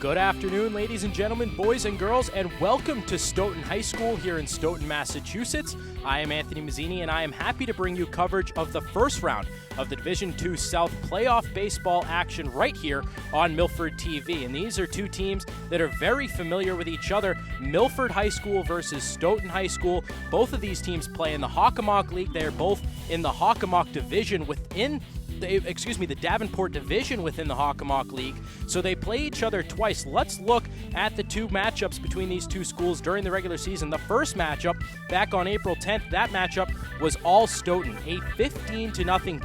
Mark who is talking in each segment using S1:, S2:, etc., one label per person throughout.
S1: Good afternoon, ladies and gentlemen, boys and girls, and welcome to Stoughton High School here in Stoughton, Massachusetts. I am Anthony Mazzini, and I am happy to bring you coverage of the first round of the Division II South playoff baseball action right here on Milford TV. And these are two teams that are very familiar with each other. Milford High School versus Stoughton High School. Both of these teams play in the Hockomock League. They are both in the Hockomock Division within the Davenport Division within the Hockomock League. So they play each other twice. Let's look at the two matchups between these two schools during the regular season. The first matchup back on April 10th, that matchup was all Stoughton, a 15-0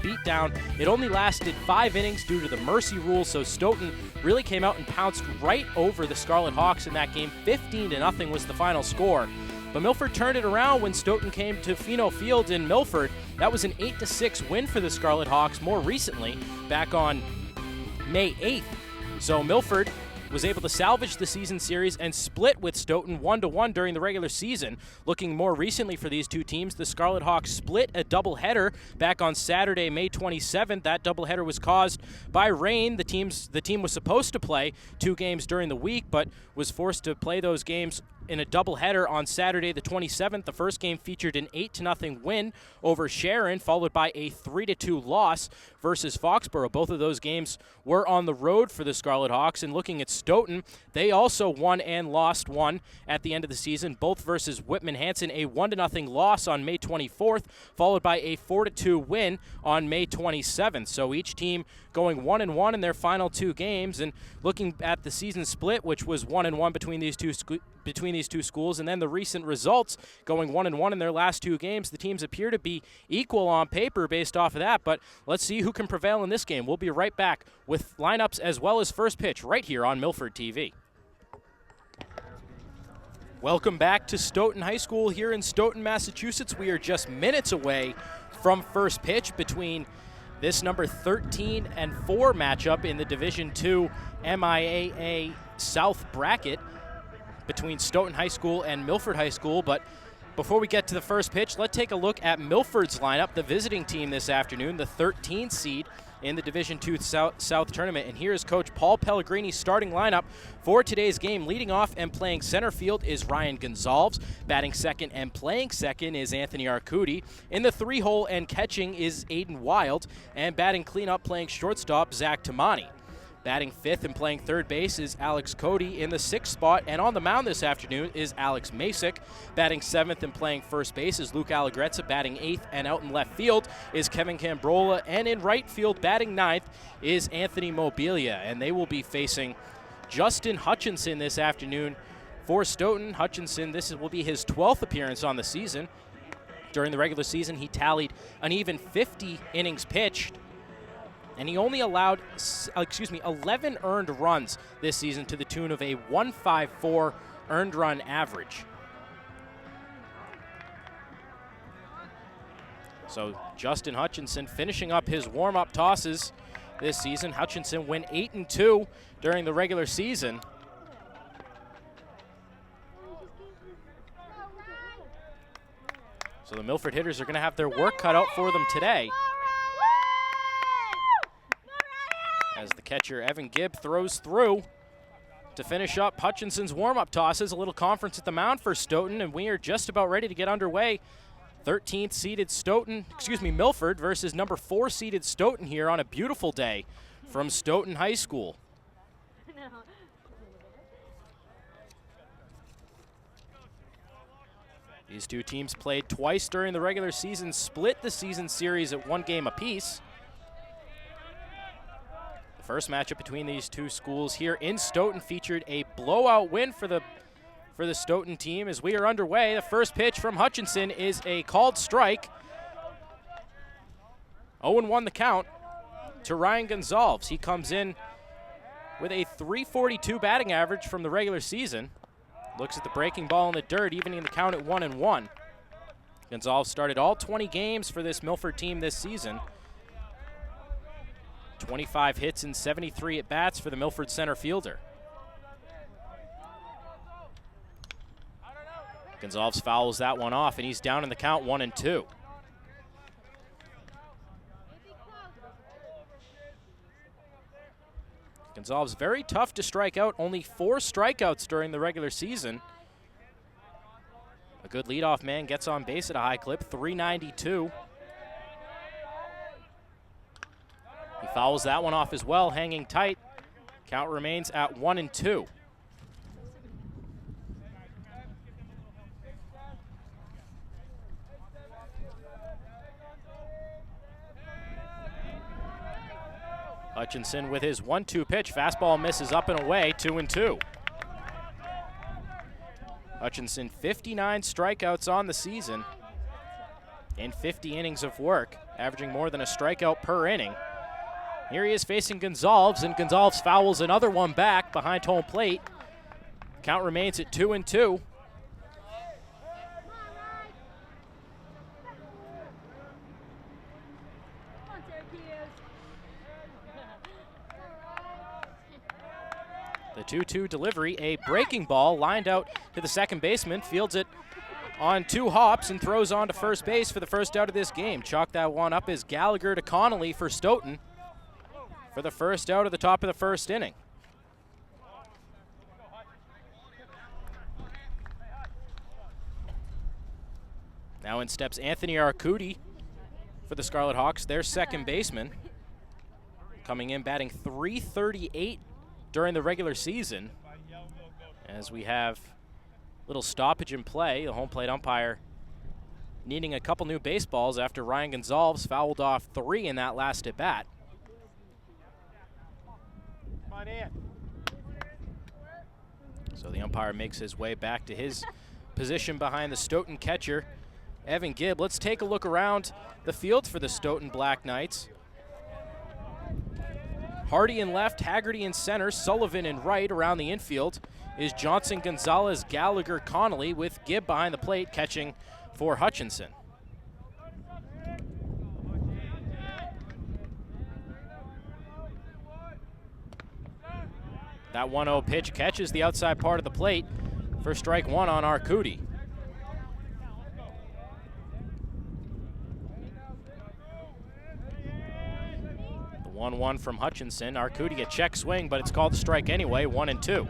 S1: beatdown. It only lasted 5 innings due to the mercy rule, so Stoughton really came out and pounced right over the Scarlet Hawks in that game. 15-0 was the final score. But Milford turned it around when Stoughton came to Pheno Field in Milford. That was an 8-6 win for the Scarlet Hawks more recently, back on May 8th. So Milford was able to salvage the season series and split with Stoughton 1-1 during the regular season. Looking more recently for these two teams, the Scarlet Hawks split a doubleheader back on Saturday, May 27th. That doubleheader was caused by rain. The team was supposed to play 2 games during the week, but was forced to play those games in a doubleheader on Saturday the 27th. The first game featured an 8-0 win over Sharon, followed by a 3-2 loss versus Foxborough. Both of those games were on the road for the Scarlet Hawks. And looking at Stoughton, they also won and lost one at the end of the season, both versus Whitman-Hanson, a 1-0 loss on May 24th, followed by a 4-2 win on May 27th. So each team going 1-1 in their final 2 games. And looking at the season split, which was 1-1 between these two schools, and then the recent results going 1-1 in their last 2 games, the teams appear to be equal on paper based off of that. But let's see who can prevail in this game. We'll be right back with lineups as well as first pitch right here on Milford TV. Welcome back to Stoughton High School here in Stoughton, Massachusetts. We are just minutes away from first pitch between this number 13 and 4 matchup in the Division II MIAA South bracket between Stoughton High School and Milford High School. But before we get to the first pitch, let's take a look at Milford's lineup, the visiting team this afternoon, the 13th seed in the Division II South tournament. And here is Coach Paul Pellegrini's starting lineup for today's game. Leading off and playing center field is Ryan Gonzalez. Batting second and playing second is Anthony Arcudi. In the 3-hole and catching is Aiden Wild. And batting cleanup playing shortstop, Zach Tamani. Batting 5th and playing third base is Alex Cody in the 6th spot, and on the mound this afternoon is Alex Masick. Batting 7th and playing first base is Luke Allegrezza. Batting 8th and out in left field is Kevin Cambrola, and in right field batting 9th is Anthony Mobilia, and they will be facing Justin Hutchinson this afternoon for Stoughton. Hutchinson, will be his 12th appearance on the season. During the regular season, he tallied an even 50 innings pitched, and he only allowed 11 earned runs this season to the tune of a 154 earned run average. So Justin Hutchinson finishing up his warm-up tosses this season. Hutchinson went 8-2 during the regular season. So the Milford hitters are going to have their work cut out for them today, as the catcher, Evan Gibb, throws through to finish up Hutchinson's warm-up tosses. A little conference at the mound for Stoughton, and we are just about ready to get underway. 13th seeded Milford versus number 4 seeded Stoughton here on a beautiful day from Stoughton High School. These two teams played twice during the regular season, split the season series at 1 game apiece. First matchup between these two schools here in Stoughton featured a blowout win for the Stoughton team. As we are underway, the first pitch from Hutchinson is a called strike. 0-1 the count to Ryan Gonzalez. He comes in with a .342 batting average from the regular season. Looks at the breaking ball in the dirt, evening the count at 1-1. Gonzalez started all 20 games for this Milford team this season. 25 hits and 73 at-bats for the Milford center fielder. Gonzalez fouls that one off, and he's down in the count 1-2. Gonzalez very tough to strike out, only 4 strikeouts during the regular season. A good leadoff man gets on base at a high clip, 392. He fouls that one off as well, hanging tight. Count remains at 1-2. Hutchinson with his 1-2 pitch. Fastball misses up and away, 2-2. Hutchinson, 59 strikeouts on the season in 50 innings of work, averaging more than a strikeout per inning. Here he is facing Gonzalez, and Gonzalez fouls another one back behind home plate. Count remains at 2-2. The 2-2 delivery, a breaking ball lined out to the second baseman, fields it on 2 hops and throws on to first base for the first out of this game. Chalk that one up as Gallagher to Connolly for Stoughton for the first out of the top of the first inning. Now in steps Anthony Arcudi for the Scarlet Hawks, their second baseman, coming in batting .338 during the regular season, as we have a little stoppage in play. The home plate umpire needing a couple new baseballs after Ryan Gonzalez fouled off 3 in that last at bat. So the umpire makes his way back to his position behind the Stoughton catcher, Evan Gibb. Let's take a look around the field for the Stoughton Black Knights. Hardy in left, Haggerty in center, Sullivan in right. Around the infield is Johnson, Gonzalez, Gallagher, Connolly, with Gibb behind the plate catching for Hutchinson. That 1-0 pitch catches the outside part of the plate for strike 1 on Arcudi. The 1-1 from Hutchinson. Arcudi a check swing, but it's called a strike anyway, 1-2.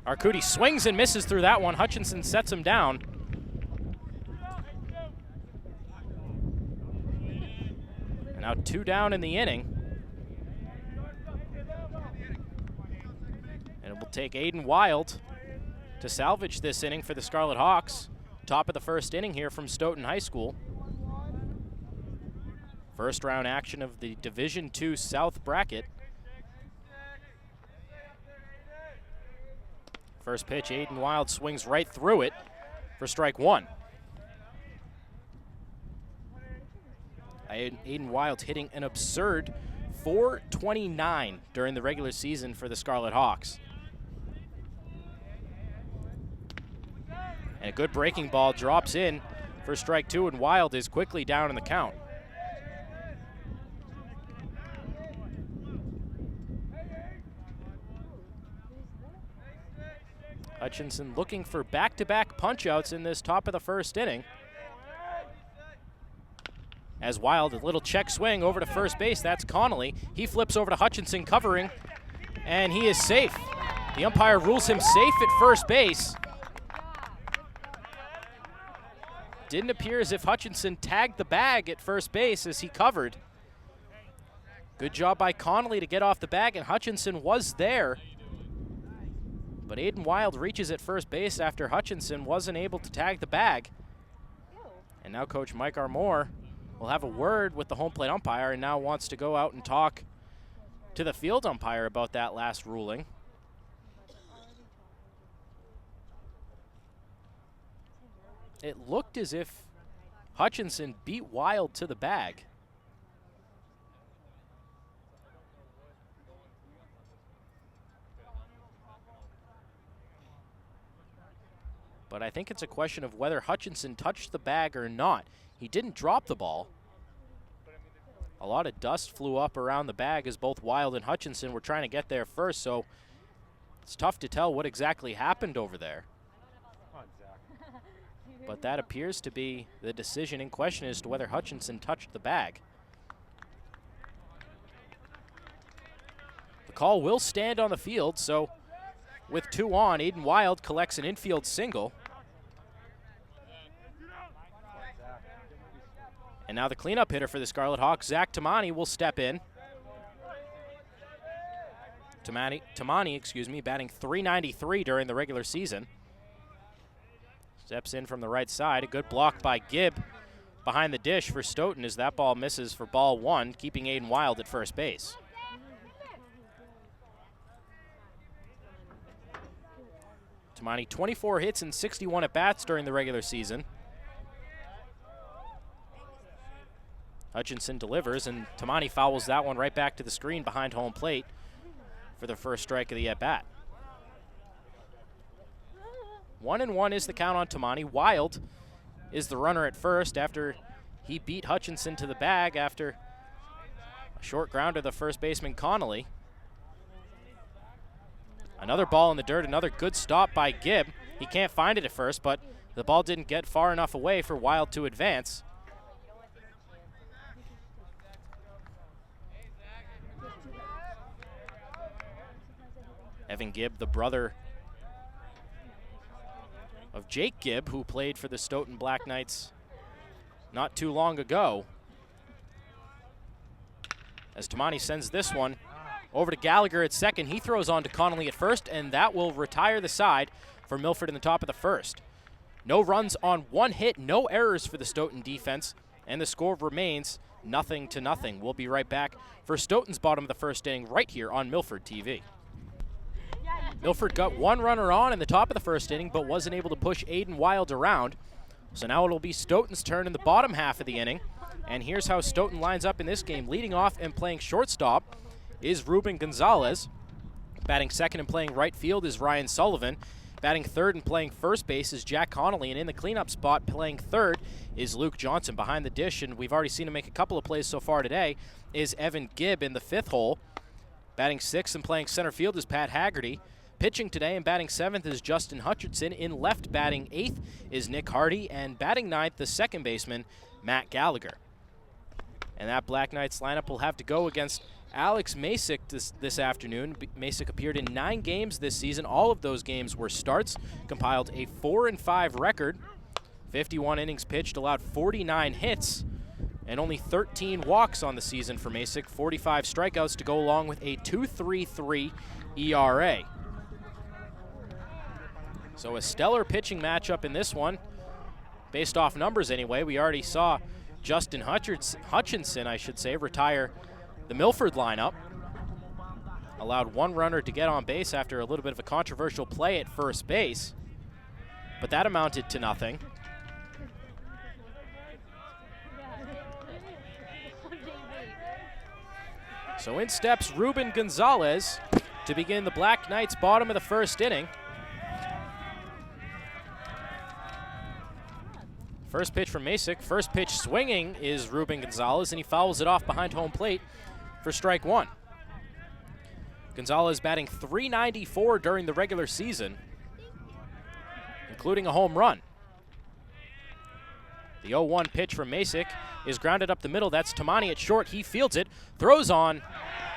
S1: Arcudi swings and misses through that one. Hutchinson sets him down. And now 2 down in the inning. And it will take Aiden Wild to salvage this inning for the Scarlet Hawks. Top of the first inning here from Stoughton High School. First round action of the Division II South bracket. First pitch, Aiden Wild swings right through it for strike 1. Aiden Wild hitting an absurd .429 during the regular season for the Scarlet Hawks. And a good breaking ball drops in for strike 2, and Wild is quickly down in the count. Hutchinson looking for back-to-back punch-outs in this top of the first inning. As Wild, a little check swing over to first base. That's Connolly. He flips over to Hutchinson covering, and he is safe. The umpire rules him safe at first base. Didn't appear as if Hutchinson tagged the bag at first base as he covered. Good job by Connolly to get off the bag, and Hutchinson was there. But Aiden Wild reaches at first base after Hutchinson wasn't able to tag the bag. And now Coach Mike Armour will have a word with the home plate umpire and now wants to go out and talk to the field umpire about that last ruling. It looked as if Hutchinson beat Wild to the bag. But I think it's a question of whether Hutchinson touched the bag or not. He didn't drop the ball. A lot of dust flew up around the bag as both Wild and Hutchinson were trying to get there first, so it's tough to tell what exactly happened over there. but that appears to be the decision in question as to whether Hutchinson touched the bag. The call will stand on the field, so with 2 on, Aiden Wild collects an infield single. And now the cleanup hitter for the Scarlet Hawks, Zach Tamani, will step in. Tamani, batting .393 during the regular season. Steps in from the right side. A good block by Gibb behind the dish for Stoughton as that ball misses for ball 1, keeping Aiden Wild at first base. Tamani, 24 hits and 61 at-bats during the regular season. Hutchinson delivers, and Tamani fouls that one right back to the screen behind home plate for the first strike of the at-bat. 1-1 is the count on Tamani. Wild is the runner at first after he beat Hutchinson to the bag after a short grounder to first baseman Connolly. Another ball in the dirt, another good stop by Gibb. He can't find it at first, but the ball didn't get far enough away for Wild to advance. Evan Gibb, the brother of Jake Gibb, who played for the Stoughton Black Knights not too long ago. As Tamani sends this one over to Gallagher at second, he throws on to Connolly at first, and that will retire the side for Milford in the top of the first. No runs on 1 hit, no errors for the Stoughton defense, and the score remains 0-0. We'll be right back for Stoughton's bottom of the first inning right here on Milford TV. Milford got 1 runner on in the top of the first inning, but wasn't able to push Aiden Wild around. So now it'll be Stoughton's turn in the bottom half of the inning. And here's how Stoughton lines up in this game. Leading off and playing shortstop is Ruben Gonzalez. Batting second and playing right field is Ryan Sullivan. Batting third and playing first base is Jack Connolly. And in the cleanup spot playing third is Luke Johnson. Behind the dish, and we've already seen him make a couple of plays so far today, is Evan Gibb in the 5th hole. Batting sixth and playing center field is Pat Haggerty. Pitching today and batting 7th is Justin Hutchinson. In left, batting 8th is Nick Hardy. And batting 9th, the second baseman, Matt Gallagher. And that Black Knights lineup will have to go against Alex Masick this afternoon. Masick appeared in 9 games this season. All of those games were starts. Compiled a 4-5 record. 51 innings pitched, allowed 49 hits, and only 13 walks on the season for Masick. 45 strikeouts to go along with a 2.33 ERA. So a stellar pitching matchup in this one, based off numbers anyway. We already saw Justin Hutchinson, retire the Milford lineup. Allowed 1 runner to get on base after a little bit of a controversial play at first base, but that amounted to nothing. So in steps Ruben Gonzalez to begin the Black Knights' bottom of the first inning. First pitch from Masick. First pitch swinging is Ruben Gonzalez, and he fouls it off behind home plate for strike 1. Gonzalez batting .394 during the regular season, including a home run. The 0-1 pitch from Masick is grounded up the middle. That's Tamani at short. He fields it, throws on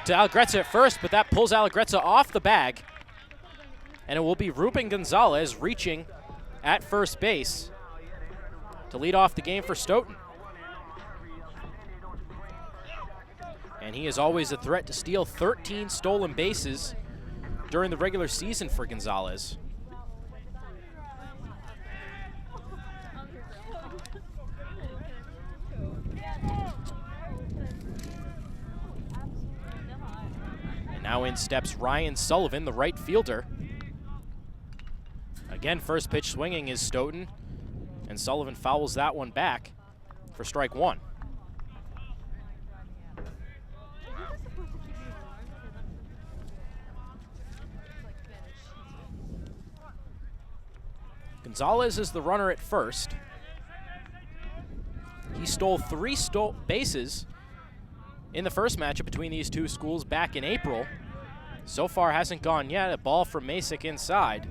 S1: to Allegrezza at first, but that pulls Allegrezza off the bag. And it will be Ruben Gonzalez reaching at first base to lead off the game for Stoughton. And he is always a threat to steal. 13 stolen bases during the regular season for Gonzalez. And now in steps Ryan Sullivan, the right fielder. Again, first pitch swinging is Stoughton, and Sullivan fouls that one back for strike 1. Gonzalez is the runner at first. He stole 3 bases in the first matchup between these two schools back in April. So far hasn't gone yet. A ball from Masick inside.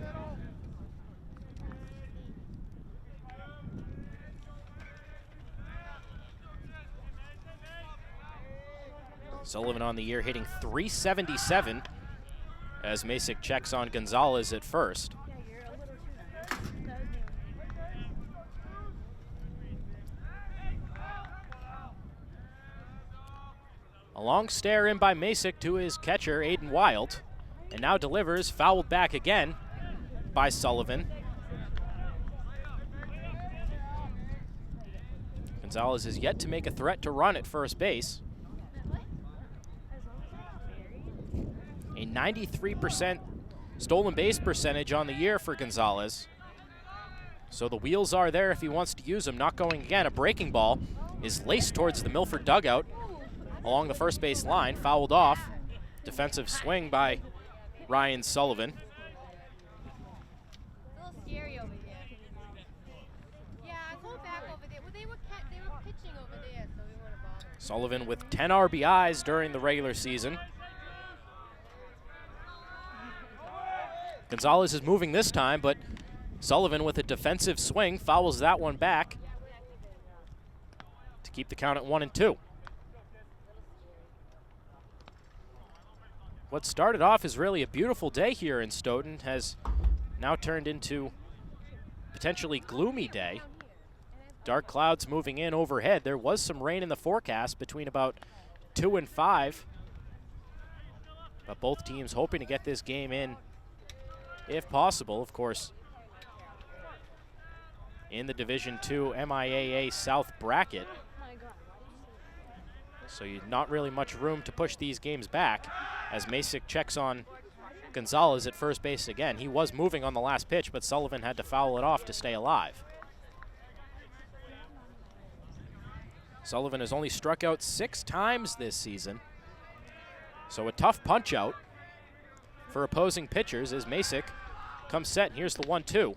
S1: Sullivan on the year hitting .377 as Masick checks on Gonzalez at first. A long stare in by Masick to his catcher, Aiden Wild, and now delivers, fouled back again by Sullivan. Gonzalez is yet to make a threat to run at first base. A 93% stolen base percentage on the year for Gonzalez. So the wheels are there if he wants to use them. Not going again. A breaking ball is laced towards the Milford dugout along the first base line, fouled off. Defensive swing by Ryan Sullivan.
S2: It's a little scary over there. Yeah, go back over there. Well, they were pitching over there, so we weren't bothered.
S1: Sullivan with 10 RBIs during the regular season. Gonzalez is moving this time, but Sullivan with a defensive swing fouls that one back to keep the count at 1-2. What started off as really a beautiful day here in Stoughton has now turned into potentially gloomy day. Dark clouds moving in overhead. There was some rain in the forecast between about 2 and 5. But both teams hoping to get this game in if possible. Of course, in the Division II MIAA South bracket. So not really much room to push these games back as Masick checks on Gonzalez at first base again. He was moving on the last pitch, but Sullivan had to foul it off to stay alive. Sullivan has only struck out 6 times this season. So a tough punch out for opposing pitchers as Masick comes set, and here's the 1-2.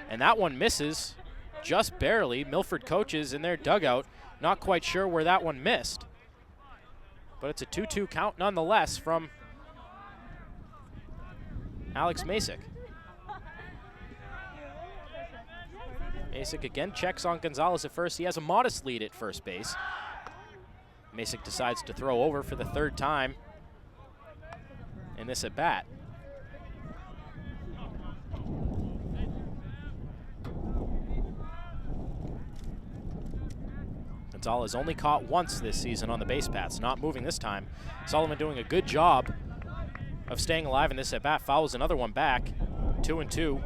S1: And that one misses just barely. Milford coaches in their dugout not quite sure where that one missed. But it's a 2-2 count nonetheless from Alex Masick. Masick again checks on Gonzalez at first. He has a modest lead at first base. Masick decides to throw over for the 3rd time in this at bat. Gonzalez only caught once this season on the base paths, not moving this time. Sullivan doing a good job of staying alive in this at bat. Fouls another one back. 2-2.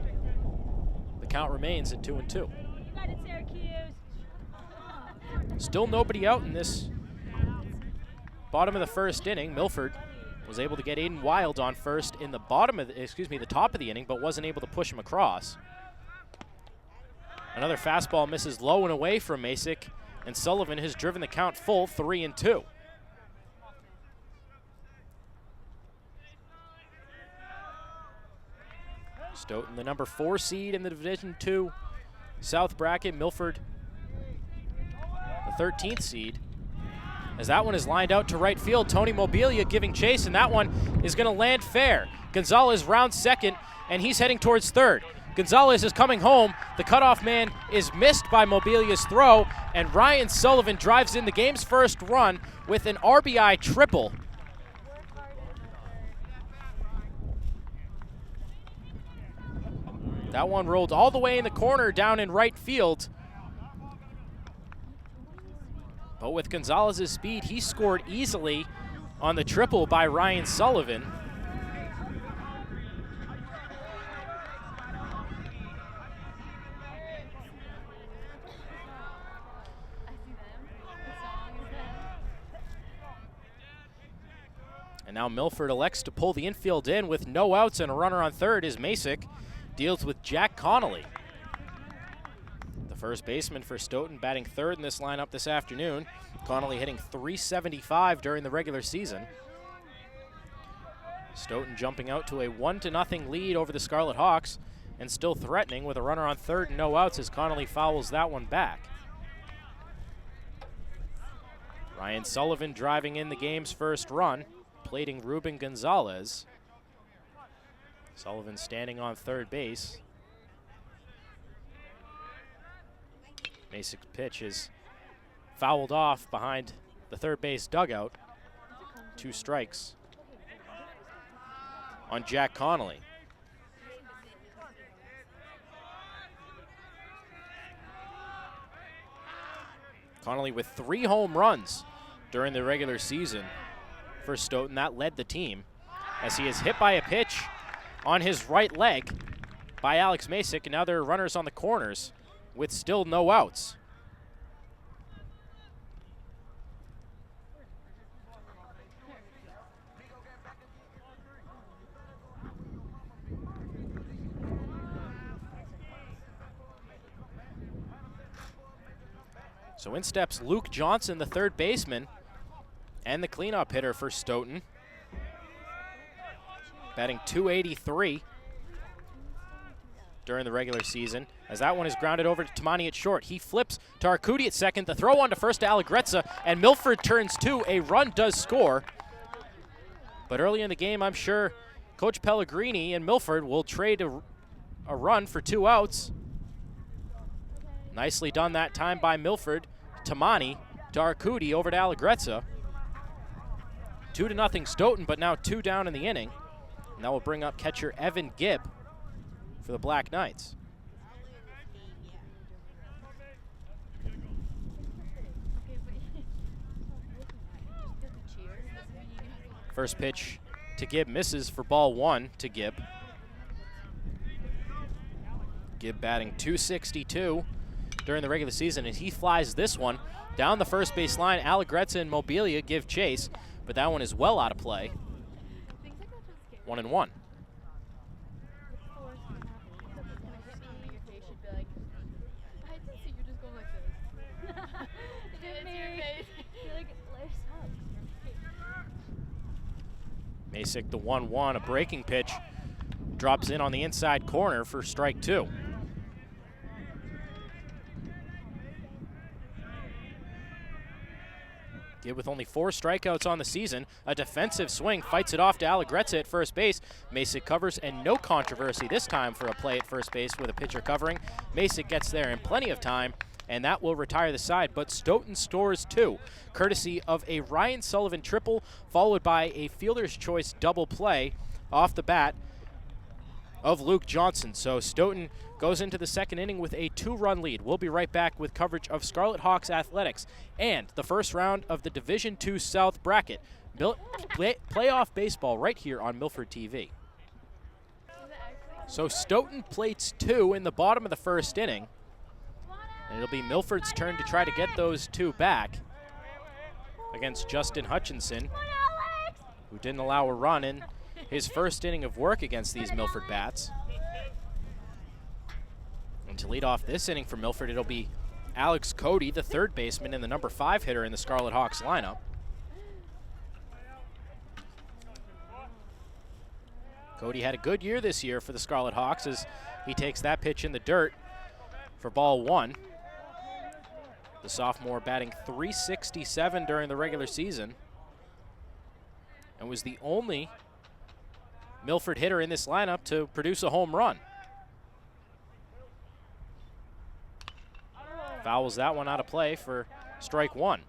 S1: The count remains at 2-2. Still nobody out in this bottom of the 1st inning. Milford was able to get Aiden Wild on first in the the top of the inning, but wasn't able to push him across. Another fastball misses low and away from Masick, and Sullivan has driven the count full, 3-2. Stoughton, the number 4 seed in the Division II South bracket. Milford, the 13th seed. As that one is lined out to right field, Tony Mobilia giving chase, and that one is going to land fair. Gonzalez rounds second, and he's heading towards third. Gonzalez is coming home. The cutoff man is missed by Mobilia's throw, and Ryan Sullivan drives in the game's first run with an RBI triple. That one rolled all the way in the corner down in right field. But with Gonzalez's speed, he scored easily on the triple by Ryan Sullivan. And now Milford elects to pull the infield in with no outs and a runner on third as Masick deals with Jack Connolly. The first baseman for Stoughton batting third in this lineup this afternoon. Connolly hitting .375 during the regular season. Stoughton jumping out to a 1-0 lead over the Scarlet Hawks and still threatening with a runner on third and no outs as Connolly fouls that one back. Ryan Sullivan driving in the game's first run, plating Ruben Gonzalez. Sullivan standing on third base. Masick's pitch is fouled off behind the third base dugout. 2 strikes on Jack Connolly. Connolly with 3 home runs during the regular season for Stoughton. That led the team as he is hit by a pitch on his right leg by Alex Masick, and now there are runners on the corners with still no outs. So in steps Luke Johnson, the third baseman, and the cleanup hitter for Stoughton. Batting .283 during the regular season, as that one is grounded over to Tamani at short. He flips to Arcudi at second. The throw on to first to Allegrezza, and Milford turns 2. A run does score. But early in the game, I'm sure Coach Pellegrini and Milford will trade a run for 2 outs. Nicely done that time by Milford. Tamani to Arcudi over to Allegrezza. 2-0 Stoughton, but now 2 down in the inning. And that will bring up catcher Evan Gibb for the Black Knights. First pitch to Gibb misses for ball 1 to Gibb. Gibb batting .262 during the regular season, and he flies this one down the first base line. Allegrezza and Mobilia give chase, but that one is well out of play. 1-1. Masick the 1-1, a breaking pitch, drops in on the inside corner for strike 2. Gibb with only 4 strikeouts on the season. A defensive swing, fights it off to Allegrezza at first base. Masick covers, and no controversy this time for a play at first base with a pitcher covering. Masick gets there in plenty of time, and that will retire the side. But Stoughton scores 2, courtesy of a Ryan Sullivan triple, followed by a fielder's choice double play off the bat of Luke Johnson. So Stoughton goes into the second inning with a 2-run lead. We'll be right back with coverage of Scarlet Hawks athletics and the first round of the Division II South bracket. Playoff baseball right here on Milford TV. So Stoughton plates 2 in the bottom of the first inning. And it'll be Milford's turn to try to get those 2 back against Justin Hutchinson, who didn't allow a run in his first inning of work against these Milford bats. And to lead off this inning for Milford, it'll be Alex Cody, the third baseman and the number 5 hitter in the Scarlet Hawks lineup. Cody had a good year this year for the Scarlet Hawks as he takes that pitch in the dirt for ball 1. The sophomore batting .367 during the regular season and was the only Milford hitter in this lineup to produce a home run. Fouls that one out of play for strike 1.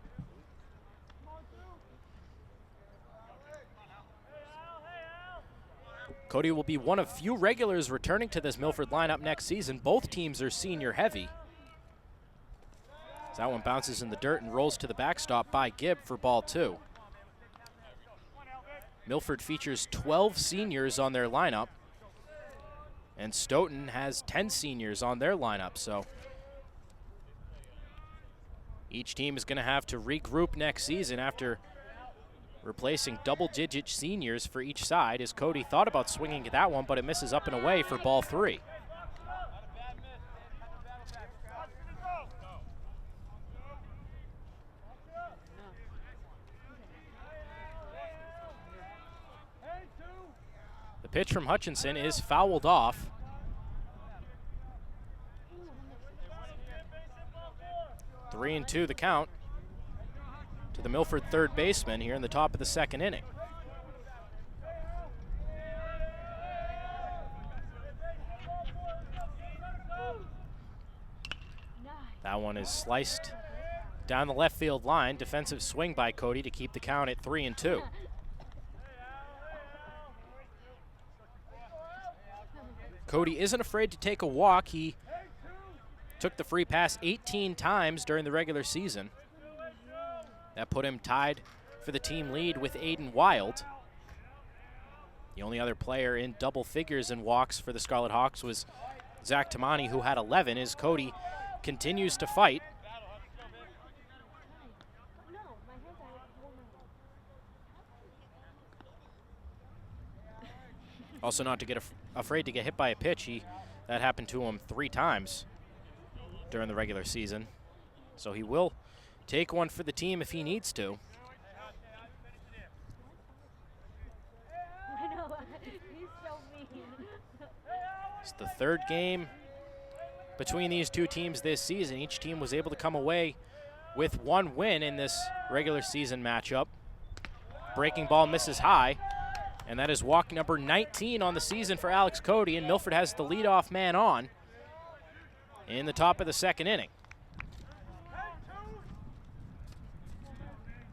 S1: Cody will be one of few regulars returning to this Milford lineup next season. Both teams are senior heavy. That one bounces in the dirt and rolls to the backstop by Gibb for ball 2. Milford features 12 seniors on their lineup, and Stoughton has 10 seniors on their lineup. So each team is going to have to regroup next season after replacing double-digit seniors for each side, as Cody thought about swinging at that one, but it misses up and away for ball 3. The pitch from Hutchinson is fouled off. Three and 2 the count to the Milford third baseman here in the top of the second inning. That one is sliced Down the left field line, defensive swing by Cody to keep the count at 3-2. Cody isn't afraid to take a walk. He took the free pass 18 times during the regular season. That put him tied for the team lead with Aiden Wild. The only other player in double figures in walks for the Scarlet Hawks was Zach Tamani, who had 11, as Cody continues to fight. Also not to get afraid to get hit by a pitch. That happened to him 3 times during the regular season. So he will take one for the team if he needs to. It's the 3rd game between these two teams this season. Each team was able to come away with 1 win in this regular season matchup. Breaking ball misses high, and that is walk number 19 on the season for Alex Cody, and Milford has the leadoff man on in the top of the 2nd inning.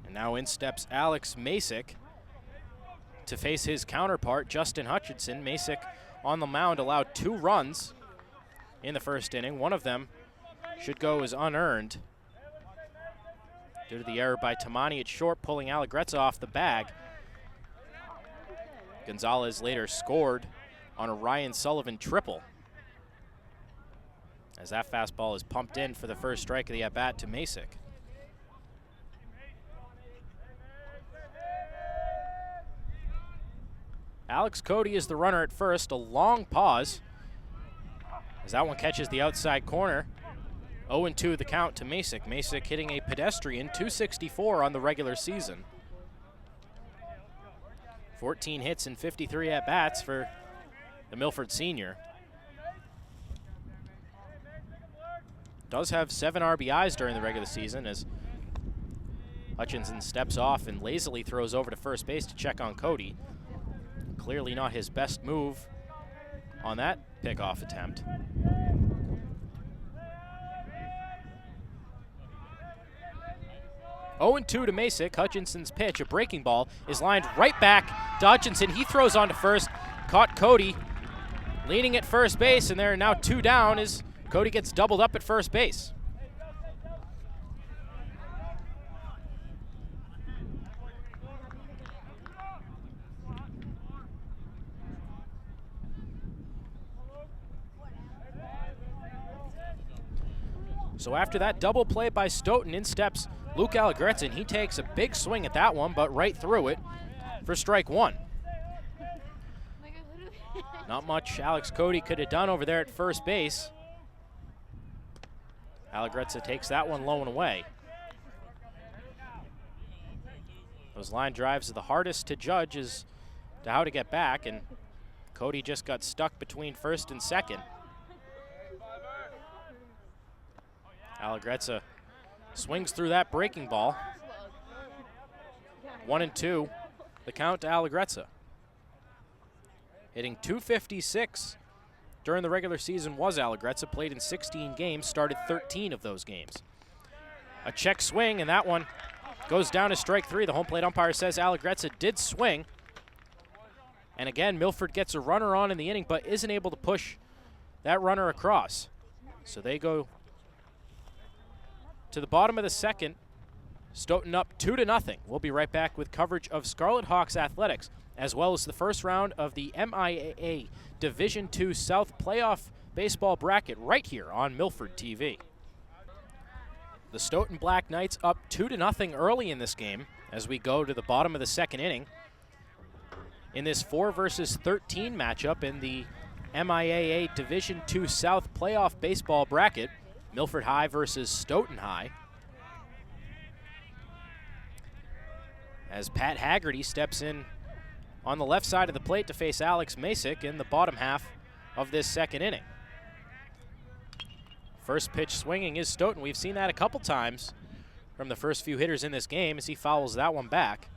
S1: And now in steps Alex Masick to face his counterpart, Justin Hutchinson. Masick on the mound allowed 2 runs in the 1st inning. One of them should go as unearned due to the error by Tamani at short, pulling Allegrezza off the bag. Gonzalez later scored on a Ryan Sullivan triple, as that fastball is pumped in for the first strike of the at-bat to Masick. Alex Cody is the runner at first. A long pause as that one catches the outside corner. 0-2 the count to Masick. Masick hitting a pedestrian .264 on the regular season. 14 hits and 53 at-bats for the Milford senior. Does have 7 RBIs during the regular season, as Hutchinson steps off and lazily throws over to first base to check on Cody. Clearly not his best move on that pickoff attempt. .2 to Masick. Hutchinson's pitch, a breaking ball, is lined right back to Hutchinson. He throws on to first, caught Cody leaning at first base, and they're now 2 down as Cody gets doubled up at first base. So after that double play by Stoughton, in steps Luke Allegrezza, and he takes a big swing at that one, but right through it for strike 1. Not much Alex Cody could have done over there at first base. Allegrezza takes that one low and away. Those line drives are the hardest to judge as to how to get back, and Cody just got stuck between first and second. Allegrezza swings through that breaking ball. 1-2, the count to Allegrezza. Hitting .256 during the regular season was Allegrezza. Played in 16 games, started 13 of those games. A check swing, and that one goes down to strike 3. The home plate umpire says Allegrezza did swing. And again, Milford gets a runner on in the inning, but isn't able to push that runner across. So they go to the bottom of the 2nd. Stoughton up 2-0. We'll be right back with coverage of Scarlet Hawks athletics, as well as the first round of the MIAA Division II South Playoff Baseball Bracket right here on Milford TV. The Stoughton Black Knights up 2-0 early in this game as we go to the bottom of the 2nd inning. In this 4 versus 13 matchup in the MIAA Division II South Playoff Baseball Bracket, Milford High versus Stoughton High. As Pat Haggerty steps in on the left side of the plate to face Alex Masick in the bottom half of this 2nd inning. First pitch swinging is Stoughton. We've seen that a couple times from the first few hitters in this game as he fouls that one back.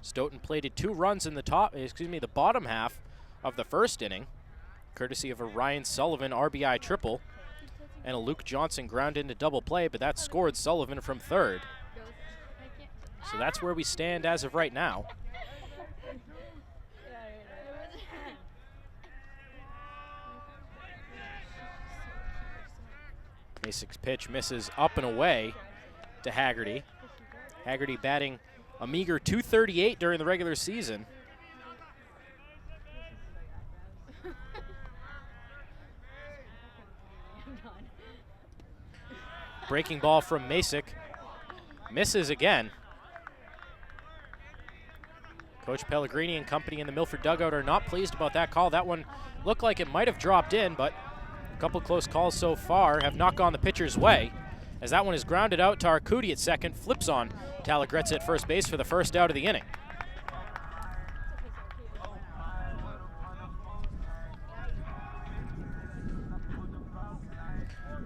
S1: Stoughton plated 2 runs in the bottom half of the 1st inning, courtesy of a Ryan Sullivan RBI triple. and a Luke Johnson ground into double play, but that scored Sullivan from third. So that's where we stand as of right now. Masic's pitch misses up and away to Haggerty. Haggerty batting a meager .238 during the regular season. Breaking ball from Masic. Misses again. Coach Pellegrini and company in the Milford dugout are not pleased about that call. That one looked like it might have dropped in, but a couple close calls so far have not gone the pitcher's way, as that one is grounded out to Arcudi at second, flips on Talagretz at first base for the first out of the inning.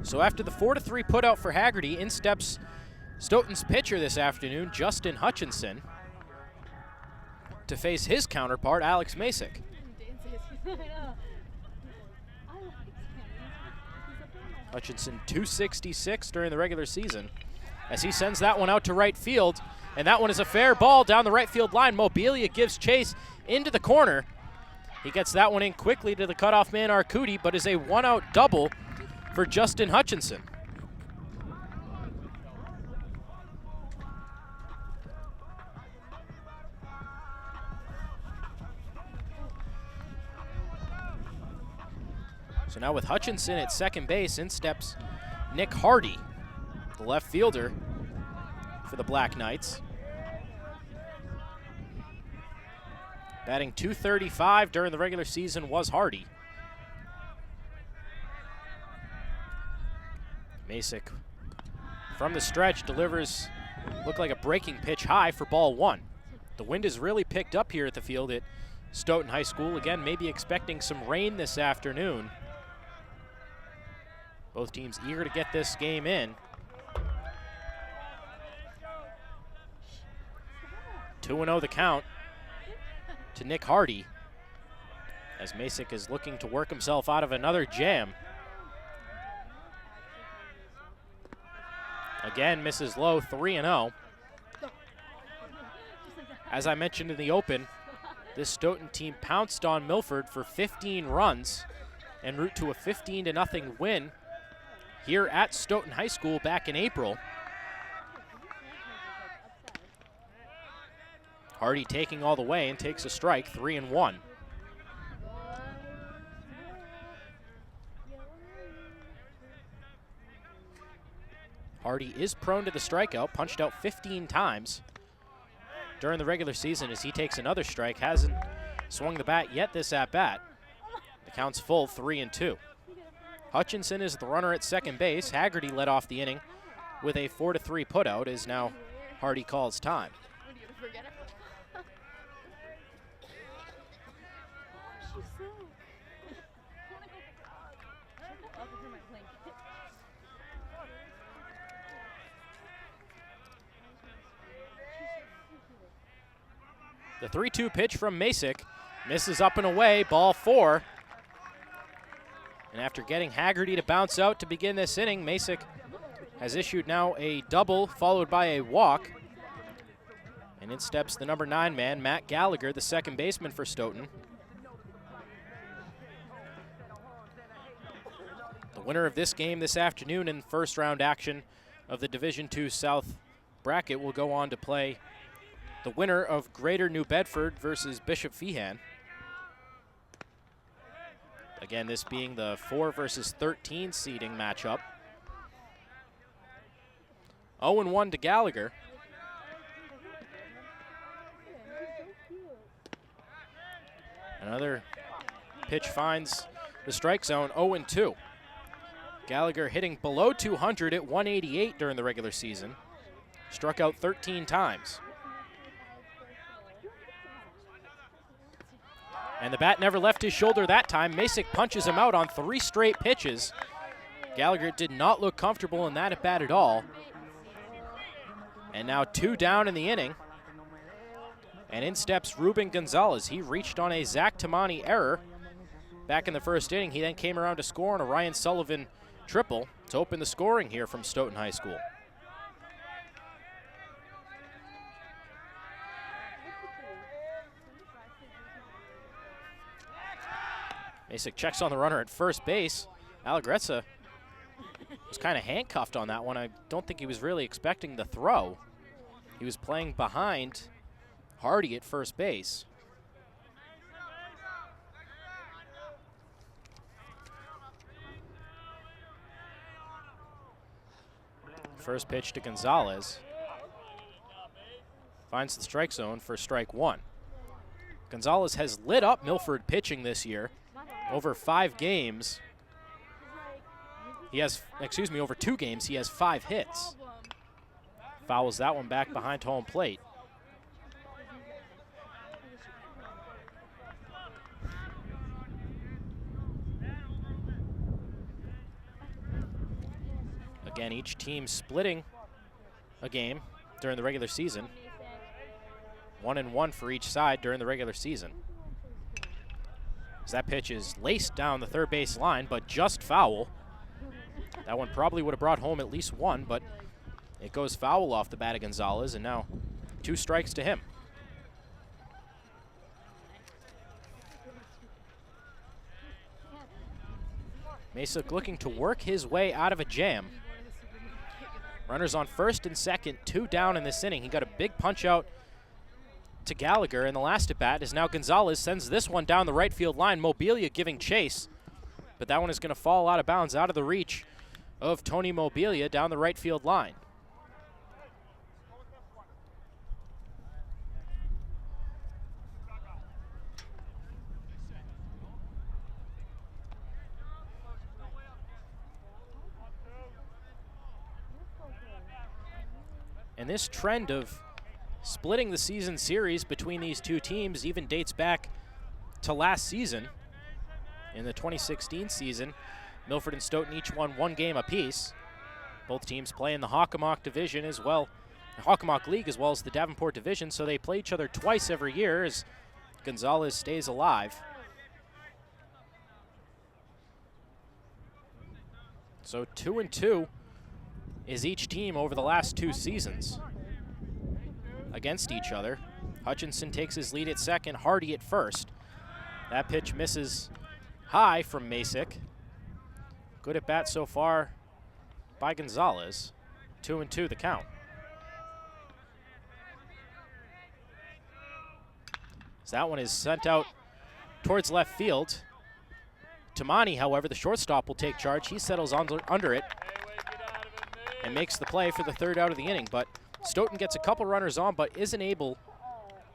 S1: So after the 4-3 putout for Haggerty, in steps Stoughton's pitcher this afternoon, Justin Hutchinson, to face his counterpart, Alex Masic. Hutchinson .266 during the regular season, as he sends that one out to right field, and that one is a fair ball down the right field line. Mobilia gives chase into the corner. He gets that one in quickly to the cutoff man Arcudi, but is a one-out double for Justin Hutchinson. So now with Hutchinson at second base, in steps Nick Hardy, the left fielder for the Black Knights. Batting .235 during the regular season was Hardy. Masic from the stretch delivers, looked like a breaking pitch high for ball one. The wind has really picked up here at the field at Stoughton High School. Again, maybe expecting some rain this afternoon. Both teams eager to get this game in. 2-0 the count to Nick Hardy, as Masic is looking to work himself out of another jam. Again, misses low, 3-0. As I mentioned in the open, this Stoughton team pounced on Milford for 15 runs en route to a 15-0 win here at Stoughton High School back in April. Hardy taking all the way and takes a strike, 3-1. Hardy is prone to the strikeout, punched out 15 times during the regular season as he takes another strike. Hasn't swung the bat yet this at-bat. The count's full, 3-2. Hutchinson is the runner at second base. Haggerty led off the inning with a 4-3 putout, as now Hardy calls time. The 3-2 pitch from Masic misses up and away, ball four. And after getting Haggerty to bounce out to begin this inning, Masic has issued now a double followed by a walk. And in steps the number 9 man, Matt Gallagher, the second baseman for Stoughton. The winner of this game this afternoon in first round action of the Division II South bracket will go on to play the winner of Greater New Bedford versus Bishop Feehan. Again, this being the 4 versus 13 seeding matchup. 0-1 to Gallagher. Another pitch finds the strike zone, 0-2. Gallagher hitting below 200 at 188 during the regular season. Struck out 13 times. And the bat never left his shoulder that time. Masic punches him out on 3 straight pitches. Gallagher did not look comfortable in that at bat at all. And now 2 down in the inning. And in steps Ruben Gonzalez. He reached on a Zach Tamani error back in the first inning. He then came around to score on a Ryan Sullivan triple. to open the scoring here from Stoughton High School. Masick checks on the runner at first base. Allegrezza was kind of handcuffed on that one. I don't think he was really expecting the throw. He was playing behind Hardy at first base. First pitch to Gonzalez. Finds the strike zone for strike one. Gonzalez has lit up Milford pitching this year. Over 5 games, he has, over 2 games, he has 5 hits. Fouls that one back behind home plate. Again, each team splitting a game during the regular season. 1-1 for each side during the regular season. As that pitch is laced down the third base line, but just foul. That one probably would have brought home at least 1, but it goes foul off the bat of Gonzalez, and now 2 strikes to him. Masick looking to work his way out of a jam. Runners on first and second, 2 down in this inning. He got a big punch out to Gallagher in the last at bat, as now Gonzalez sends this one down the right field line. Mobilia giving chase, but that one is going to fall out of bounds, out of the reach of Tony Mobilia down the right field line. And this trend of splitting the season series between these two teams even dates back to last season. In the 2016 season, Milford and Stoughton each won 1 game apiece. Both teams play in the Hockomock Division as well, the Hockomock League as well as the Davenport Division, so they play each other twice every year as Gonzalez stays alive. So 2-2 is each team over the last 2 seasons against each other. Hutchinson takes his lead at second, Hardy at first. That pitch misses high from Masick. Good at bat so far by Gonzalez. 2-2 the count. So that one is sent out towards left field. Tamani, however, the shortstop, will take charge. He settles under it and makes the play for the 3rd out of the inning. But Stoughton gets a couple runners on, but isn't able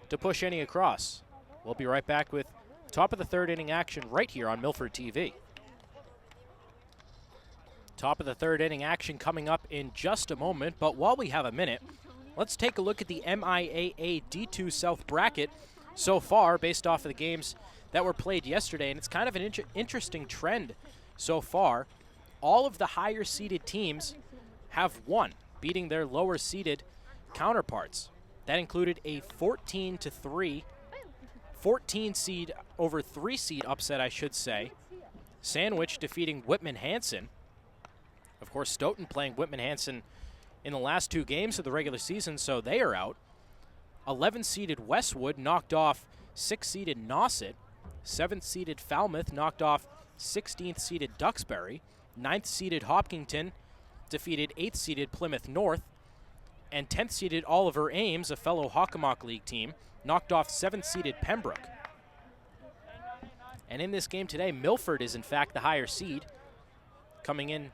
S1: to push any across. We'll be right back with top of the 3rd inning action right here on Milford TV. Top of the 3rd inning action coming up in just a moment, but while we have a minute, let's take a look at the MIAA D2 South bracket so far based off of the games that were played yesterday, and it's kind of an interesting trend so far. All of the higher seeded teams have won, beating their lower seeded counterparts. That included a 14 seed over 3 seed upset, I should say. Sandwich defeating Whitman-Hanson. Of course, Stoughton playing Whitman-Hanson in the last 2 games of the regular season, so they are out. 11-seeded Westwood knocked off 6-seeded Nauset. 7th-seeded Falmouth knocked off 16th-seeded Duxbury. 9th-seeded Hopkinton defeated 8th-seeded Plymouth North. And 10th-seeded Oliver Ames, a fellow Hockomock League team, knocked off 7th-seeded Pembroke. And in this game today, Milford is in fact the higher seed, coming in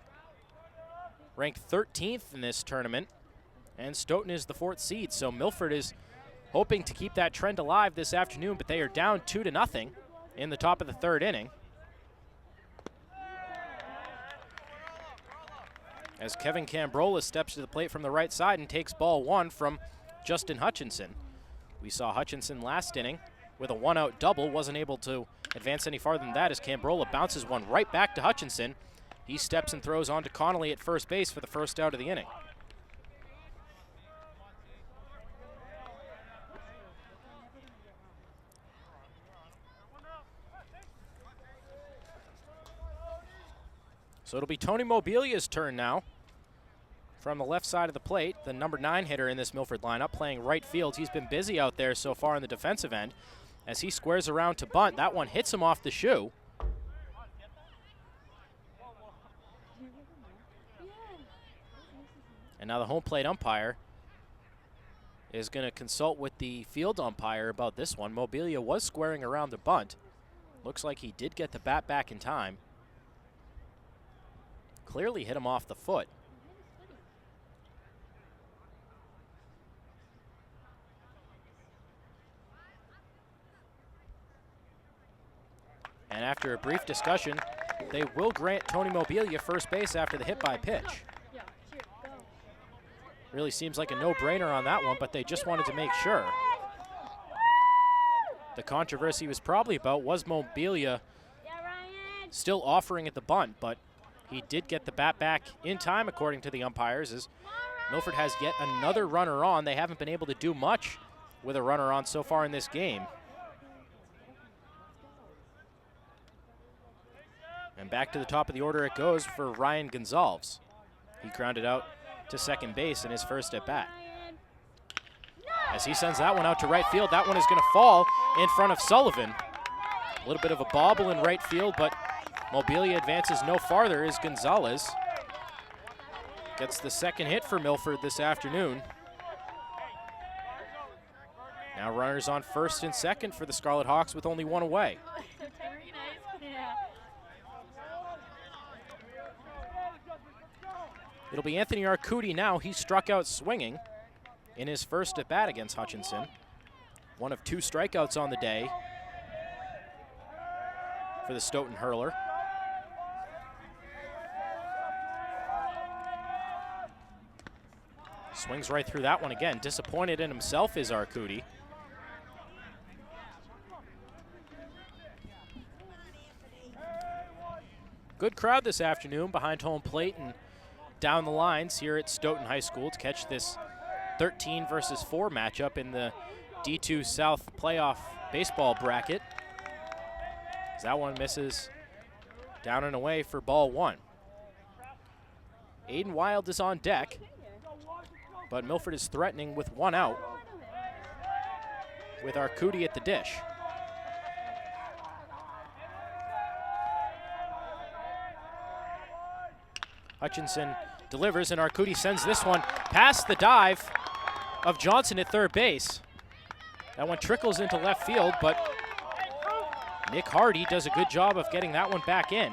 S1: ranked 13th in this tournament, and Stoughton is the 4th seed. So Milford is hoping to keep that trend alive this afternoon, but they are down 2-0 in the top of the 3rd inning. As Kevin Cambrola steps to the plate from the right side and takes ball 1 from Justin Hutchinson. We saw Hutchinson last inning with a 1-out double, wasn't able to advance any farther than that as Cambrola bounces one right back to Hutchinson. He steps and throws on to Connolly at first base for the 1st out of the inning. So it'll be Tony Mobilia's turn now. From the left side of the plate, the number 9 hitter in this Milford lineup, playing right field. He's been busy out there so far in the defensive end. As he squares around to bunt, that one hits him off the shoe. And now the home plate umpire is going to consult with the field umpire about this one. Mobilia was squaring around the bunt. Looks like he did get the bat back in time. Clearly hit him off the foot. And after a brief discussion, they will grant Tony Mobilia first base after the hit by pitch. Really seems like a no-brainer on that one, but they just wanted to make sure. The controversy was probably about, was Mobilia still offering at the bunt, but he did get the bat back in time, according to the umpires, as Milford has yet another runner on. They haven't been able to do much with a runner on so far in this game. And back to the top of the order it goes for Ryan Gonzalez. He grounded out to second base in his first at bat. As he sends that one out to right field, that one is going to fall in front of Sullivan. A little bit of a bobble in right field, but Mobilia advances no farther as Gonzalez gets the second hit for Milford this afternoon. Now runners on first and second for the Scarlet Hawks with only one away. It'll be Anthony Arcudi now. He struck out swinging in his first at bat against Hutchinson. One of 2 strikeouts on the day for the Stoughton hurler. Swings right through that one again. Disappointed in himself is Arcudi. Good crowd this afternoon behind home plate and down the lines here at Stoughton High School to catch this 13 versus 4 matchup in the D2 South playoff baseball bracket. As that one misses down and away for ball 1. Aiden Wild is on deck, but Milford is threatening with 1 out with Arcudi at the dish. Hutchinson delivers, and Arcudi sends this one past the dive of Johnson at third base. That one trickles into left field, but Nick Hardy does a good job of getting that one back in,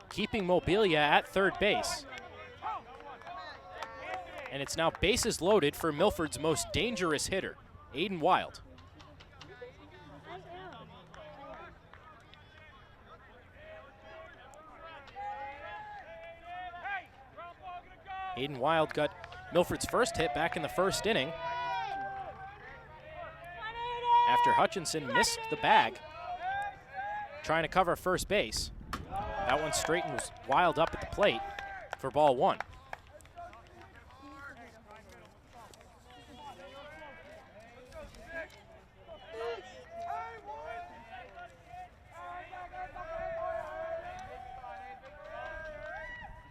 S1: keeping Mobilia at third base. And it's now bases loaded for Milford's most dangerous hitter, Aiden Wild. Aiden Wild got Milford's first hit back in the first inning after Hutchinson missed the bag trying to cover first base. That one straightens Wild up at the plate for ball 1.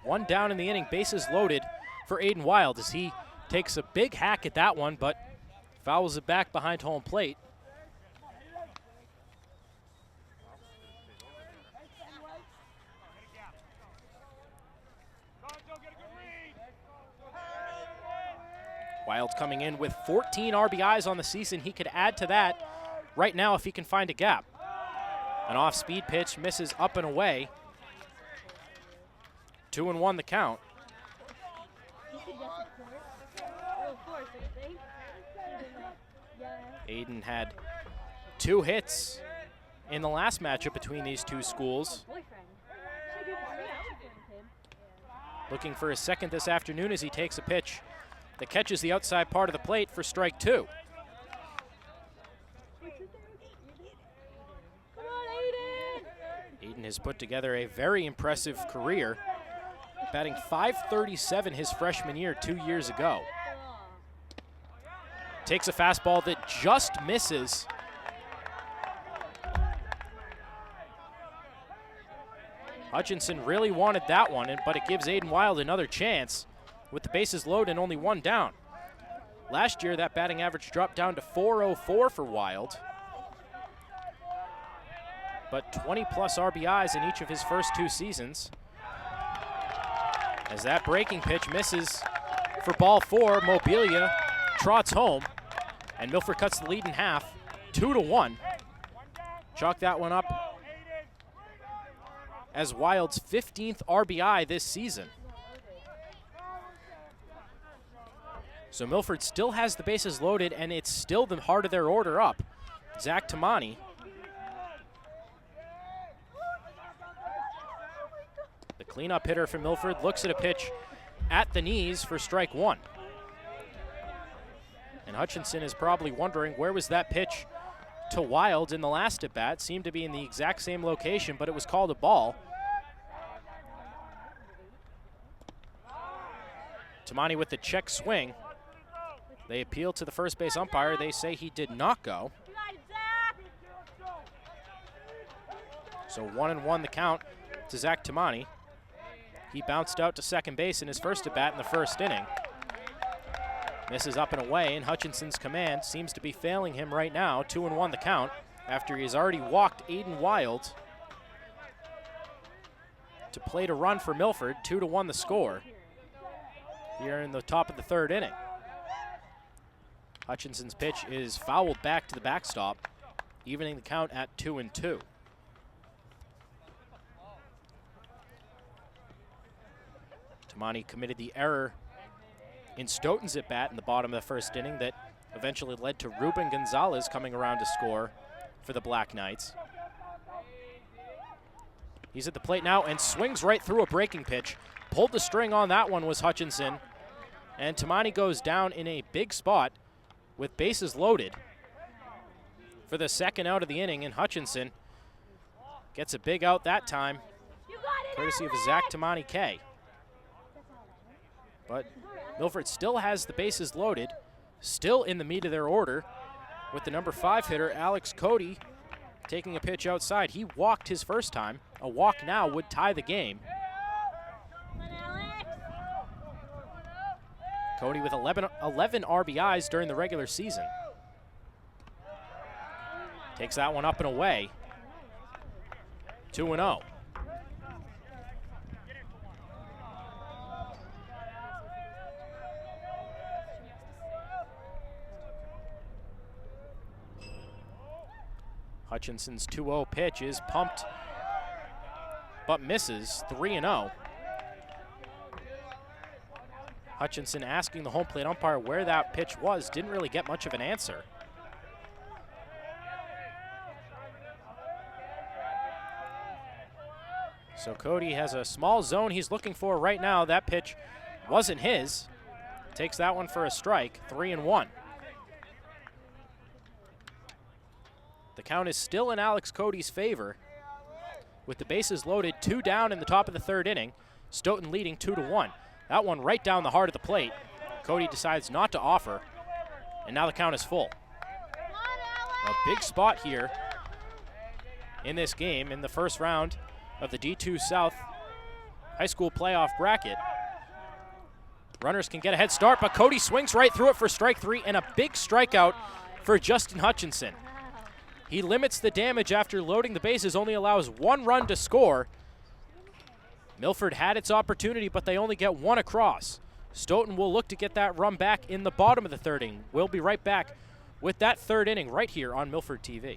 S1: One down in the inning, bases loaded for Aiden Wild as he takes a big hack at that one, but fouls it back behind home plate. Wild coming in with 14 RBIs on the season. He could add to that right now if he can find a gap. An off-speed pitch misses up and away. 2-1 the count. Aiden had 2 hits in the last matchup between these two schools. Looking for his second this afternoon as he takes a pitch that catches the outside part of the plate for strike 2. Aiden has put together a very impressive career, batting .537 his freshman year 2 years ago. Takes a fastball that just misses. Hutchinson really wanted that one, but it gives Aiden Wild another chance with the bases loaded and only one down. Last year, that batting average dropped down to .404 for Wild, but 20-plus RBIs in each of his first 2 seasons. As that breaking pitch misses for ball 4, Mobilia trots home, and Milford cuts the lead in half, 2-1. Chalk that one up as Wild's 15th RBI this season. So Milford still has the bases loaded, and it's still the heart of their order up. Zach Tamani. The cleanup hitter for Milford looks at a pitch at the knees for strike 1. And Hutchinson is probably wondering, where was that pitch to Wild in the last at-bat? Seemed to be in the exact same location, but it was called a ball. Tamani with the check swing. They appeal to the first base umpire. They say he did not go. So 1-1 the count to Zach Tamani. He bounced out to second base in his first at-bat in the first inning. Misses up and away, and Hutchinson's command seems to be failing him right now. 2-1 the count after he's already walked Aiden Wild to plate a run for Milford. 2-1 the score here in the top of the third inning. Hutchinson's pitch is fouled back to the backstop, evening the count at 2-2. Tamani committed the error in Stoughton's at-bat in the bottom of the first inning that eventually led to Ruben Gonzalez coming around to score for the Black Knights. He's at the plate now and swings right through a breaking pitch. Pulled the string on that one was Hutchinson, and Tamani goes down in a big spot with bases loaded for the second out of the inning, and Hutchinson gets a big out that time, courtesy of Zach Tamani K. But Milford still has the bases loaded, still in the meat of their order, with the number 5 hitter, Alex Cody, taking a pitch outside. He walked his first time. A walk now would tie the game. Cody with 11 RBIs during the regular season. Takes that one up and away. 2-0. Hutchinson's 2-0 pitch is pumped, but misses. 3-0. Hutchinson asking the home plate umpire where that pitch was. Didn't really get much of an answer. So Cody has a small zone he's looking for right now. That pitch wasn't his. Takes that one for a strike. 3-1. The count is still in Alex Cody's favor. With the bases loaded, 2 down in the top of the third inning. Stoughton leading 2-1. That one right down the heart of the plate. Cody decides not to offer, and now the count is full. A big spot here in this game in the first round of the D2 South High School Playoff bracket. Runners can get a head start, but Cody swings right through it for strike 3, and a big strikeout for Justin Hutchinson. He limits the damage after loading the bases, only allows 1 run to score. Milford had its opportunity, but they only get 1 across. Stoughton will look to get that run back in the bottom of the third inning. We'll be right back with that third inning right here on Milford TV.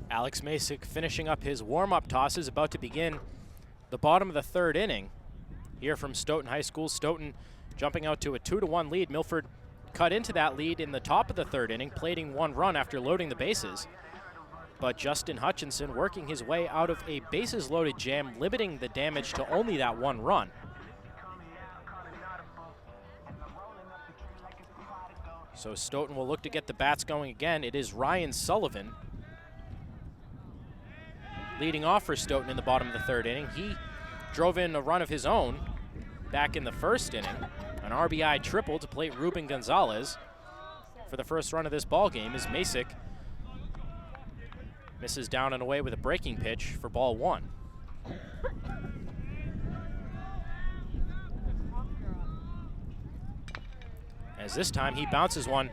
S1: Alex Masick finishing up his warm-up tosses, about to begin the bottom of the third inning here from Stoughton High School. Stoughton jumping out to a 2-1 lead. Milford cut into that lead in the top of the third inning, plating 1 run after loading the bases. But Justin Hutchinson working his way out of a bases-loaded jam, limiting the damage to only that 1 run. So Stoughton will look to get the bats going again. It is Ryan Sullivan leading off for Stoughton in the bottom of the third inning. He drove in a run of his own back in the first inning. An RBI triple to plate Ruben Gonzalez for the first run of this ball game as Masick Misses down and away with a breaking pitch for ball 1. As this time he bounces one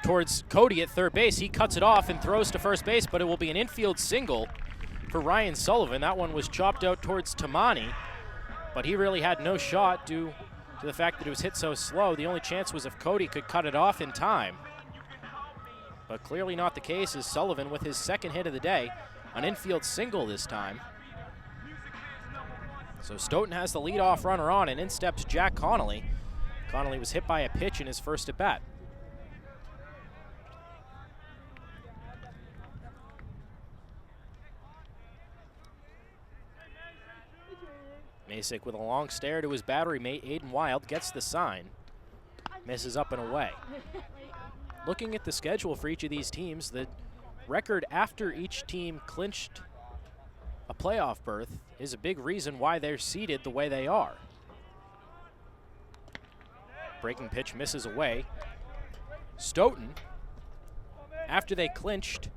S1: towards Cody at third base. He cuts it off and throws to first base, but it will be an infield single for Ryan Sullivan. That one was chopped out towards Tamani, but he really had no shot due to the fact that it was hit so slow. The only chance was if Cody could cut it off in time. But clearly not the case, as Sullivan with his second hit of the day, an infield single this time. So Stoughton has the leadoff runner on, and in steps Jack Connolly. Connolly was hit by a pitch in his first at bat. Masick with a long stare to his battery mate, Aiden Wild, gets the sign. Misses up and away. Looking at the schedule for each of these teams, the record after each team clinched a playoff berth is a big reason why they're seeded the way they are. Breaking pitch misses away. Stoughton, after they clinched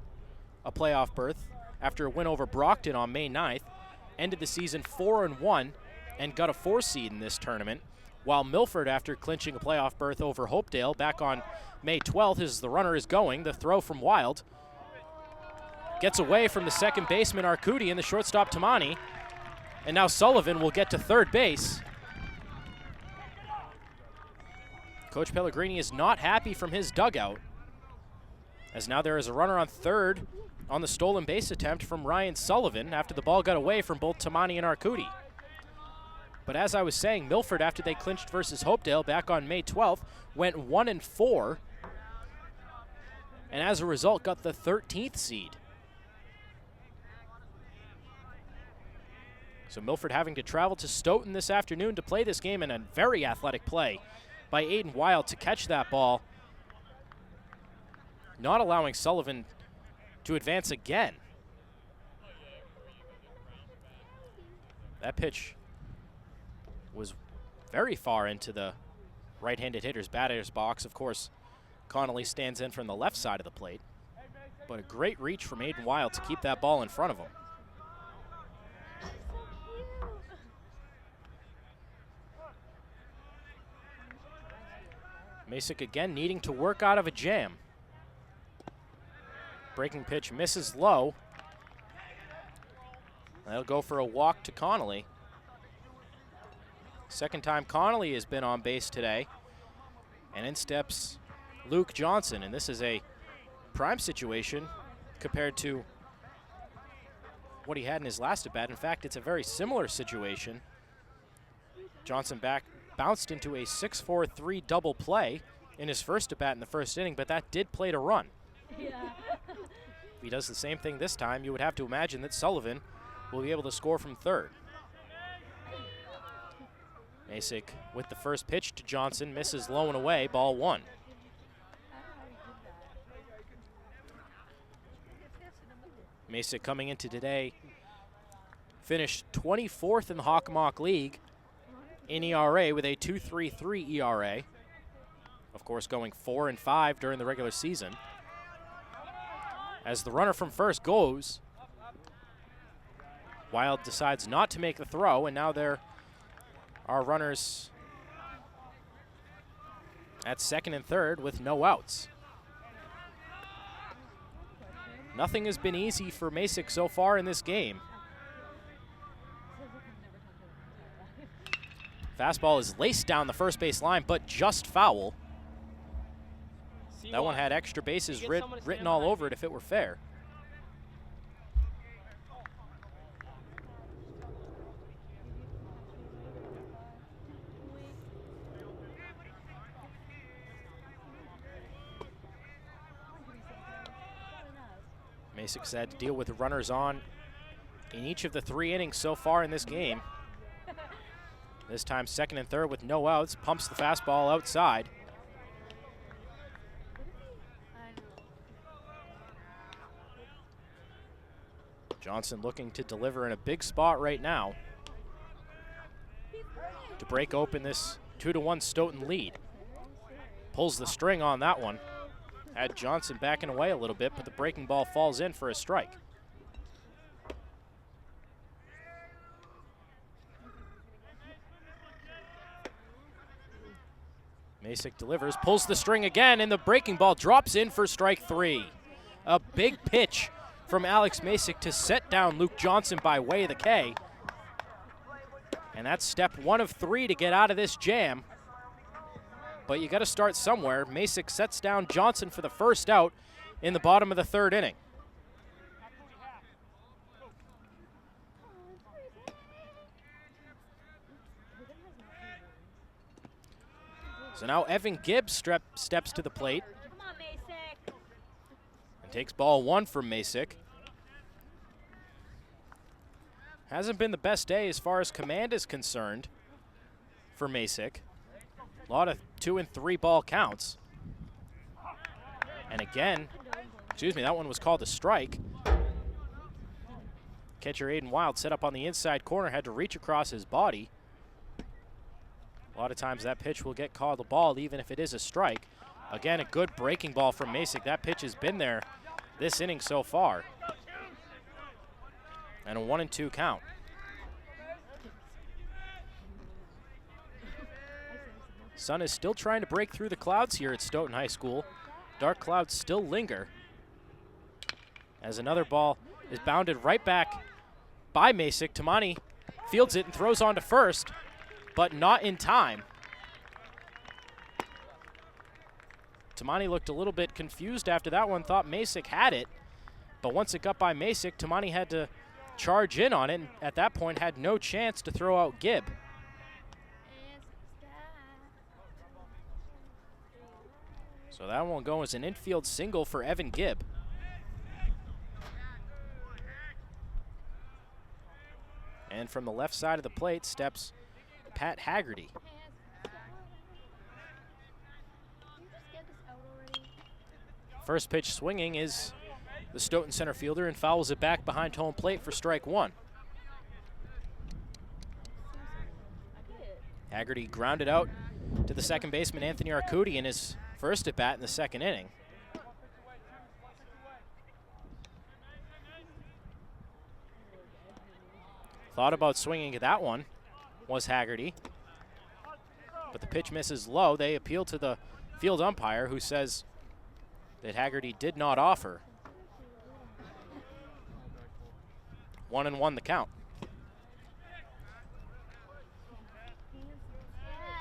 S1: a playoff berth after a win over Brockton on May 9th, ended the season 4-1 and got a 4 seed in this tournament, while Milford, after clinching a playoff berth over Hopedale back on May 12th, as the runner is going, the throw from Wild gets away from the second baseman Arcudi and the shortstop Tamani, and now Sullivan will get to third base. Coach Pellegrini is not happy from his dugout, as now there is a runner on third on the stolen base attempt from Ryan Sullivan after the ball got away from both Tamani and Arcudi. But as I was saying, Milford, after they clinched versus Hopedale back on May 12th, went 1-4, and as a result got the 13th seed. So Milford having to travel to Stoughton this afternoon to play this game, in a very athletic play by Aiden Wild to catch that ball, not allowing Sullivan to advance again. That pitch was very far into the right-handed hitter's batter's box. Of course, Connolly stands in from the left side of the plate, but a great reach from Aiden Wild to keep that ball in front of him. Masick again needing to work out of a jam. Breaking pitch misses low. That'll go for a walk to Connolly. Second time Connolly has been on base today. And in steps Luke Johnson, and this is a prime situation compared to what he had in his last at-bat. In fact, it's a very similar situation. Johnson bounced into a 6-4-3 double play in his first at-bat in the first inning, but that did play to run. Yeah. If he does the same thing this time, you would have to imagine that Sullivan will be able to score from third. Masick with the first pitch to Johnson, misses low and away, ball 1. Masick coming into today finished 24th in the Hockomock League in ERA with a 2.33 ERA. Of course, going 4-5 during the regular season. As the runner from first goes, Wild decides not to make the throw, and now there are runners at second and third with no outs. Nothing has been easy for Masick so far in this game. Fastball is laced down the first base line, but just foul. That one had extra bases written all over it if it were fair. Masick's had to deal with the runners on in each of the 3 innings so far in this game. This time second and third with no outs, pumps the fastball outside. Johnson looking to deliver in a big spot right now to break open this 2-1 Stoughton lead. Pulls the string on that one. Had Johnson backing away a little bit, but the breaking ball falls in for a strike. Masick delivers, pulls the string again, and the breaking ball drops in for strike 3. A big pitch from Alex Masick to set down Luke Johnson by way of the K. And that's step 1 of 3 to get out of this jam. But you got to start somewhere. Masick sets down Johnson for the first out in the bottom of the 3rd inning. So now Evan Gibbs steps to the plate and takes ball 1 from Masick. Hasn't been the best day as far as command is concerned for Masick. A lot of 2 and 3 ball counts. And again, that one was called a strike. Catcher Aiden Wild set up on the inside corner, had to reach across his body. A lot of times that pitch will get called a ball even if it is a strike. Again, a good breaking ball from Masick. That pitch has been there this inning so far. And a 1-2 count. Sun is still trying to break through the clouds here at Stoughton High School. Dark clouds still linger as another ball is bounded right back by Masick. Tamani fields it and throws on to first, but not in time. Tamani looked a little bit confused after that one, thought Masick had it, but once it got by Masick, Tamani had to charge in on it, and at that point had no chance to throw out Gibb. So that one will go as an infield single for Evan Gibb. And from the left side of the plate steps Pat Haggerty. First pitch swinging is the Stoughton center fielder and fouls it back behind home plate for strike 1. Haggerty grounded out to the second baseman Anthony Arcudi in his first at bat in the 2nd inning. Thought about swinging at that one was Haggerty, but the pitch misses low. They appeal to the field umpire, who says that Haggerty did not offer. 1-1 the count.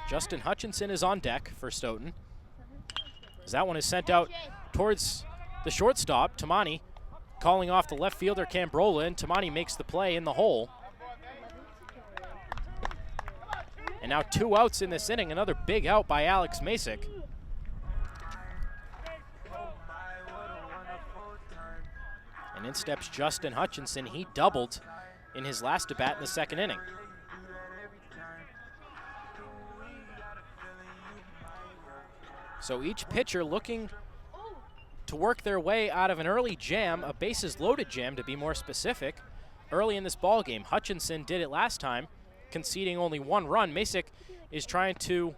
S1: Justin Hutchinson is on deck for Stoughton, as that one is sent out towards the shortstop. Tamani calling off the left fielder Cambrola, and Tamani makes the play in the hole. And now 2 outs in this inning, another big out by Alex Masick. And in steps Justin Hutchinson. He doubled in his last at bat in the 2nd inning. So each pitcher looking to work their way out of an early jam, a bases loaded jam to be more specific, early in this ball game. Hutchinson did it last time, conceding only 1 run. Masick is trying to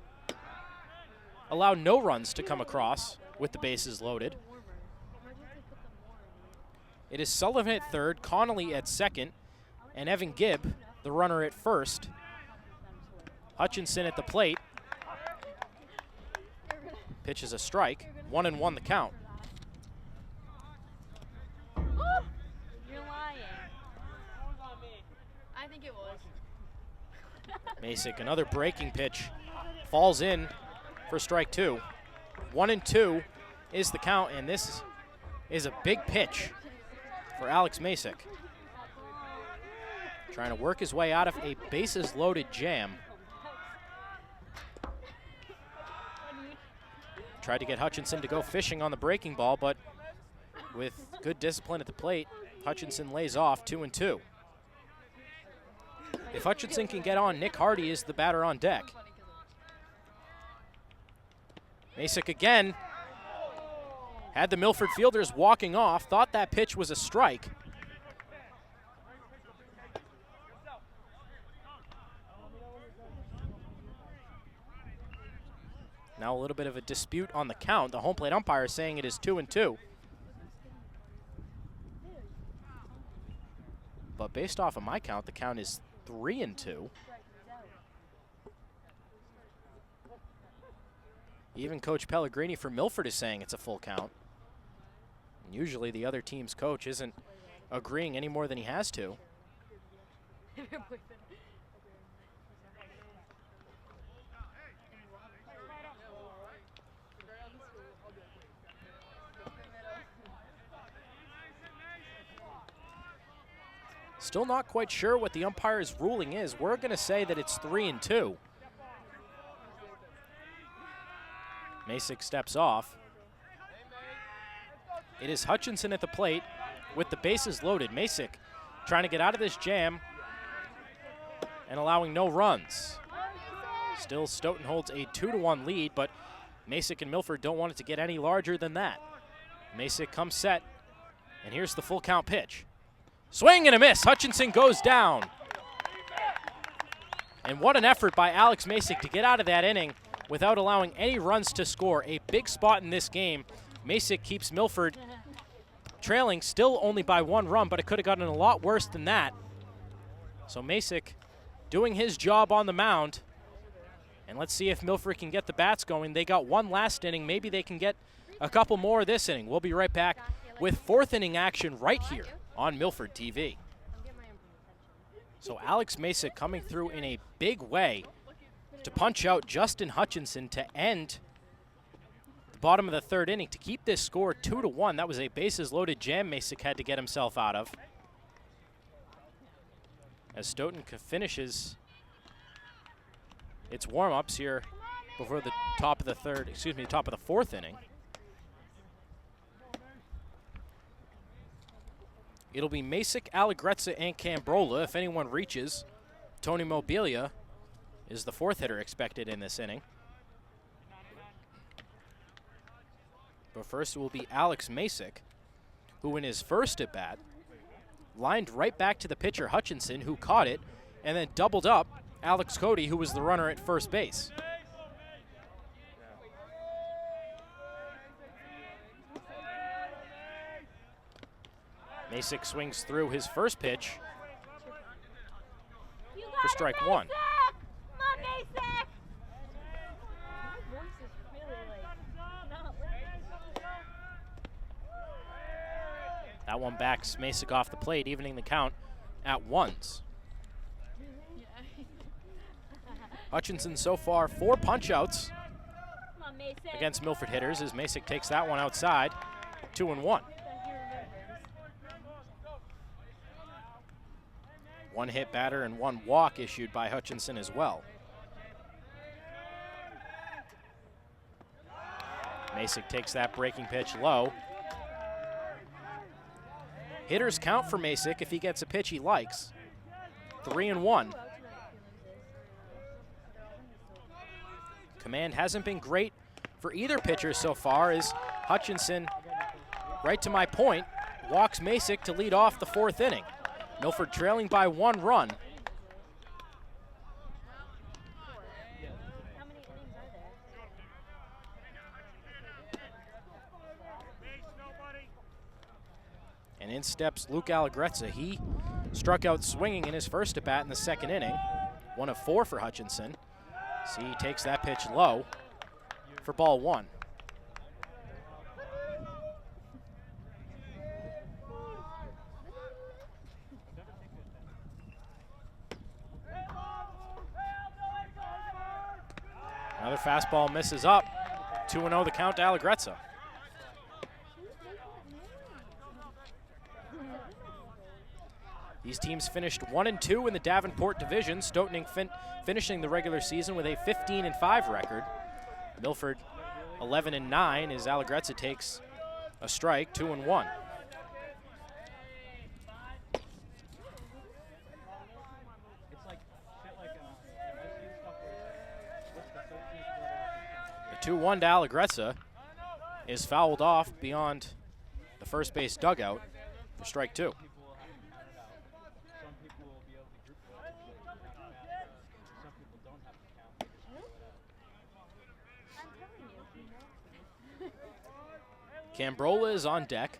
S1: allow no runs to come across with the bases loaded. It is Sullivan at 3rd, Connolly at 2nd, and Evan Gibb, the runner, at 1st. Hutchinson at the plate. Pitch is a strike. 1-1 the count.
S2: You're lying. I think it was.
S1: Masick, another breaking pitch, falls in for strike 2. 1-2 is the count, and this is a big pitch for Alex Masick. Trying to work his way out of a bases loaded jam. Tried to get Hutchinson to go fishing on the breaking ball, but with good discipline at the plate, Hutchinson lays off. 2-2. If Hutchinson can get on, Nick Hardy is the batter on deck. Masick again had the Milford fielders walking off, thought that pitch was a strike. Now a little bit of a dispute on the count. The home plate umpire is saying it is 2-2. But based off of my count, the count is 3-2. Even Coach Pellegrini for Milford is saying it's a full count. And usually the other team's coach isn't agreeing any more than he has to. Still not quite sure what the umpire's ruling is. We're going to say that it's 3-2. Masick steps off. It is Hutchinson at the plate with the bases loaded. Masick trying to get out of this jam and allowing no runs. Still, Stoughton holds a 2-1 lead, but Masick and Milford don't want it to get any larger than that. Masick comes set, and here's the full count pitch. Swing and a miss. Hutchinson goes down. And what an effort by Alex Masick to get out of that inning without allowing any runs to score. A big spot in this game. Masick keeps Milford trailing, still only by 1 run, but it could have gotten a lot worse than that. So Masick doing his job on the mound. And let's see if Milford can get the bats going. They got 1 last inning. Maybe they can get a couple more this inning. We'll be right back with 4th inning action right here on Milford TV. So Alex Masick coming through in a big way to punch out Justin Hutchinson to end the bottom of the 3rd inning to keep this score 2-1. That was a bases loaded jam Masick had to get himself out of. As Stoughton finishes its warm-ups here before the top of the 4th inning. It'll be Masick, Allegrezza, and Cambrola if anyone reaches. Tony Mobilia is the 4th hitter expected in this inning. But first it will be Alex Masick, who in his first at-bat lined right back to the pitcher Hutchinson, who caught it, and then doubled up Alex Cody, who was the runner at first base. Masick swings through his first pitch for strike 1. That one backs Masick off the plate, evening the count at 1s. Hutchinson so far 4 punch-outs against Milford hitters as Masick takes that one outside, 2-1. 1 hit batter and 1 walk issued by Hutchinson as well. Masick takes that breaking pitch low. Hitters count for Masick if he gets a pitch he likes. 3-1. Command hasn't been great for either pitcher so far as Hutchinson, right to my point, walks Masick to lead off the 4th inning. Milford trailing by 1 run.
S2: How many innings are there?
S1: And in steps Luke Allegrezza. He struck out swinging in his first at-bat in the 2nd inning. 1 of 4 for Hutchinson. See, he takes that pitch low for ball 1. Another fastball misses up. 2-0 the count to Allegrezza. These teams finished 1-2 in the Davenport Division. Stoughton finishing the regular season with a 15-5 record. Milford 11-9 as Allegrezza takes a strike, 2-1. The 2-1 to Allegrezza is fouled off beyond the first base dugout for strike 2. Cambrola is on deck.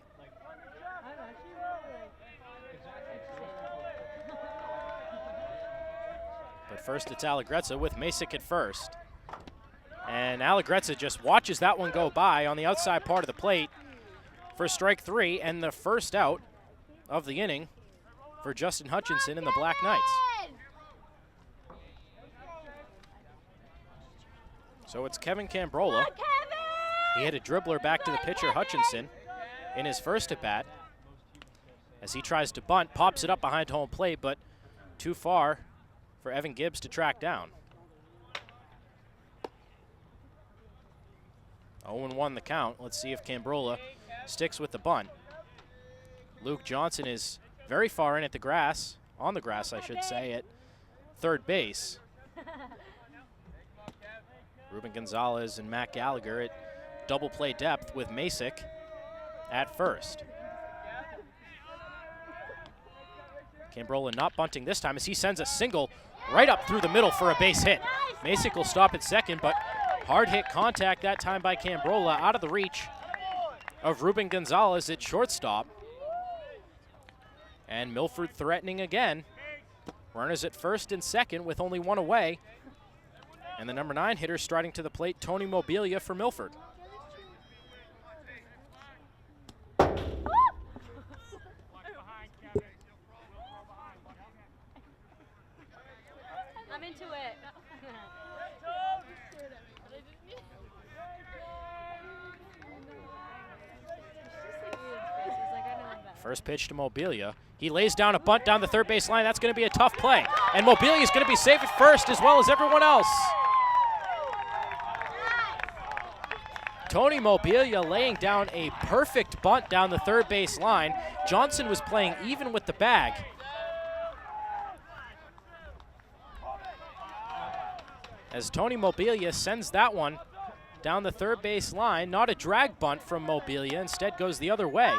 S1: But first it's Allegrezza with Masick at first. And Allegretza just watches that one go by on the outside part of the plate for strike 3 and the first out of the inning for Justin Hutchinson and the Black Knights. So it's Kevin Cambrola. He hit a dribbler back to the pitcher Hutchinson in his first at-bat. As he tries to bunt, pops it up behind home plate, but too far for Evan Gibbs to track down. 0-1 the count. Let's see if Cambrola sticks with the bunt. Luke Johnson is very far in at the grass, on the grass I should say, at third base. Ruben Gonzalez and Matt Gallagher at double play depth with Masick at first. Cambrola not bunting this time as he sends a single right up through the middle for a base hit. Masick will stop at second, but hard hit contact that time by Cambrola out of the reach of Ruben Gonzalez at shortstop. And Milford threatening again. Runners at first and second with only one away. And the number 9 hitter striding to the plate, Tony Mobilia for Milford.
S2: I'm into it.
S1: First pitch to Mobilia. He lays down a bunt down the third base line. That's going to be a tough play. And Mobilia is going to be safe at first as well as everyone else. Tony Mobilia laying down a perfect bunt down the third base line. Johnson was playing even with the bag. As Tony Mobilia sends that one down the third base line. Not a drag bunt from Mobilia, instead goes the other way.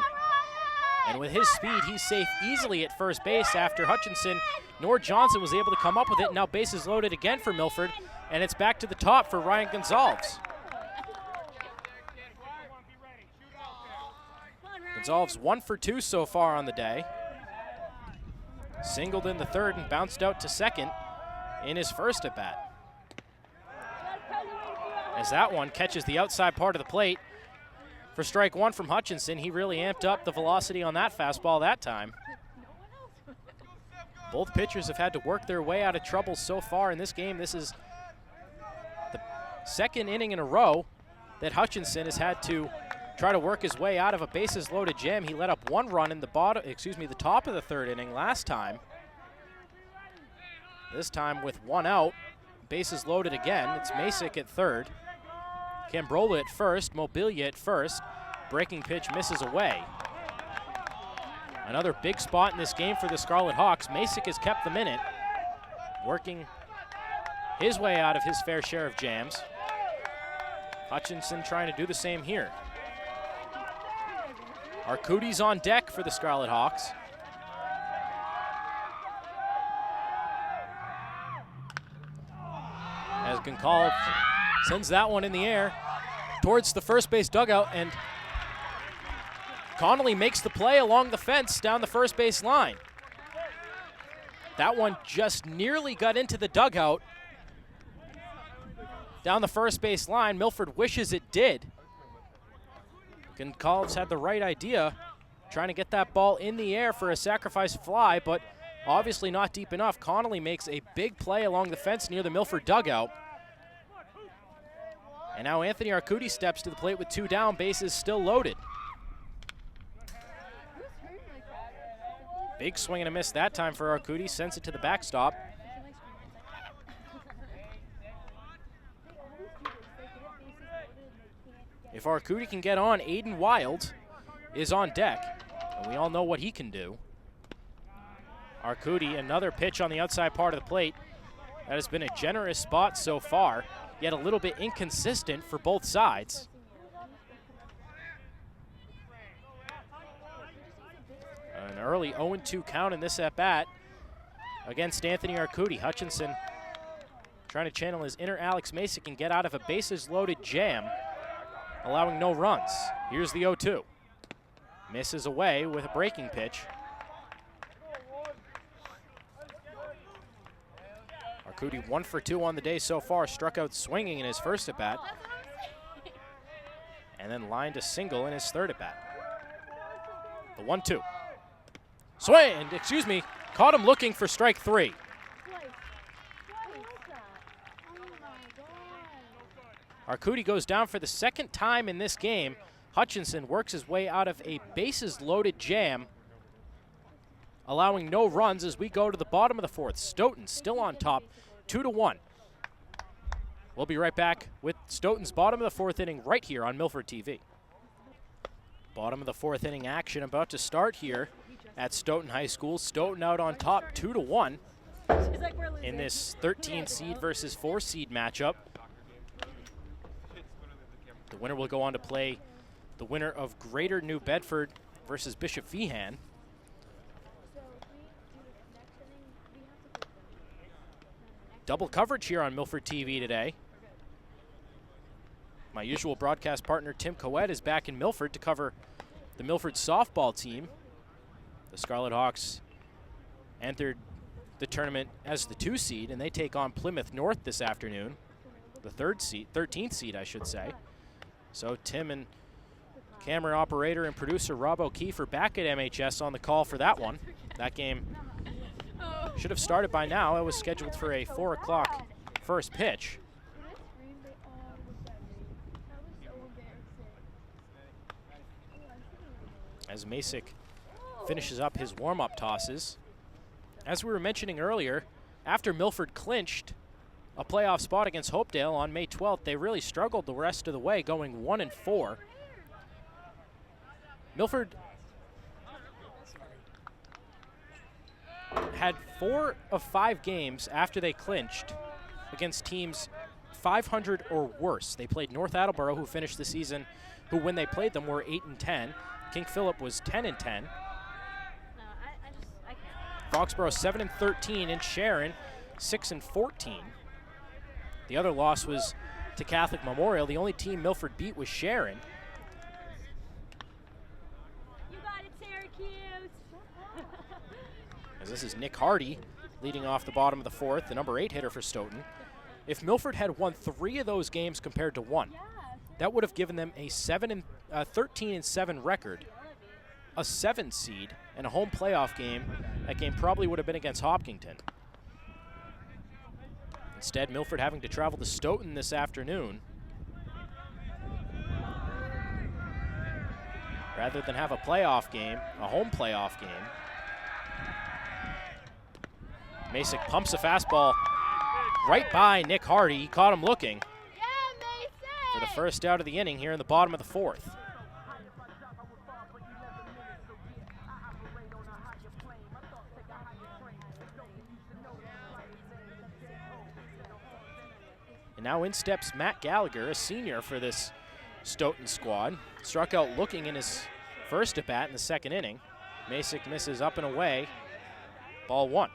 S1: And with his speed, he's safe easily at first base after Hutchinson nor Johnson was able to come up with it. Now bases loaded again for Milford, and it's back to the top for Ryan Gonzalez. Gonzalez 1 for 2 so far on the day. Singled in the third and bounced out to second in his first at bat. As that one catches the outside part of the plate for strike 1 from Hutchinson. He really amped up the velocity on that fastball that time. Both pitchers have had to work their way out of trouble so far in this game. This is the second inning in a row that Hutchinson has had to try to work his way out of a bases loaded jam. He let up 1 run in the the top of the third inning last time. This time with 1 out, bases loaded again. It's Masick at third. Cambrola at first, Mobilia at first. Breaking pitch misses away. Another big spot in this game for the Scarlet Hawks. Masick has kept them in it, working his way out of his fair share of jams. Hutchinson trying to do the same here. Arcudi's on deck for the Scarlet Hawks. As Goncalves sends that one in the air towards the first base dugout, and Connolly makes the play along the fence down the first base line. That one just nearly got into the dugout down the first base line. Milford wishes it did. Goncalves had the right idea, trying to get that ball in the air for a sacrifice fly, but obviously not deep enough. Connolly makes a big play along the fence near the Milford dugout. And now Anthony Arcudi steps to the plate with 2 down, bases still loaded. Big swing and a miss that time for Arcudi, sends it to the backstop. If Arcudi can get on, Aiden Wild is on deck, and we all know what he can do. Arcudi, another pitch on the outside part of the plate. That has been a generous spot so far, yet a little bit inconsistent for both sides. An early 0-2 count in this at-bat against Anthony Arcudi. Hutchinson trying to channel his inner Alex Masick and get out of a bases-loaded jam, allowing no runs. Here's the 0-2. Misses away with a breaking pitch. Arcudi 1 for 2 on the day so far, struck out swinging in his first at bat, and then lined a single in his third at bat. The 1-2. Swing, excuse me, caught him looking for strike 3. Arcudi goes down for the second time in this game. Hutchinson works his way out of a bases-loaded jam, allowing no runs as we go to the bottom of the fourth. Stoughton still on top, 2-1. We'll be right back with Stoughton's bottom of the fourth inning right here on Milford TV. Bottom of the fourth inning action about to start here at Stoughton High School. Stoughton out on top, 2-1 in this 13 seed versus 4 seed matchup. The winner will go on to play the winner of Greater New Bedford versus Bishop Feehan. Double coverage here on Milford TV today. My usual broadcast partner, Tim Coed, is back in Milford to cover the Milford softball team. The Scarlet Hawks entered the tournament as the 2 seed, and they take on Plymouth North this afternoon, the 13th seed, I should say. So Tim and camera operator and producer Rob O'Keefe are back at MHS on the call for that one. That game should have started by now. It was scheduled for a 4 o'clock first pitch. As Masick finishes up his warm-up tosses. As we were mentioning earlier, after Milford clinched a playoff spot against Hopedale on May 12th, they really struggled the rest of the way, going 1-4. Milford had 4 of 5 games after they clinched against teams 500 or worse. They played North Attleboro, who finished the season, who when they played them were 8-10. King Philip was 10-10. Foxborough 7-13, and Sharon 6-14. The other loss was to Catholic Memorial. The only team Milford beat was Sharon.
S3: You got it, Syracuse.
S1: As this is Nick Hardy leading off the bottom of the fourth, the number 8 hitter for Stoughton. If Milford had won 3 of those games compared to 1, that would have given them a 13-7 record, a 7 seed, and a home playoff game. That game probably would have been against Hopkinton. Instead, Milford having to travel to Stoughton this afternoon rather than have a playoff game, a home playoff game. Masick pumps a fastball right by Nick Hardy. He caught him looking for the first out of the inning here in the bottom of the fourth. And now in steps Matt Gallagher, a senior for this Stoughton squad. Struck out looking in his first at bat in the second inning. Masick misses up and away. Ball 1.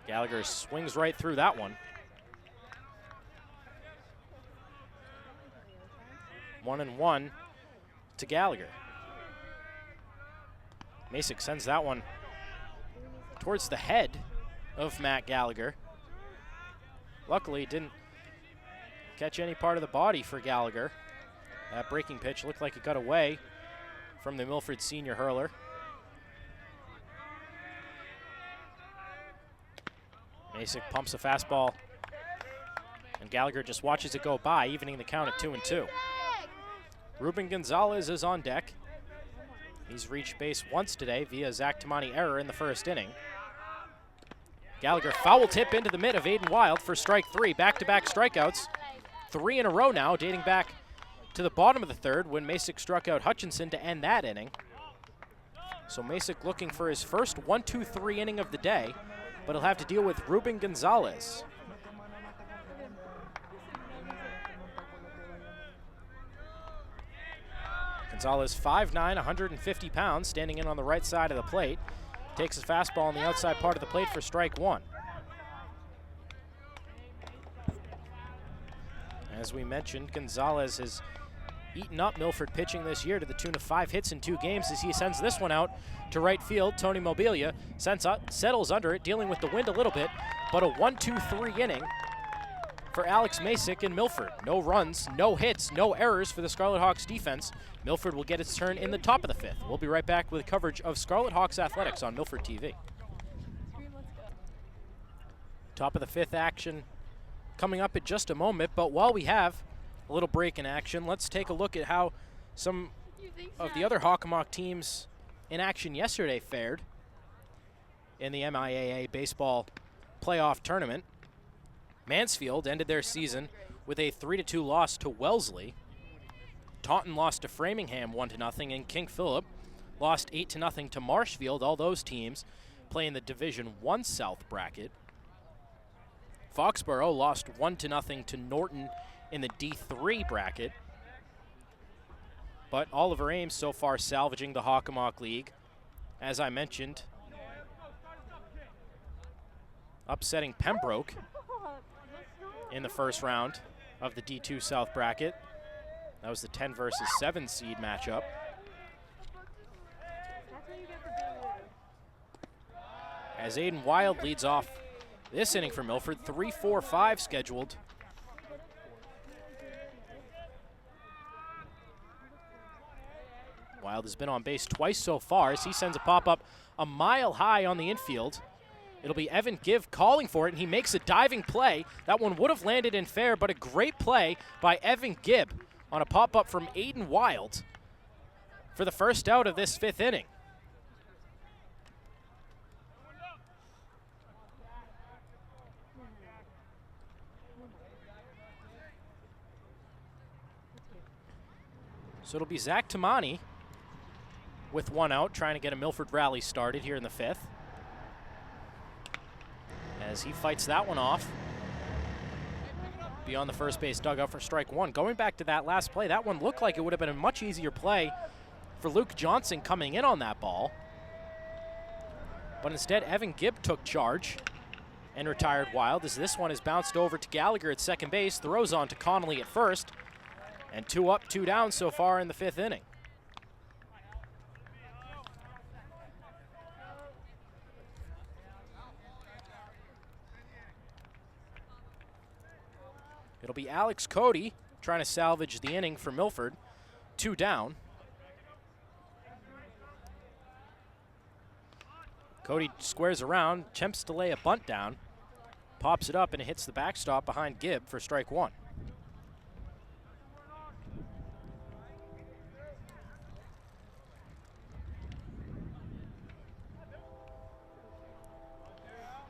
S1: Gallagher swings right through that one. 1-1 to Gallagher. Masick sends that one towards the head of Matt Gallagher. Luckily, didn't catch any part of the body for Gallagher. That breaking pitch looked like it got away from the Milford senior hurler. Masick pumps a fastball, and Gallagher just watches it go by, evening the count at 2-2. Ruben Gonzalez is on deck. He's reached base once today via Zach Tamani error in the first inning. Gallagher foul tip into the mitt of Aiden Wild for strike 3. Back-to-back strikeouts, 3 in a row now, dating back to the bottom of the third when Masick struck out Hutchinson to end that inning. So Masick looking for his first 1-2-3 inning of the day, but he'll have to deal with Ruben Gonzalez. Gonzalez 5'9", 150 pounds, standing in on the right side of the plate. Takes his fastball on the outside part of the plate for strike 1. As we mentioned, Gonzalez has eaten up Milford pitching this year to the tune of 5 hits in 2 games as he sends this one out to right field. Tony Mobilia settles under it, dealing with the wind a little bit, but a 1-2-3 inning for Alex Masick in Milford. No runs, no hits, no errors for the Scarlet Hawks defense. Milford will get its turn in the top of the 5th. We'll be right back with coverage of Scarlet Hawks athletics on Milford TV. Top of the 5th action coming up in just a moment, but while we have a little break in action, let's take a look at how some of the other Hockomock teams in action yesterday fared in the MIAA baseball playoff tournament. Mansfield ended their season with a 3-2 loss to Wellesley. Taunton lost to Framingham 1-0, and King Philip lost 8-0 to Marshfield. All those teams play in the Division 1 South bracket. Foxborough lost 1-0 to Norton in the D3 bracket. But Oliver Ames so far salvaging the Hockomock League. As I mentioned, upsetting Pembroke in the first round of the D2 South bracket. That was the 10 versus 7 seed matchup. As Aiden Wild leads off this inning for Milford, 3-4-5 scheduled. Wild has been on base twice so far as he sends a pop-up a mile high on the infield. It'll be Evan Gibb calling for it, and he makes a diving play. That one would have landed in fair, but a great play by Evan Gibb on a pop-up from Aiden Wild for the first out of this 5th inning. So it'll be Zach Tamani with 1 out, trying to get a Milford rally started here in the 5th. As he fights that one off beyond the first base dugout for strike 1. Going back to that last play, that one looked like it would have been a much easier play for Luke Johnson coming in on that ball. But instead, Evan Gibb took charge and retired Wild, as this one is bounced over to Gallagher at second base, throws on to Connolly at first, and 2 up, 2 down so far in the 5th inning. It'll be Alex Cody trying to salvage the inning for Milford. 2 down. Cody squares around, attempts to lay a bunt down, pops it up, and it hits the backstop behind Gibb for strike 1.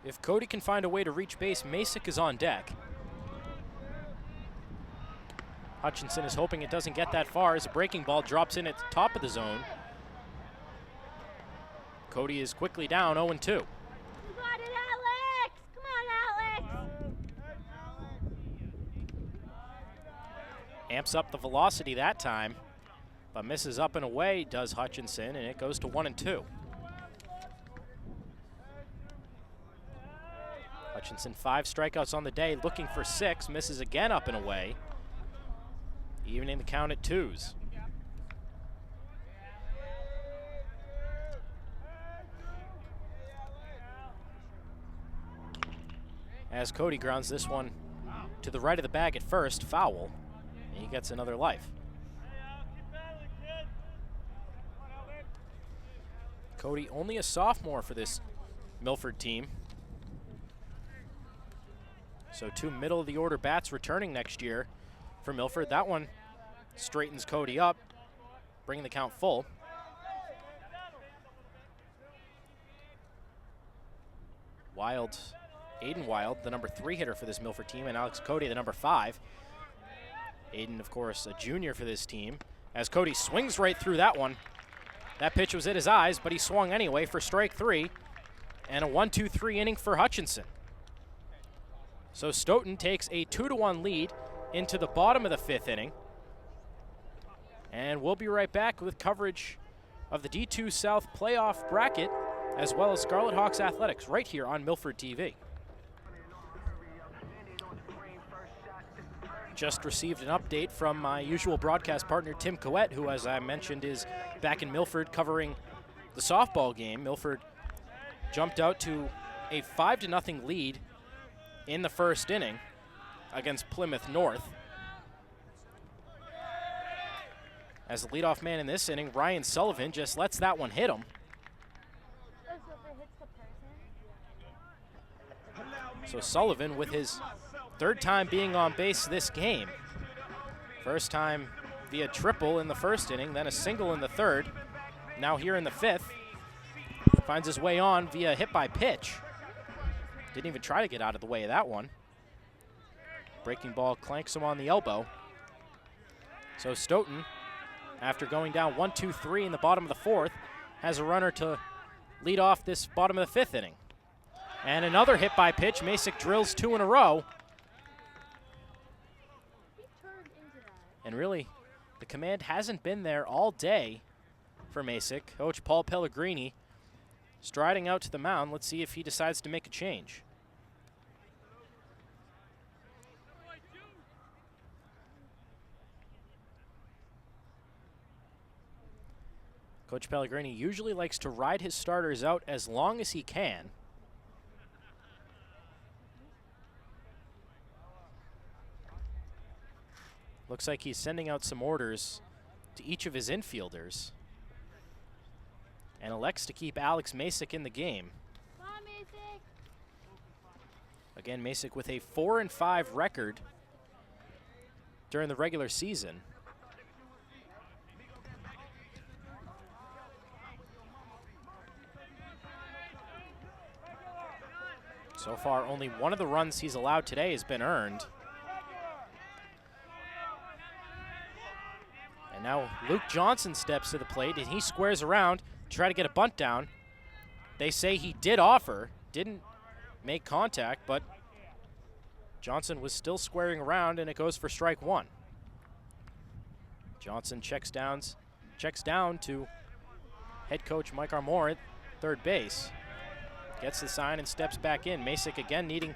S1: If Cody can find a way to reach base, Masick is on deck. Hutchinson is hoping it doesn't get that far as a breaking ball drops in at the top of the zone. Cody is quickly down 0-2.
S3: You got it, Alex! Come on, Alex!
S1: Amps up the velocity that time, but misses up and away, does Hutchinson, and it goes to 1-2. Hutchinson 5 strikeouts on the day, looking for 6, misses again up and away, evening the count at 2s. As Cody grounds this one to the right of the bag at first, foul, and he gets another life. Cody only a sophomore for this Milford team. So 2 middle-of-the-order bats returning next year for Milford. That one straightens Cody up, bringing the count full. Wild, Aiden Wild, the number 3 hitter for this Milford team, and Alex Cody, the number 5. Aiden, of course, a junior for this team. As Cody swings right through that one. That pitch was at his eyes, but he swung anyway for strike 3. And a 1-2-3 inning for Hutchinson. So Stoughton takes a 2-1 lead into the bottom of the 5th inning. And we'll be right back with coverage of the D2 South playoff bracket, as well as Scarlet Hawks athletics, right here on Milford TV. just received an update from my usual broadcast partner, Tim Coette, who, as I mentioned, is back in Milford covering the softball game. Milford jumped out to a 5-0 lead in the first inning against Plymouth North. As the leadoff man in this inning, Ryan Sullivan just lets that one hit him. So Sullivan with his third time being on base this game. First time via triple in the first inning, then a single in the third. Now here in the fifth, finds his way on via hit by pitch. Didn't even try to get out of the way of that one. Breaking ball clanks him on the elbow. So Stoughton, after going down 1-2-3 in the bottom of the fourth, has a runner to lead off this bottom of the fifth inning. And another hit by pitch. Masick drills 2 in a row. And really, the command hasn't been there all day for Masick. Coach Paul Pellegrini striding out to the mound. Let's see if he decides to make a change. Coach Pellegrini usually likes to ride his starters out as long as he can. Looks like he's sending out some orders to each of his infielders and elects to keep Alex Masick in the game.
S3: Come on, Masick.
S1: Again, Masick with a 4-5 record during the regular season. So far, only one of the runs he's allowed today has been earned. And now Luke Johnson steps to the plate, and he squares around to try to get a bunt down. They say he did offer, didn't make contact, but Johnson was still squaring around, and it goes for strike one. Johnson checks down to head coach Mike Armour at third base. Gets the sign and steps back in. Masick again needing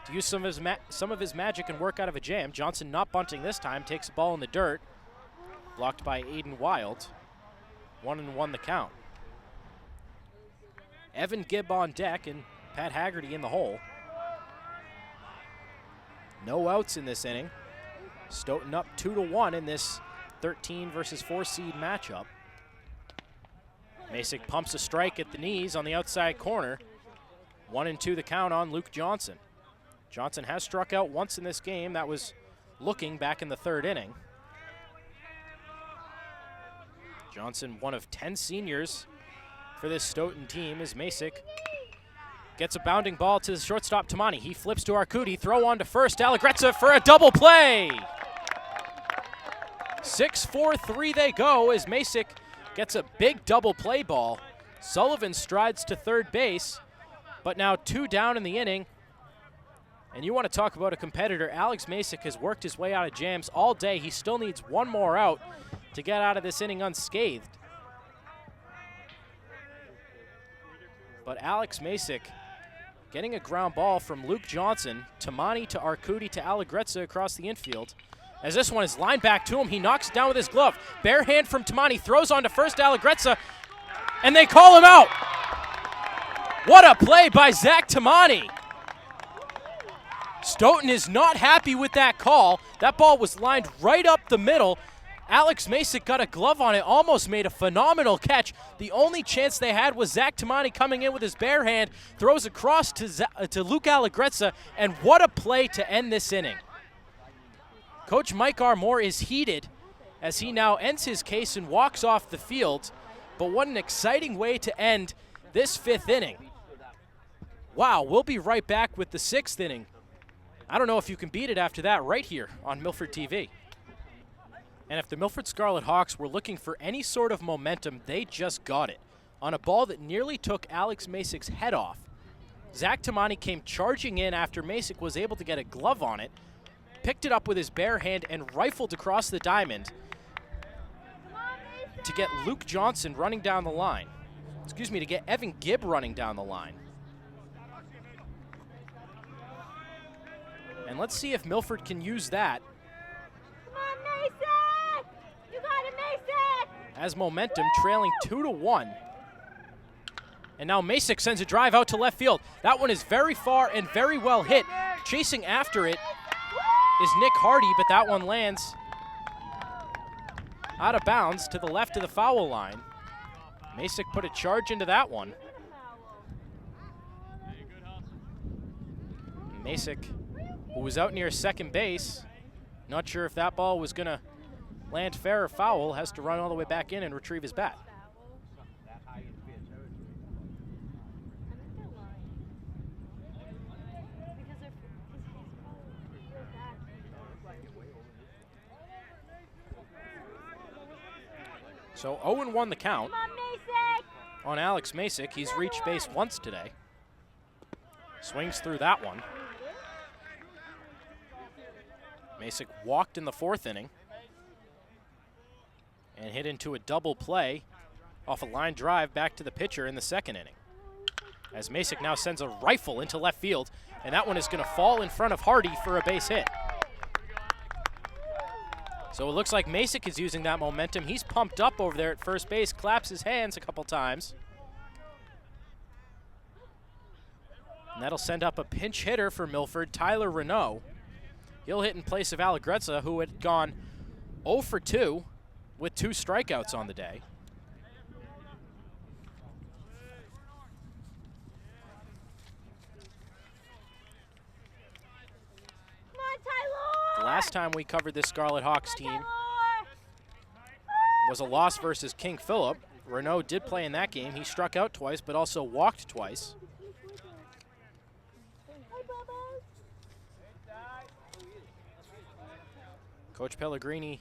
S1: to use some of his magic and work out of a jam. Johnson not bunting this time, takes the ball in the dirt. Blocked by Aiden Wild. 1-1 the count. Evan Gibb on deck and Pat Haggerty in the hole. No outs in this inning. Stoughton up 2-1 in this 13 versus 4 seed matchup. Masick pumps a strike at the knees on the outside corner. 1-2 the count on Luke Johnson. Johnson has struck out once in this game. That was looking back in the third inning. Johnson, one of 10 seniors for this Stoughton team, as Masick gets a bounding ball to the shortstop Tamani. He flips to Arcudi, throw on to first. Allegrezza for a double play. 6-4-3 they go as Masick gets a big double play ball. Sullivan strides to third base, but now 2 down in the inning. And you want to talk about a competitor. Alex Masick has worked his way out of jams all day. He still needs one more out to get out of this inning unscathed. But Alex Masick getting a ground ball from Luke Johnson, Tamani to Arcudi to Allegrezza across the infield. As this one is lined back to him, he knocks it down with his glove. Bare hand from Tamani, throws on to first Allegrezza, and they call him out. What a play by Zach Tamani. Stoughton is not happy with that call. That ball was lined right up the middle. Alex Masick got a glove on it, almost made a phenomenal catch. The only chance they had was Zach Tamani coming in with his bare hand, throws across to Luke Allegrezza, and what a play to end this inning. Coach Mike Armour is heated as he now ends his case and walks off the field. But what an exciting way to end this fifth inning. Wow, we'll be right back with the sixth inning. I don't know if you can beat it after that right here on Milford TV. And if the Milford Scarlet Hawks were looking for any sort of momentum, they just got it. On a ball that nearly took Alex Masick's head off, Zach Tamani came charging in after Masick was able to get a glove on it, picked it up with his bare hand and rifled across the diamond to get Luke Johnson running down the line. To get Evan Gibb running down the line. And And let's see if Milford can use that
S3: Come on, Mason! You got it, Mason!
S1: as momentum, trailing 2-1. And now Masick sends a drive out to left field. That one is very far and very well hit. Chasing after it is Nick Hardy, but that one lands out of bounds to the left of the foul line. Masick put a charge into that one. Masick, who was out near second base, not sure if that ball was going to land fair or foul, has to run all the way back in and retrieve his bat. So 0-1 the count on Alex Masick. He's reached base once today. Swings through that one. Masick walked in the fourth inning and hit into a double play off a line drive back to the pitcher in the second inning. As Masick now sends a rifle into left field, and that one is going to fall in front of Hardy for a base hit. So it looks like Masick is using that momentum. He's pumped up over there at first base, claps his hands a couple times. And that'll send up a pinch hitter for Milford, Tyler Renaud. He'll hit in place of Allegrezza, who had gone 0 for 2 with 2 strikeouts on the day.
S3: Come on, Tyler!
S1: The last time we covered this Scarlet Hawks team was a loss versus King Philip. Renaud did play in that game. He struck out twice, but also walked twice. Coach Pellegrini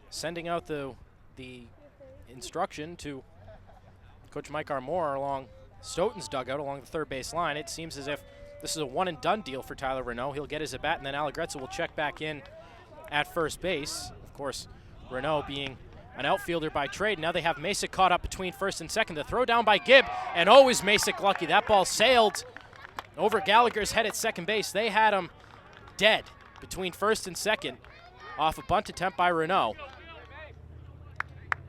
S1: sending out the instruction to Coach Mike Armour along Stoughton's dugout along the third base line. It seems as if this is a one-and-done deal for Tyler Renaud. He'll get his at-bat, and then Allegrezza will check back in at first base. Of course, Renaud being an outfielder by trade. Now they have Masick caught up between first and second. The throw down by Gibb, and oh, is Masick lucky. That ball sailed over Gallagher's head at second base. They had him dead between first and second off a bunt attempt by Renaud.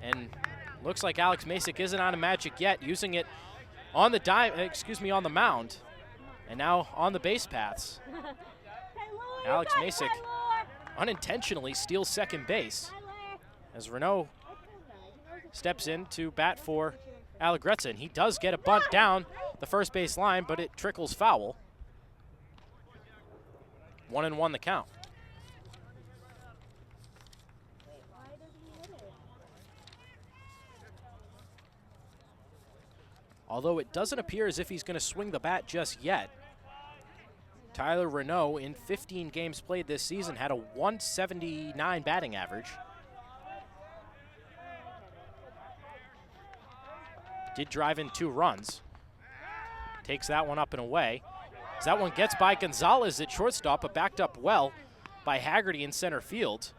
S1: And looks like Alex Masick isn't on a magic yet, using it on the on the mound, and now on the base paths. Alex Masick unintentionally steals second base as Renaud steps in to bat for Allegrezza, and he does get a bunt down the first base line, but it trickles foul. 1-1 the count. Although it doesn't appear as if he's going to swing the bat just yet. Tyler Renaud, in 15 games played this season, had a 179 batting average. Did drive in 2 runs. Takes that one up and away. As that one gets by Gonzalez at shortstop, but backed up well by Haggerty in center field.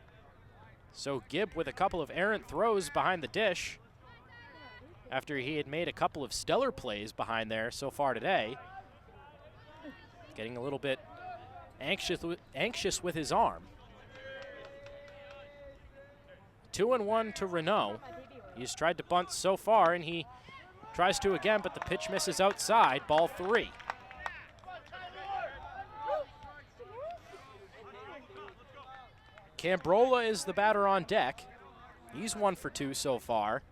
S1: So Gibb with a couple of errant throws behind the dish after he had made a couple of stellar plays behind there so far today. Getting a little bit anxious with his arm. 2-1 to Renaud. He's tried to bunt so far, and he tries to again, but the pitch misses outside, ball 3. Cambrola is the batter on deck. He's 1 for 2 so far.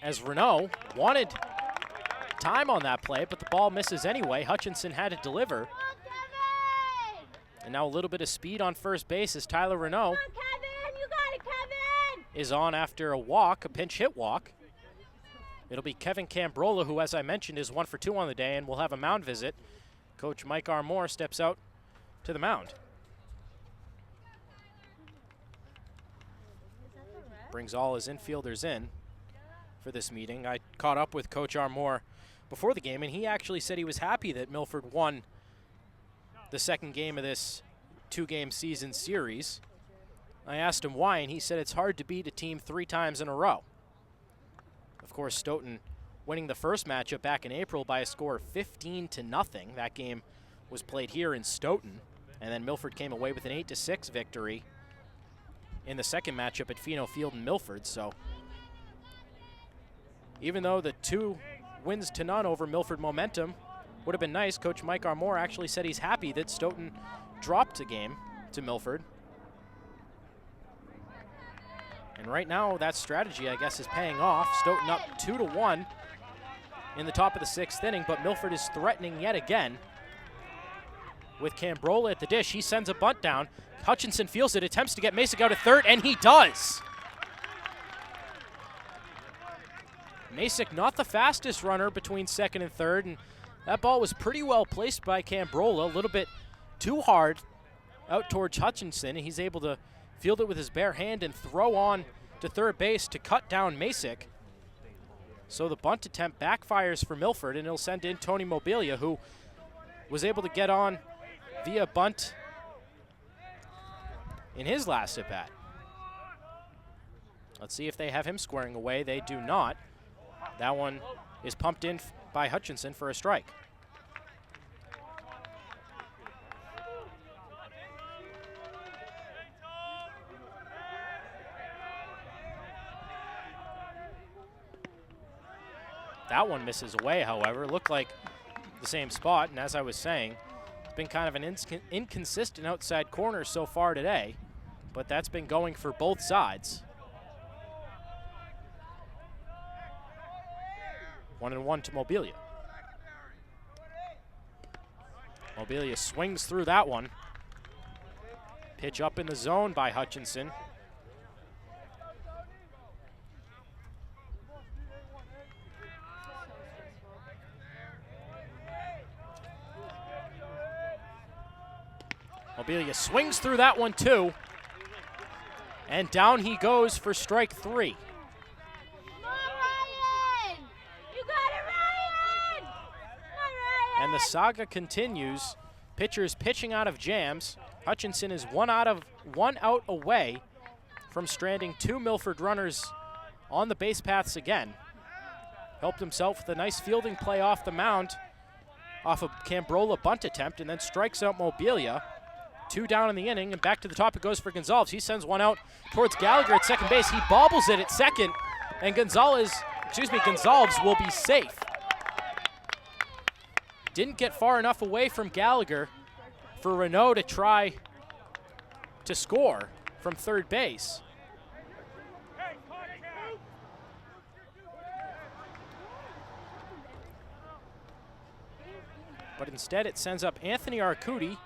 S1: As Renaud wanted time on that play, but the ball misses anyway. Hutchinson had to deliver. And now a little bit of speed on first base as Tyler Renaud is on after a walk, a pinch hit walk. It'll be Kevin Cambrola, who, as I mentioned, is 1 for 2 on the day, and will have a mound visit. Coach Mike Armour steps out to the mound. Brings all his infielders in for this meeting. I caught up with Coach Armour before the game, and he actually said he was happy that Milford won the second game of this 2-game season series. I asked him why, and he said it's hard to beat a team 3 times in a row. Of course, Stoughton winning the first matchup back in April by a score of 15-0. That game was played here in Stoughton, and then Milford came away with an 8-6 victory in the second matchup at Pheno Field in Milford. So even though the 2-0 over Milford momentum would have been nice, Coach Mike Armour actually said he's happy that Stoughton dropped a game to Milford. And right now, that strategy, I guess, is paying off. Stoughton up 2-1 in the top of the 6th inning, but Milford is threatening yet again with Cambrola at the dish. He sends a bunt down. Hutchinson fields it, attempts to get Masick out at third, and he does. Masick not the fastest runner between second and third, and that ball was pretty well placed by Cambrola, a little bit too hard out towards Hutchinson, and he's able to field it with his bare hand and throw on to third base to cut down Masick. So the bunt attempt backfires for Milford, and it'll send in Tony Mobilia, who was able to get on via bunt in his last at-bat. Let's see if they have him squaring away. They do not. That one is pumped in by Hutchinson for a strike. That one misses away, however. Looked like the same spot, and as I was saying, it's been kind of an inconsistent outside corner so far today, but that's been going for both sides. 1-1 to Mobilia. Mobilia swings through that one. Pitch up in the zone by Hutchinson. Mobilia swings through that one too. And down he goes for strike 3.
S3: Come on, Ryan! You got it, Ryan! Come on, Ryan!
S1: And the saga continues. Pitchers pitching out of jams. Hutchinson is one out away from stranding 2 Milford runners on the base paths again. Helped himself with a nice fielding play off the mound off a Cambrola bunt attempt, and then strikes out Mobilia. 2 down in the inning, and back to the top it goes for Gonzalez. He sends one out towards Gallagher at second base. He bobbles it at second, and Gonzalez will be safe. Didn't get far enough away from Gallagher for Renault to try to score from third base. But instead it sends up Anthony Arcudi,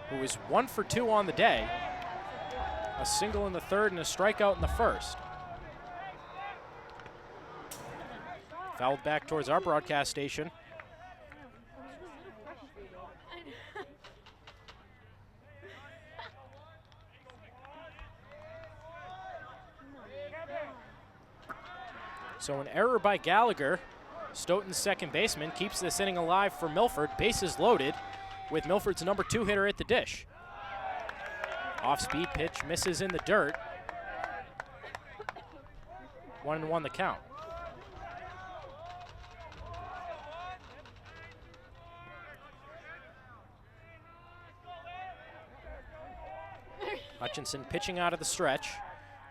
S1: who is 1 for 2 on the day. A single in the third and a strikeout in the first. Fouled back towards our broadcast station. So an error by Gallagher. Stoughton's second baseman keeps this inning alive for Milford. Bases loaded with Milford's number 2 hitter at the dish. Off-speed pitch misses in the dirt. 1-1 the count. Hutchinson pitching out of the stretch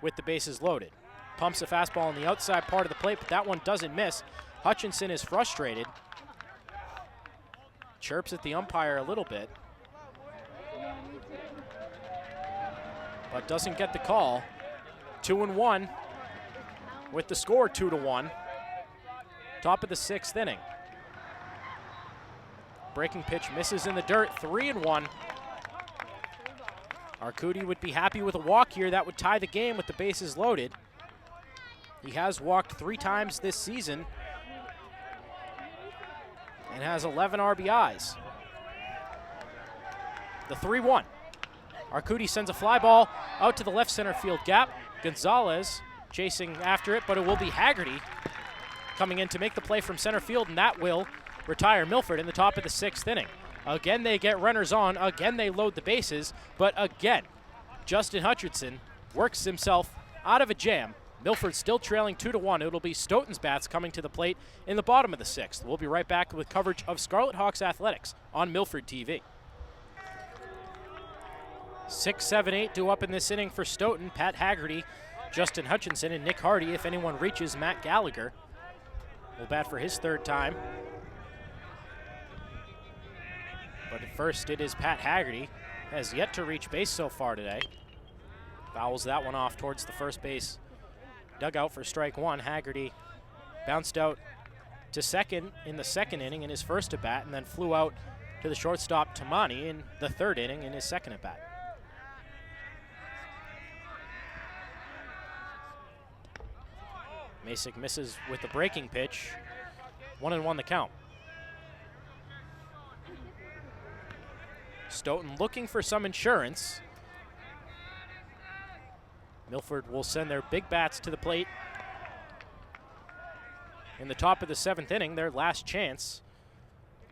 S1: with the bases loaded. Pumps a fastball on the outside part of the plate, but that one doesn't miss. Hutchinson is frustrated. Chirps at the umpire a little bit, but doesn't get the call. 2-1 with the score 2-1. Top of the 6th inning. Breaking pitch misses in the dirt, 3-1. Arcudi would be happy with a walk here. That would tie the game with the bases loaded. He has walked 3 times this season and has 11 RBIs. The 3-1. Arcudi sends a fly ball out to the left center field gap. Gonzalez chasing after it, but it will be Haggerty coming in to make the play from center field, and that will retire Milford in the top of the 6th inning. Again, they get runners on. Again, they load the bases, but again, Justin Hutchinson works himself out of a jam Milford still trailing 2-1. It'll be Stoughton's bats coming to the plate in the bottom of the 6th. We'll be right back with coverage of Scarlet Hawks athletics on Milford TV. 6, 7, 8 due up in this inning for Stoughton. Pat Haggerty, Justin Hutchinson, and Nick Hardy. If anyone reaches, Matt Gallagher will bat for his 3rd time. But at first it is Pat Haggerty. Has yet to reach base so far today. Fouls that one off towards the first base dugout for strike 1. Haggerty bounced out to second in the 2nd inning in his first at-bat, and then flew out to the shortstop Tamani in the 3rd inning in his 2nd at-bat. Masick misses with the breaking pitch. 1-1 the count. Stoughton looking for some insurance. Milford will send their big bats to the plate in the top of the 7th inning, their last chance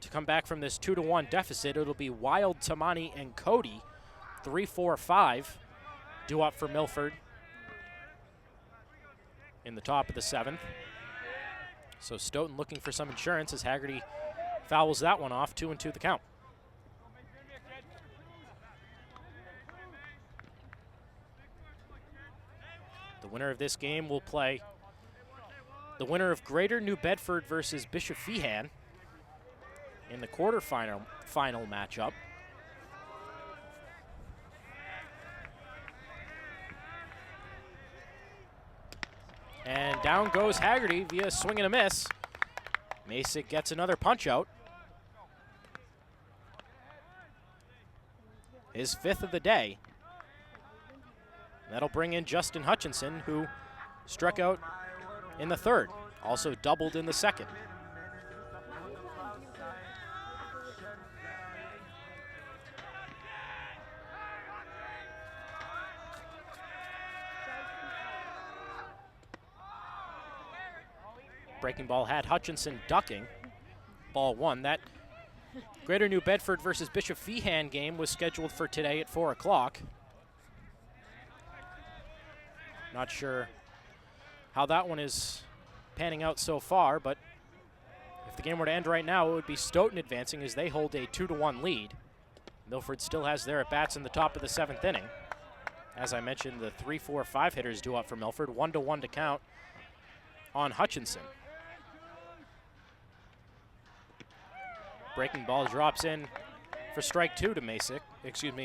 S1: to come back from this 2-1 deficit. It'll be Wild, Tamani, and Cody. 3, 4, 5 due up for Milford in the top of the 7th. So Stoughton looking for some insurance as Haggerty fouls that one off. 2-2 the count. The winner of this game will play the winner of Greater New Bedford versus Bishop Feehan in the final matchup. And down goes Haggerty via swing and a miss. Masick gets another punch out. His 5th of the day. That'll bring in Justin Hutchinson, who struck out in the 3rd, also doubled in the 2nd. Breaking ball had Hutchinson ducking. Ball 1. That Greater New Bedford versus Bishop Feehan game was scheduled for today at 4 o'clock. Not sure how that one is panning out so far, but if the game were to end right now, it would be Stoughton advancing as they hold a 2-1 lead. Milford still has their at-bats in the top of the 7th inning. As I mentioned, the 3, 4, 5 hitters due up for Milford. 1-1 to count on Hutchinson. Breaking ball drops in for strike 2 to Masick,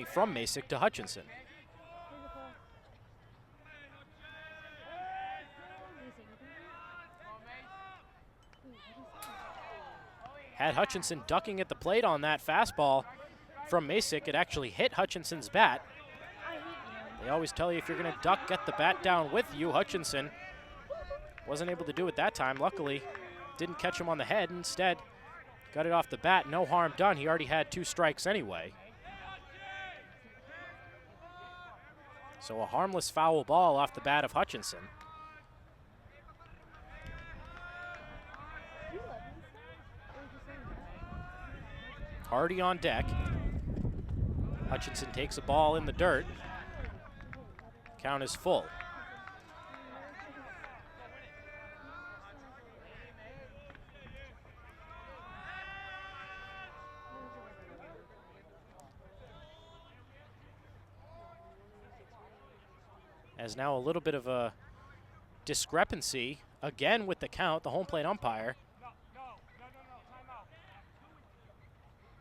S1: from Masick to Hutchinson. Had Hutchinson ducking at the plate on that fastball from Masick. It actually hit Hutchinson's bat. They always tell you if you're going to duck, get the bat down with you. Hutchinson wasn't able to do it that time. Luckily, didn't catch him on the head. Instead, got it off the bat. No harm done. He already had 2 strikes anyway. So a harmless foul ball off the bat of Hutchinson. Hardy on deck. Hutchinson takes a ball in the dirt. Count is full. As now a little bit of a discrepancy again with the count, the home plate umpire.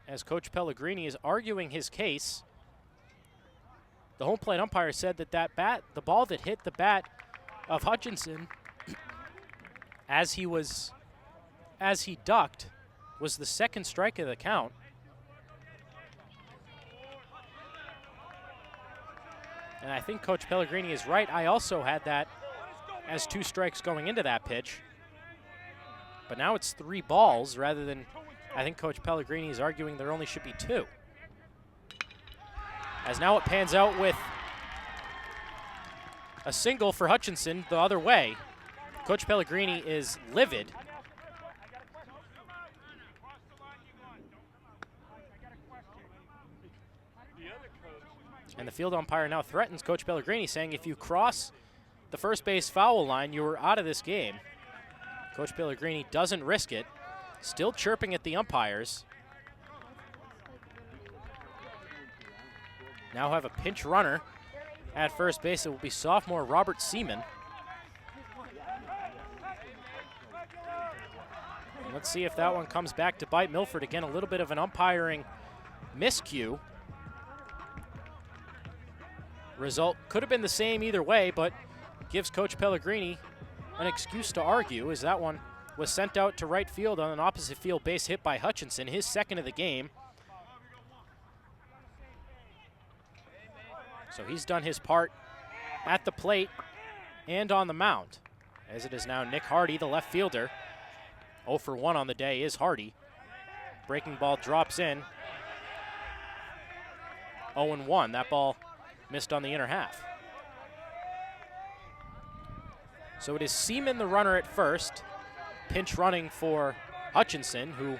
S1: As Coach Pellegrini is arguing his case, the home plate umpire said that the ball that hit the bat of Hutchinson as he ducked was the 2nd strike of the count. And I think Coach Pellegrini is right. I also had that as 2 strikes going into that pitch. But now it's 3 balls rather than, I think Coach Pellegrini is arguing there only should be 2. As now it pans out with a single for Hutchinson the other way. Coach Pellegrini is livid. And the field umpire now threatens Coach Pellegrini, saying if you cross the first base foul line, you were out of this game. Coach Pellegrini doesn't risk it. Still chirping at the umpires. Now have a pinch runner at first base. It will be sophomore Robert Seaman. And let's see if that one comes back to bite Milford. Again, a little bit of an umpiring miscue. Result could have been the same either way, but gives Coach Pellegrini an excuse to argue, as that one was sent out to right field on an opposite field base hit by Hutchinson, his second of the game. So he's done his part at the plate and on the mound, as it is now Nick Hardy, the left fielder. 0 for 1 on the day is Hardy. Breaking ball drops in. 0-1. That ball missed on the inner half. So it is Seaman, the runner at first. Pinch running for Hutchinson, who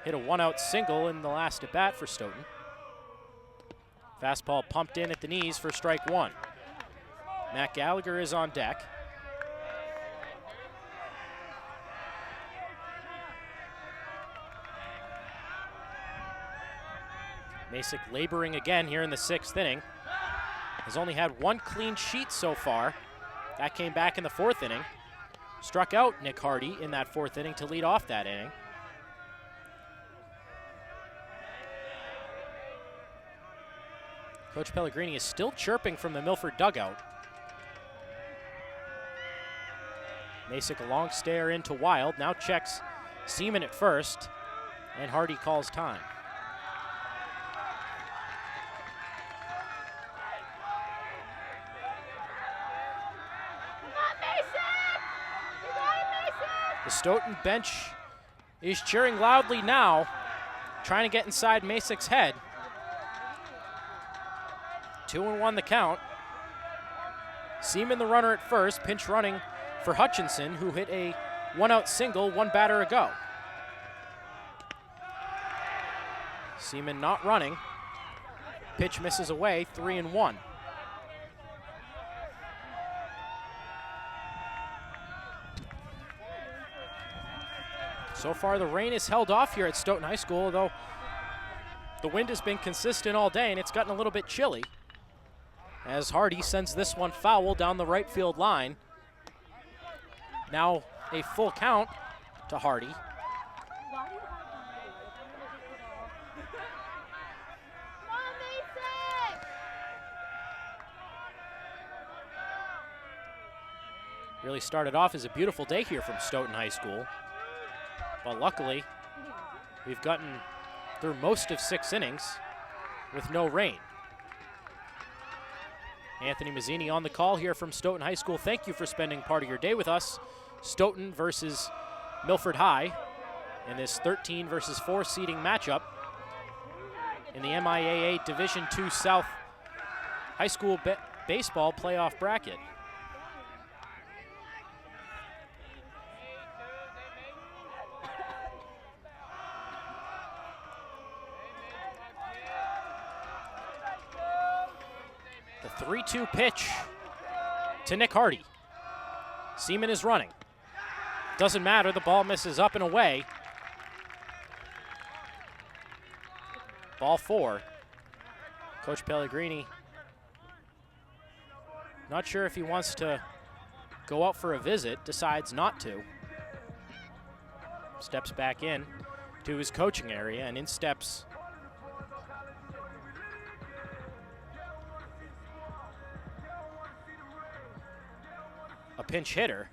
S1: hit a one-out single in the last at-bat for Stoughton. Fastball pumped in at the knees for strike one. Matt Gallagher is on deck. Masick laboring again here in the 6th inning. Has only had one clean sheet so far. That came back in the 4th inning. Struck out Nick Hardy in that 4th inning to lead off that inning. Coach Pellegrini is still chirping from the Milford dugout. Masick a long stare into Wild, now checks Seaman at first, and Hardy calls time. The Stoughton bench is cheering loudly now, trying to get inside Masick's head. 2-1 the count. Seaman the runner at first, pinch running for Hutchinson, who hit a one-out single one batter ago. Seaman not running. Pitch misses away, 3-1. So far, the rain is held off here at Stoughton High School, though the wind has been consistent all day and it's gotten a little bit chilly, as Hardy sends this one foul down the right field line. Now a full count to Hardy. Really started off as a beautiful day here from Stoughton High School. But luckily, we've gotten through most of 6 innings with no rain. Anthony Mazzini on the call here from Stoughton High School. Thank you for spending part of your day with us. Stoughton versus Milford High in this 13 versus 4 seeding matchup in the MIAA Division II South High School Baseball playoff bracket. The 3-2 pitch to Nick Hardy. Seaman is running. Doesn't matter, the ball misses up and away. Ball 4. Coach Pellegrini not sure if he wants to go out for a visit, decides not to. Steps back in to his coaching area, and in steps a pinch hitter.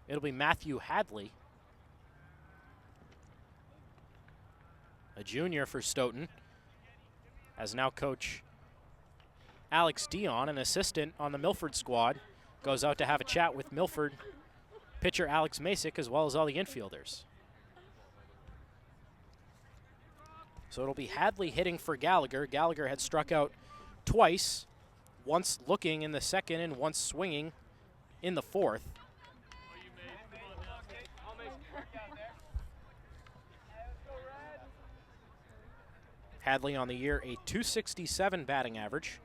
S1: It'll be Matthew Hadley, a junior for Stoughton, as now coach Alex Dion, an assistant on the Milford squad, goes out to have a chat with Milford pitcher Alex Masick, as well as all the infielders. So it'll be Hadley hitting for Gallagher. Gallagher had struck out twice, once looking in the 2nd and once swinging in the 4th. Hadley on the year, a .267 batting average.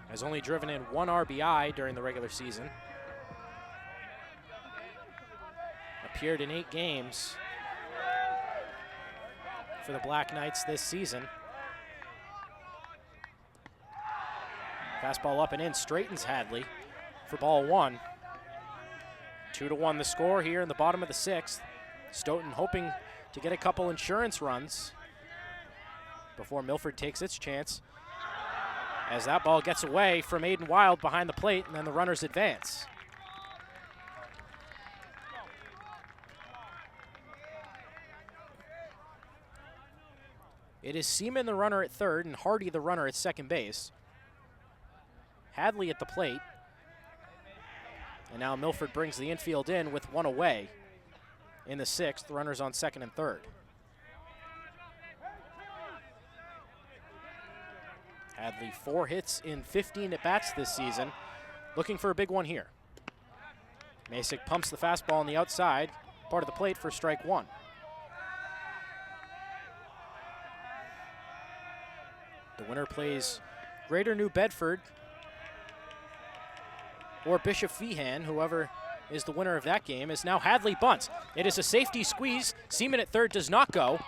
S1: Has only driven in 1 RBI during the regular season. Appeared in 8 games for the Black Knights this season. Fastball up and in, straightens Hadley for ball 1. 2-1 the score here in the bottom of the 6th. Stoughton hoping to get a couple insurance runs before Milford takes its chance, as that ball gets away from Aiden Wild behind the plate, and then the runners advance. It is Seaman the runner at third and Hardy the runner at second base. Hadley at the plate. And now Milford brings the infield in with 1 away in the 6th. Runners on second and third. Hadley 4 hits in 15 at-bats this season. Looking for a big one here. Masick pumps the fastball on the outside, part of the plate for strike 1. The winner plays Greater New Bedford or Bishop Feehan, whoever is the winner of that game, as now Hadley bunts. It is a safety squeeze. Seaman at third does not go.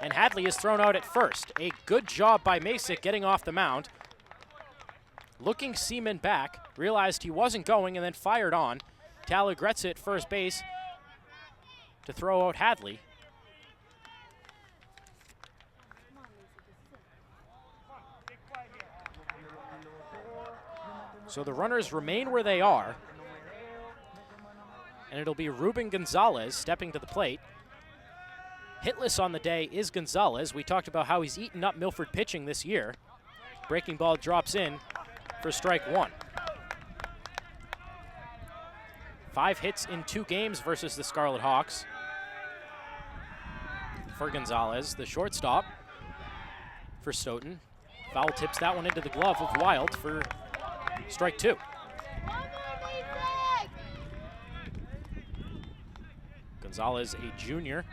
S1: And Hadley is thrown out at first. A good job by Masick getting off the mound. Looking Seaman back, realized he wasn't going and then fired on. Talagretza at first base to throw out Hadley. So the runners remain where they are. And it'll be Ruben Gonzalez stepping to the plate. Hitless on the day is Gonzalez. We talked about how he's eaten up Milford pitching this year. Breaking ball drops in for strike 1. 5 hits in 2 games versus the Scarlet Hawks. For Gonzalez, the shortstop for Stoughton. Foul tips that one into the glove of Wild for strike 2. Gonzalez, a junior.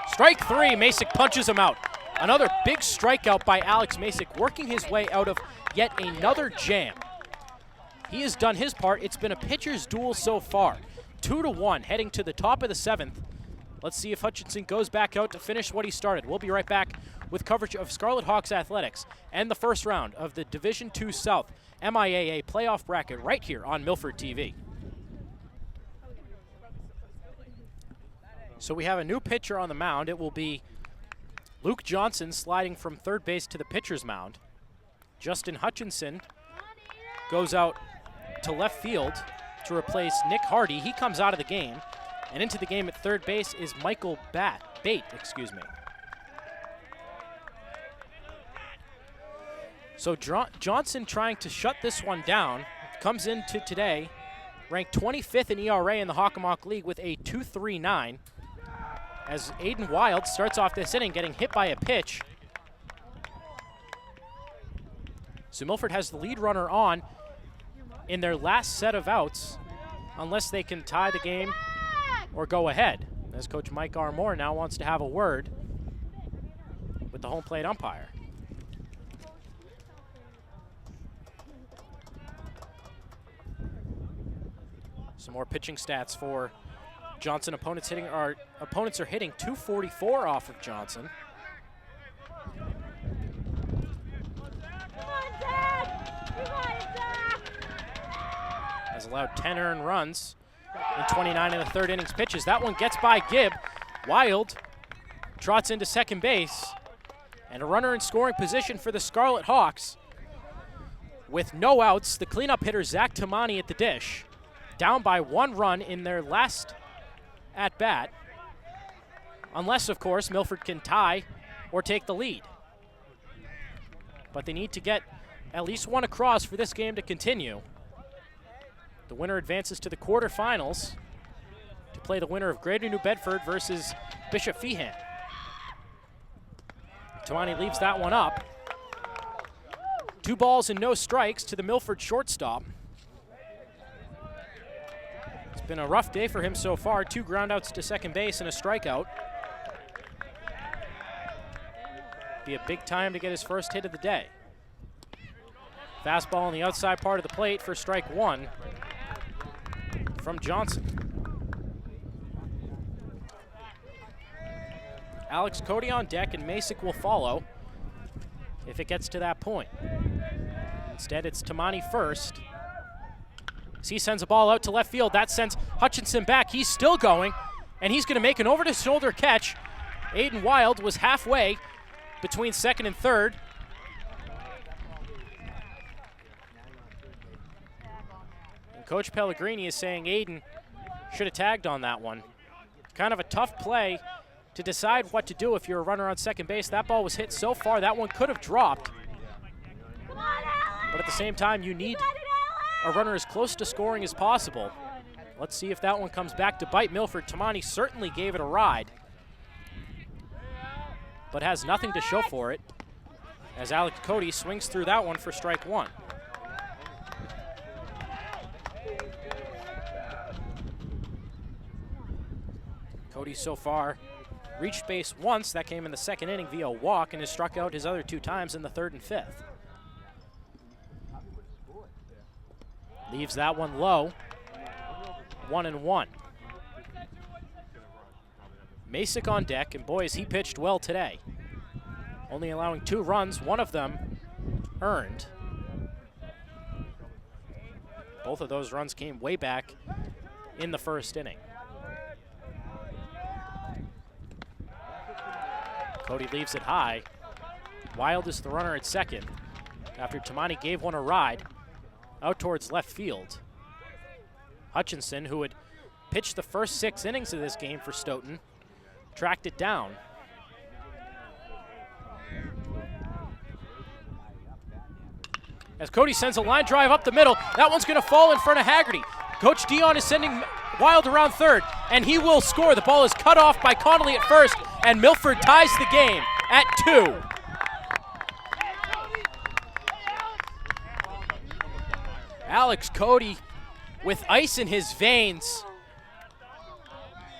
S1: Strike 3, Masick punches him out. Another big strikeout by Alex Masick, working his way out of yet another jam. He has done his part. It's been a pitcher's duel so far. 2-1, heading to the top of the 7th. Let's see if Hutchinson goes back out to finish what he started. We'll be right back with coverage of Scarlet Hawks athletics and the first round of the Division II South MIAA playoff bracket right here on Milford TV. So we have a new pitcher on the mound. It will be Luke Johnson sliding from third base to the pitcher's mound. Justin Hutchinson goes out to left field to replace Nick Hardy. He comes out of the game. And into the game at third base is Michael Bate. So Johnson trying to shut this one down. Comes into today, ranked 25th in ERA in the Hockomock League with a .239. As Aiden Wild starts off this inning getting hit by a pitch. So Milford has the lead runner on in their last set of outs, unless they can tie the game or go ahead, as Coach Mike Armour now wants to have a word with the home plate umpire. Some more pitching stats for Johnson. Opponents are hitting .244 off of Johnson. Has allowed 10 earned runs in 29 in the third innings pitches. That one gets by Gibb. Wild trots into second base. And a runner in scoring position for the Scarlet Hawks. With no outs, the cleanup hitter Zach Tamani at the dish. Down by 1 run in their last at-bat. Unless, of course, Milford can tie or take the lead. But they need to get at least one across for this game to continue. The winner advances to the quarterfinals to play the winner of Greater New Bedford versus Bishop Feehan. Tamani leaves that one up. 2 balls and no strikes to the Milford shortstop. It's been a rough day for him so far. 2 groundouts to second base and a strikeout. Be a big time to get his first hit of the day. Fastball on the outside part of the plate for strike 1 from Johnson. Alex Cody on deck, and Masick will follow if it gets to that point. Instead, it's Tamani first. As he sends a ball out to left field, that sends Hutchinson back. He's still going, and he's going to make an over-the-shoulder catch. Aiden Wild was halfway between second and third. And Coach Pellegrini is saying Aiden should have tagged on that one. Kind of a tough play to decide what to do if you're a runner on second base. That ball was hit so far, that one could have dropped. But at the same time, you need a runner as close to scoring as possible. Let's see if that one comes back to bite Milford. Tamani certainly gave it a ride, but has nothing to show for it as Alex Cody swings through that one for strike 1. Cody so far reached base once. That came in the second inning via a walk, and has struck out his other 2 times in the third and fifth. Leaves that one low, 1-1. Masick on deck, and boys, he pitched well today. Only allowing 2 runs, one of them earned. Both of those runs came way back in the first inning. Cody leaves it high. Wild is the runner at second after Tamani gave one a ride out towards left field. Hutchinson, who had pitched the first 6 innings of this game for Stoughton, tracked it down. As Cody sends a line drive up the middle, that one's going to fall in front of Haggerty. Coach Dion is sending Wild around third, and he will score. The ball is cut off by Connolly at first, and Milford ties the game at 2. Alex Cody with ice in his veins,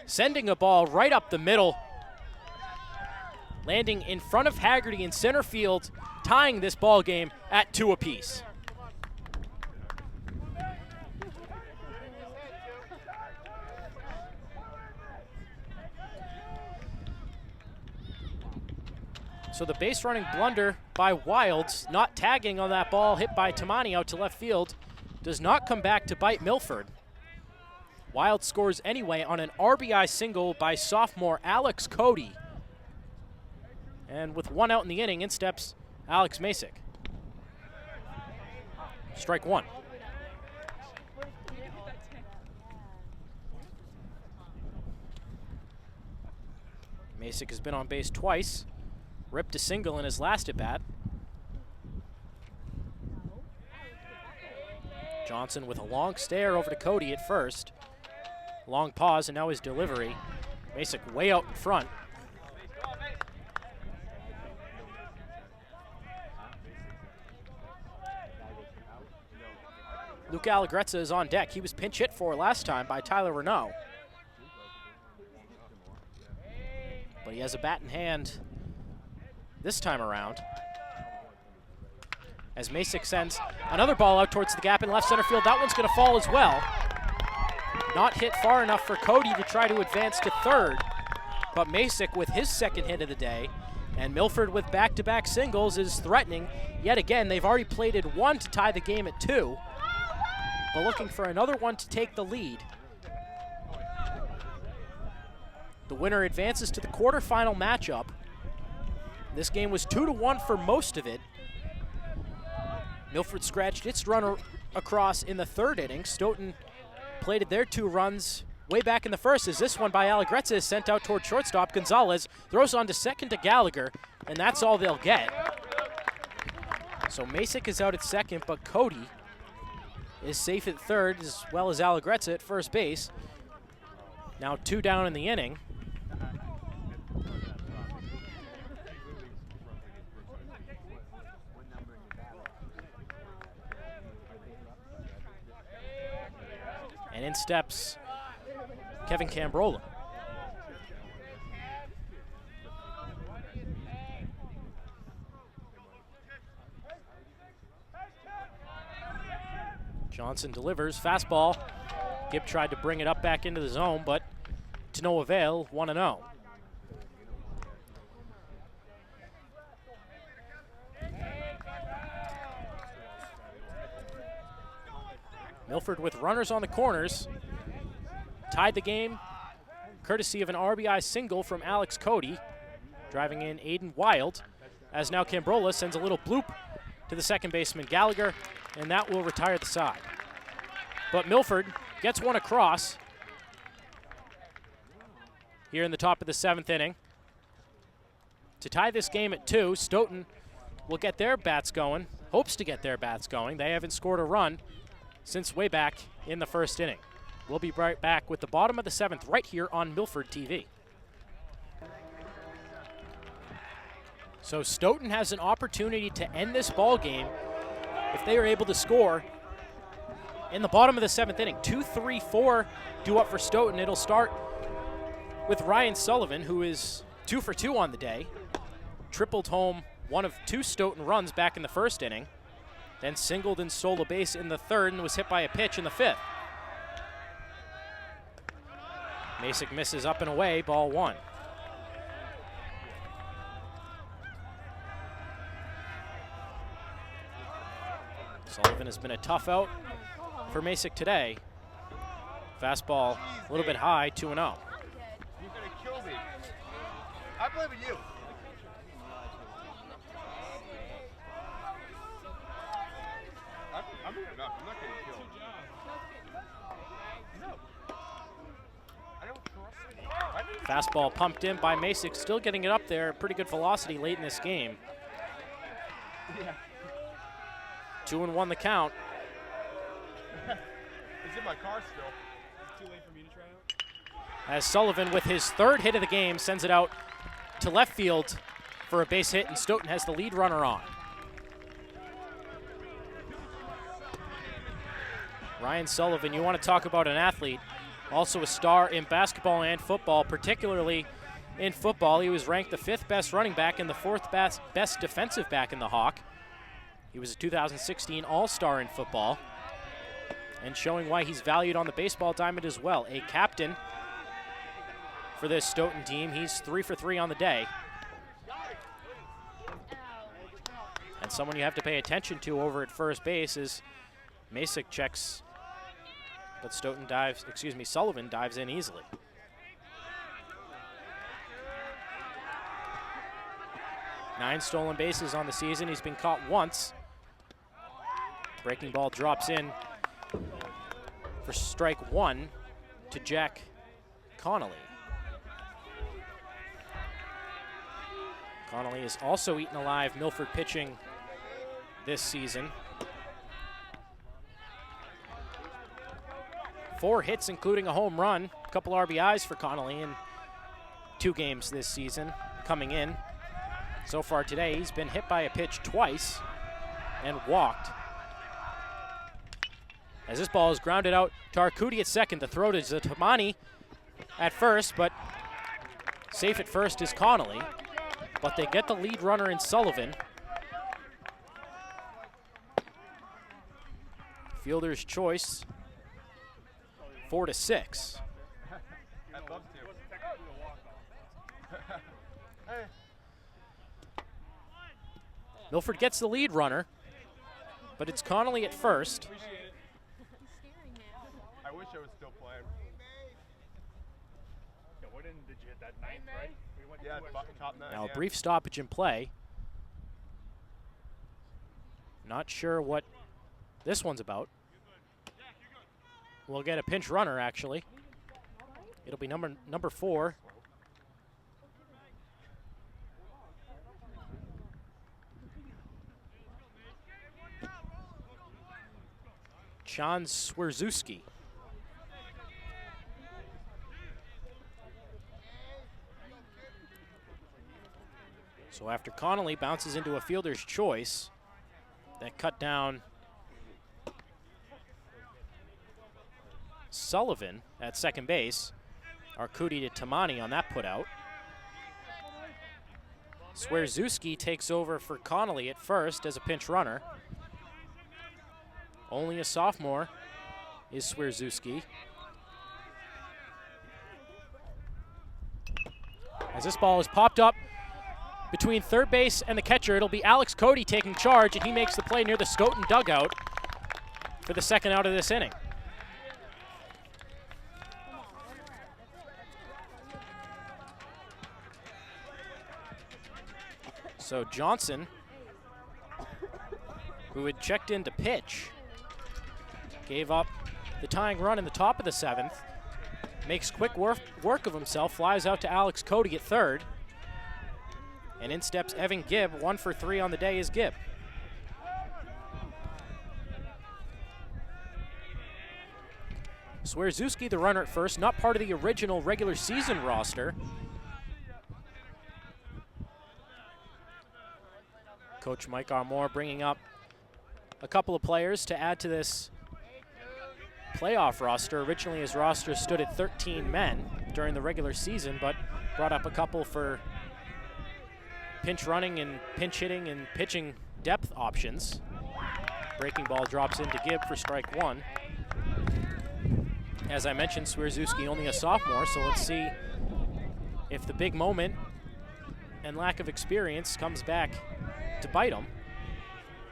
S1: sending a ball right up the middle, landing in front of Haggerty in center field, tying this ball game at 2 apiece. So the base running blunder by Wilds, not tagging on that ball hit by Tamani out to left field, does not come back to bite Milford. Wild scores anyway on an RBI single by sophomore Alex Cody. And with 1 out in the inning, in steps Alex Masick. Strike 1. Masick has been on base twice. Ripped a single in his last at-bat. Johnson with a long stare over to Cody at first. Long pause, and now his delivery. Masick way out in front. Luke Allegrezza is on deck. He was pinch hit for last time by Tyler Renault. But he has a bat in hand this time around, as Masick sends another ball out towards the gap in left center field. That one's going to fall as well. Not hit far enough for Cody to try to advance to third, but Masick with his second hit of the day, and Milford with back-to-back singles is threatening. Yet again, they've already plated 1 to tie the game at 2, but looking for another one to take the lead. The winner advances to the quarterfinal matchup. This game was 2-1 for most of it. Milford scratched its runner across in the third inning. Stoughton plated their 2 runs way back in the first, as this one by Allegrezza is sent out toward shortstop. Gonzalez throws on to second to Gallagher, and that's all they'll get. So Masick is out at second, but Cody is safe at third, as well as Allegrezza at first base. Now 2 down in the inning. in steps Kevin Cambrola. Johnson delivers, fastball. Gibb tried to bring it up back into the zone, but to no avail, 1-0. Milford with runners on the corners. Tied the game courtesy of an RBI single from Alex Cody, driving in Aiden Wild, as now Cambrola sends a little bloop to the second baseman Gallagher, and that will retire the side. But Milford gets one across here in the top of the 7th inning. To tie this game at 2, Stoughton will get their bats going, hopes to get their bats going. They haven't scored a run since way back in the 1st inning. We'll be right back with the bottom of the 7th right here on Milford TV. So Stoughton has an opportunity to end this ball game if they are able to score in the bottom of the 7th inning. 2, 3, 4 due up for Stoughton. It'll start with Ryan Sullivan, who is 2 for 2 on the day. Tripled home one of 2 Stoughton runs back in the 1st inning. Then singled and stole a base in the 3rd and was hit by a pitch in the 5th. Masick misses up and away, ball 1. Sullivan has been a tough out for Masick today. Fastball a little bit high, 2-0.
S4: You're gonna kill me. I believe in you. I'm moving up. I'm not getting killed. No. I don't trust you.
S1: Fastball pumped in by Masick, still getting it up there. Pretty good velocity late in this game.
S4: Yeah.
S1: 2-1 the count.
S4: It's in my car still. It's too late for me to try out.
S1: As Sullivan, with his 3rd hit of the game, sends it out to left field for a base hit, and Stoughton has the lead runner on. Ryan Sullivan, you want to talk about an athlete, also a star in basketball and football, particularly in football. He was ranked the 5th best running back and the 4th best defensive back in the Hawk. He was a 2016 All-Star in football, and showing why he's valued on the baseball diamond as well. A captain for this Stoughton team. He's 3 for 3 on the day. And someone you have to pay attention to over at first base is Masick checks, but Sullivan dives in easily. Nine stolen bases on the season. He's been caught once. Breaking ball drops in for strike 1 to Jack Connolly. Connolly is also eaten alive Milford pitching this season. 4 hits, including a home run, a couple RBIs for Connolly in 2 games this season coming in. So far today, he's been hit by a pitch twice and walked. As this ball is grounded out to Arcudi at second, the throw to Zatamani at first, but safe at first is Connolly. But they get the lead runner in Sullivan. Fielder's choice, 4-6.
S4: I'd love to. Hey.
S1: Milford gets the lead runner, but it's Connolly at first.
S4: I wish I was still playing.
S5: Yeah, what inning did you hit that 9th, right? We went
S4: Yeah,
S5: to
S4: top 9.
S1: Now a
S4: yeah.
S1: brief stoppage in play. Not sure what this one's about. We'll get a pinch runner, actually. It'll be number 4. John Swirzewski. So after Connolly bounces into a fielder's choice, that cut down Sullivan at second base. Arcudi to Tamani on that putout. Swerzewski takes over for Connolly at first as a pinch runner. Only a sophomore is Swerzewski. As this ball is popped up between third base and the catcher, it'll be Alex Cody taking charge, and he makes the play near the Stoughton dugout for the second out of this inning. So Johnson, who had checked in to pitch, gave up the tying run in the top of the seventh, makes quick work of himself, flies out to Alex Cody at third, and in steps Evan Gibb. 1 for 3 on the day is Gibb. Swerzewski, the runner at first, not part of the original regular season roster. Coach Mike Armour bringing up a couple of players to add to this playoff roster. Originally his roster stood at 13 men during the regular season, but brought up a couple for pinch running and pinch hitting and pitching depth options. Breaking ball drops into Gibb for strike one. As I mentioned, Swerzewski only a sophomore, so let's see if the big moment and lack of experience comes back to bite him.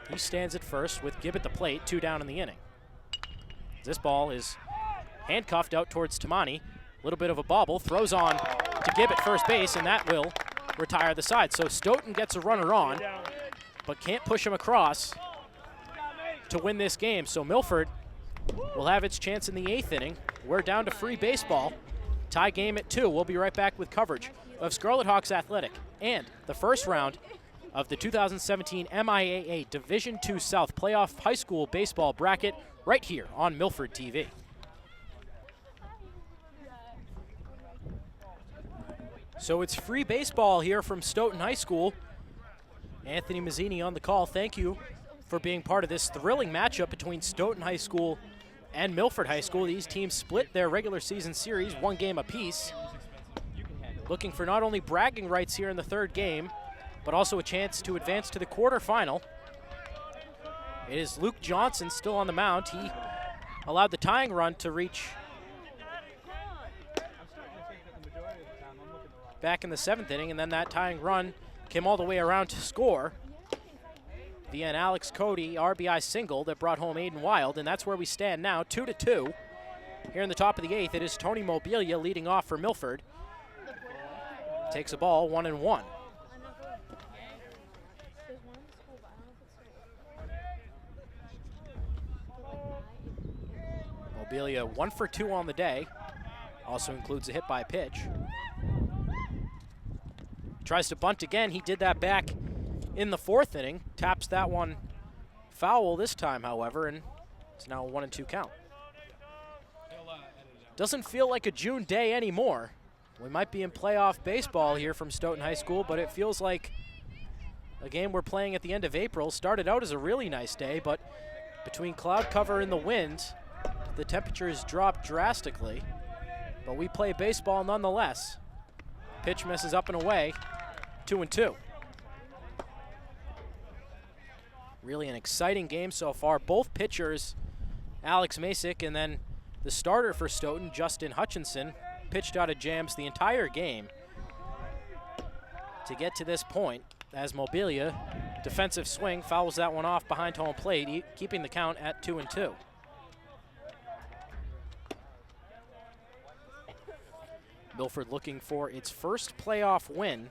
S1: He stands at first with Gibb at the plate, 2 down in the inning. This ball is handcuffed out towards Tamani. A little bit of a bobble, throws on to Gibb at first base, and that will retire the side. So Stoughton gets a runner on, but can't push him across to win this game. So Milford will have its chance in the 8th inning. We're down to free baseball. Tie game at 2. We'll be right back with coverage of Scarlet Hawks Athletic and the first round of the 2017 MIAA Division II South Playoff High School Baseball Bracket right here on Milford TV. So it's free baseball here from Stoughton High School. Anthony Mazzini on the call. Thank you for being part of this thrilling matchup between Stoughton High School and Milford High School. These teams split their regular season series 1 game apiece. Looking for not only bragging rights here in the 3rd game, but also a chance to advance to the quarterfinal. It is Luke Johnson still on the mound. He allowed the tying run to reach back in the 7th inning, and then that tying run came all the way around to score via an Alex Cody RBI single that brought home Aiden Wild, and that's where we stand now, 2-2. Here in the top of the 8th, it is Tony Mobilia leading off for Milford. Takes a ball, 1-1. Mobilia 1 for 2 on the day. Also includes a hit by pitch. Tries to bunt again. He did that back in the 4th inning. Taps that one foul this time, however, and it's now a 1-2 count. Doesn't feel like a June day anymore. We might be in playoff baseball here from Stoughton High School, but it feels like a game we're playing at the end of April. Started out as a really nice day, but between cloud cover and the wind, the temperatures dropped drastically, but we play baseball nonetheless. Pitch misses up and away, 2-2. Really an exciting game so far. Both pitchers, Alex Masick and then the starter for Stoughton, Justin Hutchinson, pitched out of jams the entire game to get to this point as Mobilia, defensive swing, fouls that one off behind home plate, keeping the count at 2-2. Milford looking for its first playoff win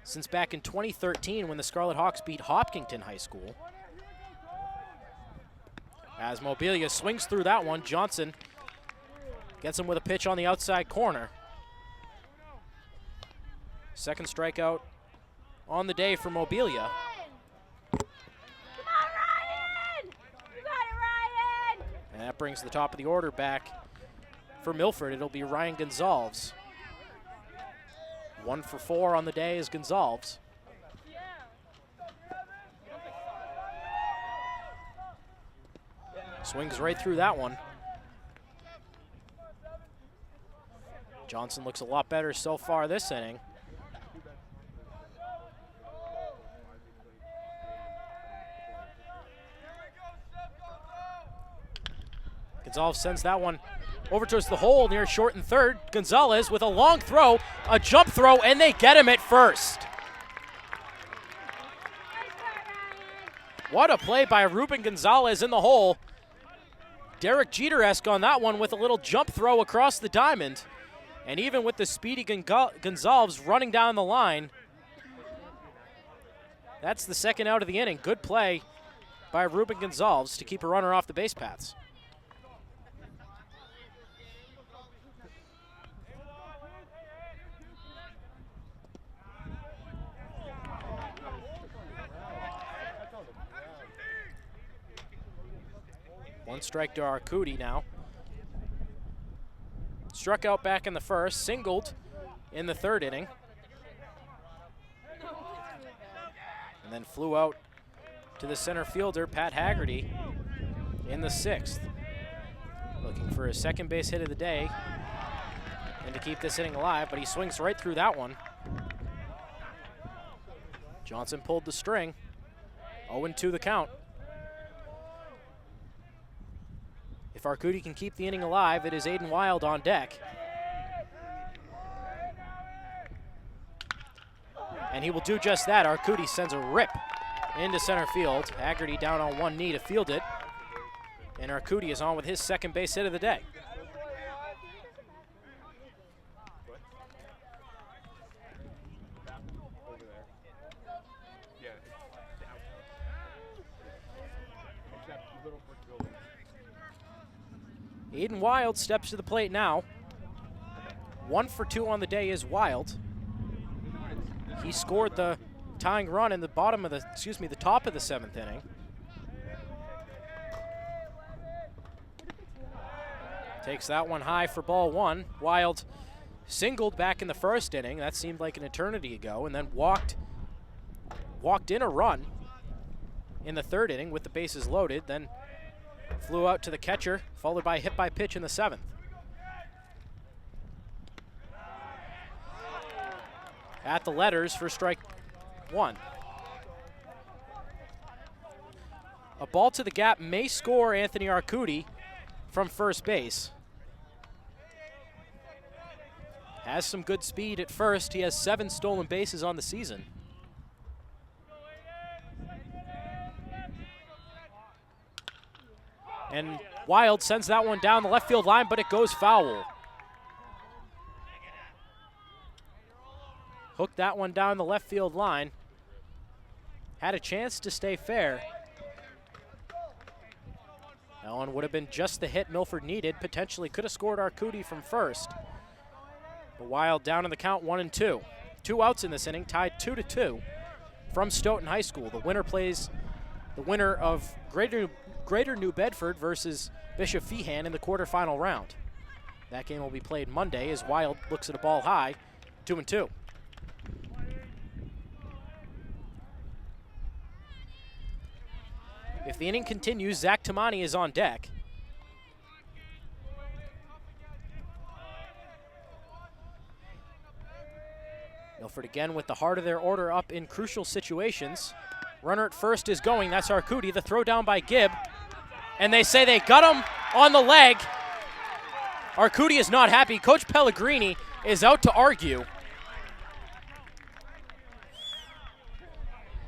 S1: since back in 2013 when the Scarlet Hawks beat Hopkinton High School. As Mobilia swings through that one, Johnson gets him with a pitch on the outside corner. Second strikeout on the day for Mobilia.
S3: Come on, Ryan! You got it, Ryan!
S1: And that brings the top of the order back for Milford. It'll be Ryan Gonzalez. 1 for 4 on the day is Gonzalez. Swings right through that one. Johnson looks a lot better so far this inning. Gonzalez sends that one over towards the hole near short and third. Gonzalez with a long throw, a jump throw, and they get him at first. What a play by Ruben Gonzalez in the hole. Derek Jeter-esque on that one with a little jump throw across the diamond. And even with the speedy Gonzalez running down the line, that's the second out of the inning. Good play by Ruben Gonzalez to keep a runner off the base paths. One strike to Arcudi now. Struck out back in the first, singled in the third inning. And then flew out to the center fielder, Pat Haggerty, in the sixth. Looking for his second base hit of the day and to keep this inning alive, but he swings right through that one. Johnson pulled the string. 0-2 the count. If Arcudi can keep the inning alive, it is Aiden Wild on deck. And he will do just that. Arcudi sends a rip into center field. Haggerty down on one knee to field it. And Arcudi is on with his second base hit of the day. Aiden Wild steps to the plate now. 1 for 2 on the day is Wild. He scored the tying run in the the top of the 7th inning. Takes that one high for ball 1. Wild singled back in the first inning. That seemed like an eternity ago, and then walked in a run in the third inning with the bases loaded, then flew out to the catcher, followed by a hit by pitch in the 7th. At the letters for strike 1. A ball to the gap may score Anthony Arcudi from first base. Has some good speed at first. He has 7 stolen bases on the season. And Wild sends that one down the left field line, but it goes foul. Hooked that one down the left field line. Had a chance to stay fair. That one would have been just the hit Milford needed. Potentially could have scored Arcudi from first. But Wild down in the count, 1-2. 2 outs in this inning, tied 2-2 from Stoughton High School. The winner plays the winner of Greater New Bedford versus Bishop Feehan in the quarterfinal round. That game will be played Monday as Wild looks at a ball high, 2-2. If the inning continues, Zach Tamani is on deck. Milford again with the heart of their order up in crucial situations. Runner at first is going, that's Arcudi. The throw down by Gibb. And they say they got him on the leg. Arcudi is not happy. Coach Pellegrini is out to argue.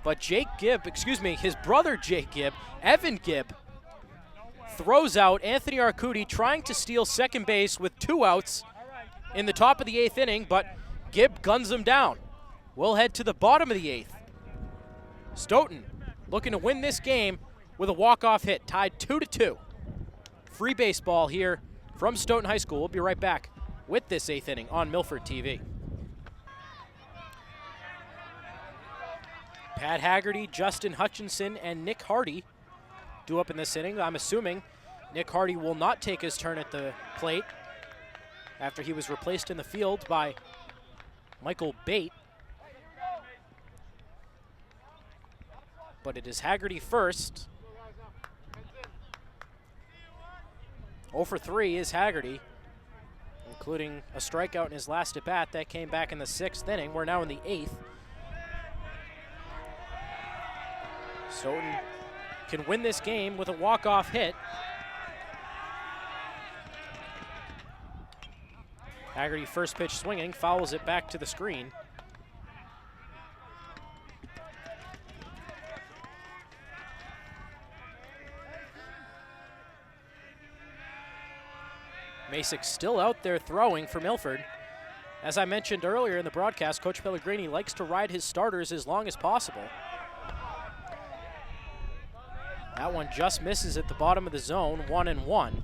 S1: But his brother Jake Gibb, Evan Gibb, throws out Anthony Arcudi trying to steal second base with 2 outs in the top of the 8th inning, but Gibb guns him down. We'll head to the bottom of the 8th. Stoughton looking to win this game with a walk-off hit, tied 2-2. Free baseball here from Stoughton High School. We'll be right back with this 8th inning on Milford TV. Pat Haggerty, Justin Hutchinson, and Nick Hardy due up in this inning. I'm assuming Nick Hardy will not take his turn at the plate after he was replaced in the field by Michael Bate. But it is Haggerty first. 0 for 3 is Haggerty. And including a strikeout in his last at-bat that came back in the 6th inning. We're now in the 8th. Stoughton can win this game with a walk-off hit. Haggerty first pitch swinging, fouls it back to the screen. Masick still out there throwing for Milford. As I mentioned earlier in the broadcast, Coach Pellegrini likes to ride his starters as long as possible. That one just misses at the bottom of the zone, 1-1.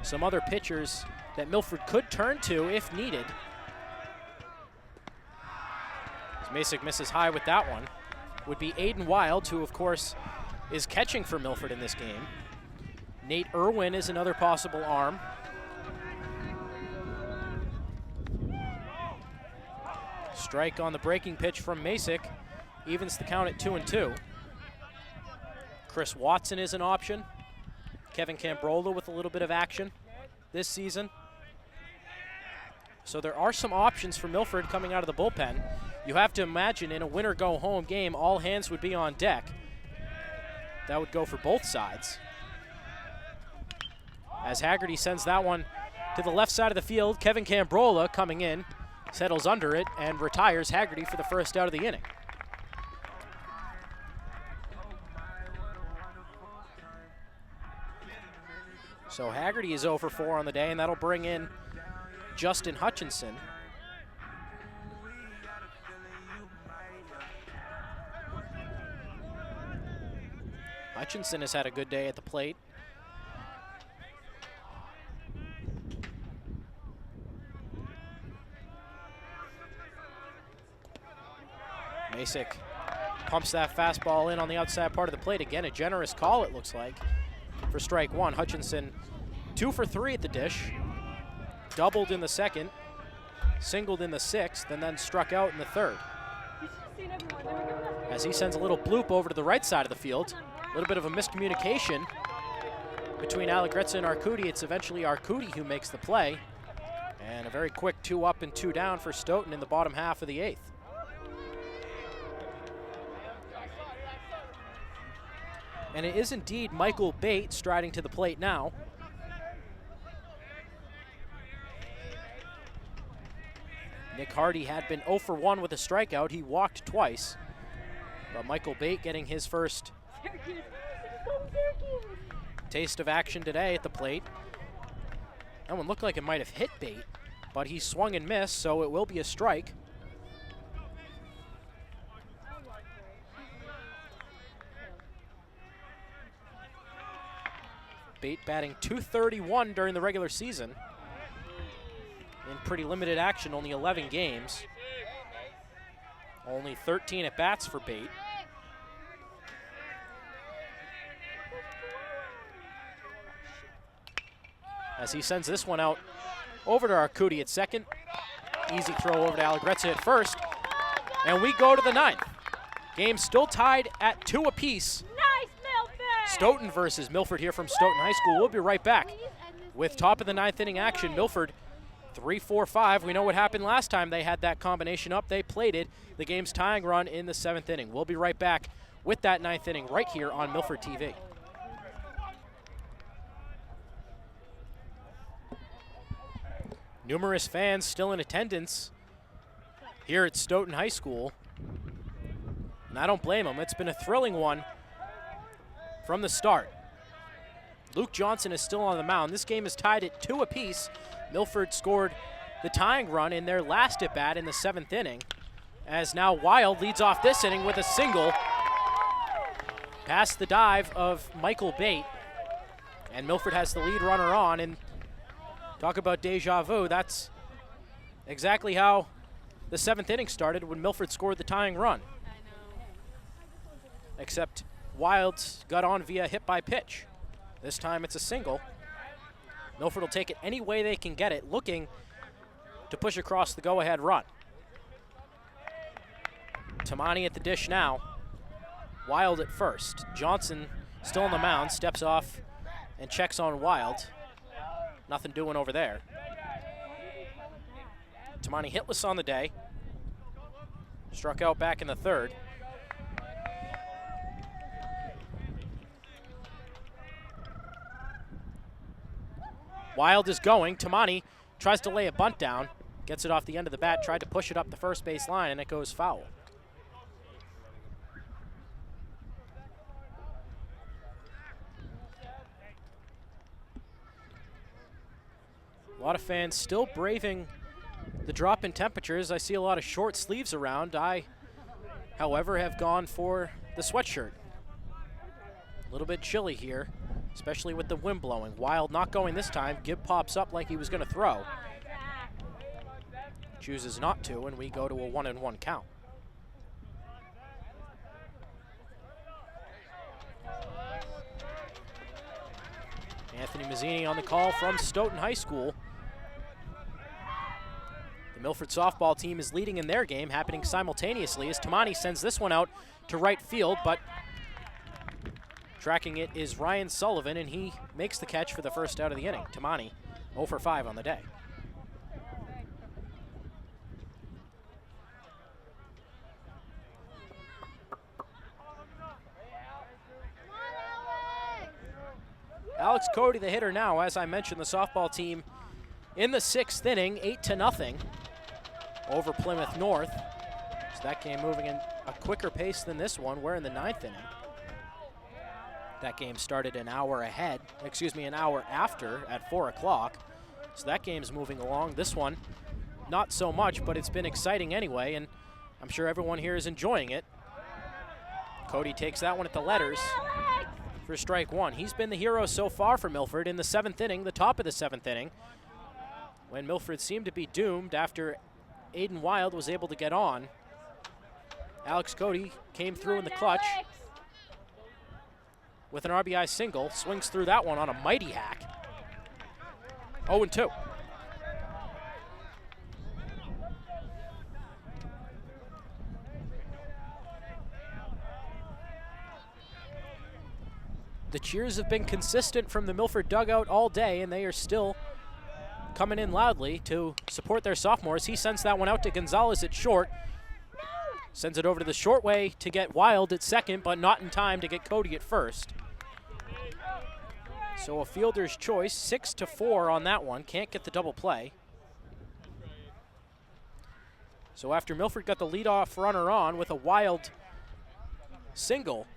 S1: Some other pitchers that Milford could turn to if needed. As Masick misses high with that one, would be Aiden Wild, who of course is catching for Milford in this game. Nate Irwin is another possible arm. Strike on the breaking pitch from Masick, evens the count at 2-2. Chris Watson is an option. Kevin Cambrola with a little bit of action this season. So there are some options for Milford coming out of the bullpen. You have to imagine in a winner-go-home game, all hands would be on deck. That would go for both sides. As Haggerty sends that one to the left side of the field, Kevin Cambrola coming in, settles under it, and retires Haggerty for the first out of the inning. So Haggerty is 0 for 4 on the day, and that'll bring in Justin Hutchinson. Hutchinson has had a good day at the plate. Masick pumps that fastball in on the outside part of the plate. Again, a generous call, it looks like, for strike one. Hutchinson 2 for 3 at the dish. Doubled in the 2nd, singled in the 6th, and then struck out in the 3rd. As he sends a little bloop over to the right side of the field. A little bit of a miscommunication between Allegretza and Arcudi. It's eventually Arcudi who makes the play. And a very quick 2 up and 2 down for Stoughton in the bottom half of the 8th. And it is indeed Michael Bate striding to the plate now. Nick Hardy had been 0 for 1 with a strikeout. He walked twice. But Michael Bate getting his first taste of action today at the plate. That one looked like it might have hit Bate, but he swung and missed, so it will be a strike. Bate batting .231 during the regular season. In pretty limited action, only 11 games. Only 13 at-bats for Bate. As he sends this one out over to Arcudi at second. Easy throw over to Allegretza at first. And we go to the 9th. Game still tied at 2 apiece.
S3: Nice, Milford!
S1: Stoughton versus Milford here from Stoughton High School. We'll be right back with top of the 9th inning action. Milford 3-4-5. We know what happened last time they had that combination up. They played it. The game's tying run in the 7th inning. We'll be right back with that 9th inning right here on Milford TV. Numerous fans still in attendance here at Stoughton High School. And I don't blame them. It's been a thrilling one from the start. Luke Johnson is still on the mound. This game is tied at 2 apiece. Milford scored the tying run in their last at-bat in the 7th inning, as now Wild leads off this inning with a single past the dive of Michael Bate. And Milford has the lead runner on, and talk about deja vu. That's exactly how the 7th inning started when Milford scored the tying run. Except Wild got on via hit by pitch. This time it's a single. Milford will take it any way they can get it, looking to push across the go-ahead run. Tamani at the dish now. Wild at first. Johnson still on the mound, steps off and checks on Wild. Nothing doing over there. Tamani hitless on the day. Struck out back in the third. Wild is going. Tamani tries to lay a bunt down. Gets it off the end of the bat, tried to push it up the first base line, and it goes foul. A lot of fans still braving the drop in temperatures. I see a lot of short sleeves around. I, however, have gone for the sweatshirt. A little bit chilly here, especially with the wind blowing. Wild not going this time. Gibb pops up like he was going to throw. Chooses not to, and we go to a 1-1 count. Anthony Mazzini on the call from Stoughton High School. The Milford softball team is leading in their game, happening simultaneously as Tamani sends this one out to right field, but tracking it is Ryan Sullivan, and he makes the catch for the first out of the inning. Tamani 0 for 5 on the day. Alex Cody, the hitter now. As I mentioned, the softball team in the 6th inning, 8-0 over Plymouth North. So that game moving in a quicker pace than this one. We're in the 9th inning. That game started an hour after at 4 o'clock. So that game's moving along. This one, not so much, but it's been exciting anyway, and I'm sure everyone here is enjoying it. Cody takes that one at the letters for strike one. He's been the hero so far for Milford in the 7th inning, the top of the 7th inning, when Milford seemed to be doomed after Aiden Wild was able to get on. Alex Cody came through in the clutch with an RBI single, swings through that one on a mighty hack. 0-2. The cheers have been consistent from the Milford dugout all day, and they are still coming in loudly to support their sophomores. He sends that one out to Gonzalez at short. Sends it over to the short way to get Wild at second, but not in time to get Cody at first. So a fielder's choice, 6-4 on that one. Can't get the double play. So after Milford got the leadoff runner on with a Wild single,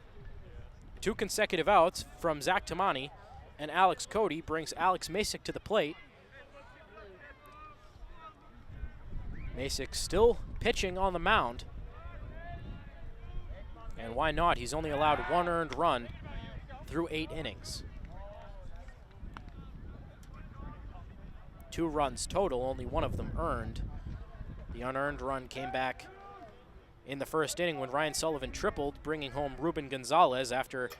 S1: 2 consecutive outs from Zach Tamani, and Alex Cody brings Alex Masick to the plate. Masick still pitching on the mound. And why not? He's only allowed 1 earned run through 8 innings. 2 runs total, only 1 of them earned. The unearned run came back in the 1st inning when Ryan Sullivan tripled, bringing home Ruben Gonzalez after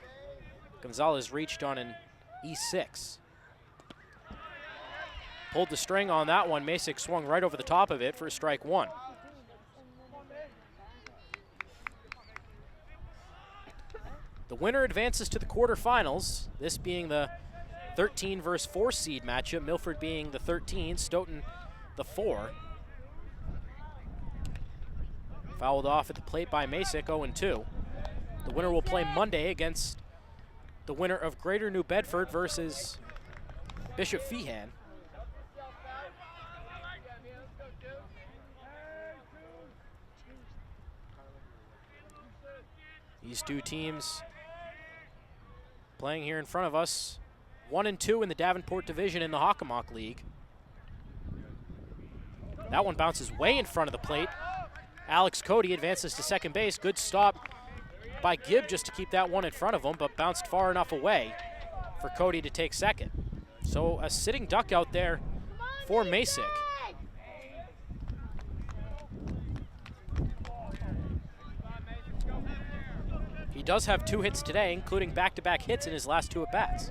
S1: Gonzalez reached on an E6. Pulled the string on that one. Masick swung right over the top of it for strike one. The winner advances to the quarterfinals, this being the 13 versus 4 seed matchup, Milford being the 13, Stoughton the 4. Fouled off at the plate by Masick, 0-2. The winner will play Monday against the winner of Greater New Bedford versus Bishop Feehan. These 2 teams playing here in front of us, 1-2 in the Davenport Division in the Hockomock League. That one bounces way in front of the plate. Alex Cody advances to second base. Good stop by Gibb just to keep that one in front of him, but bounced far enough away for Cody to take second. So a sitting duck out there for Masick. He does have 2 hits today, including back-to-back hits in his last 2 at-bats.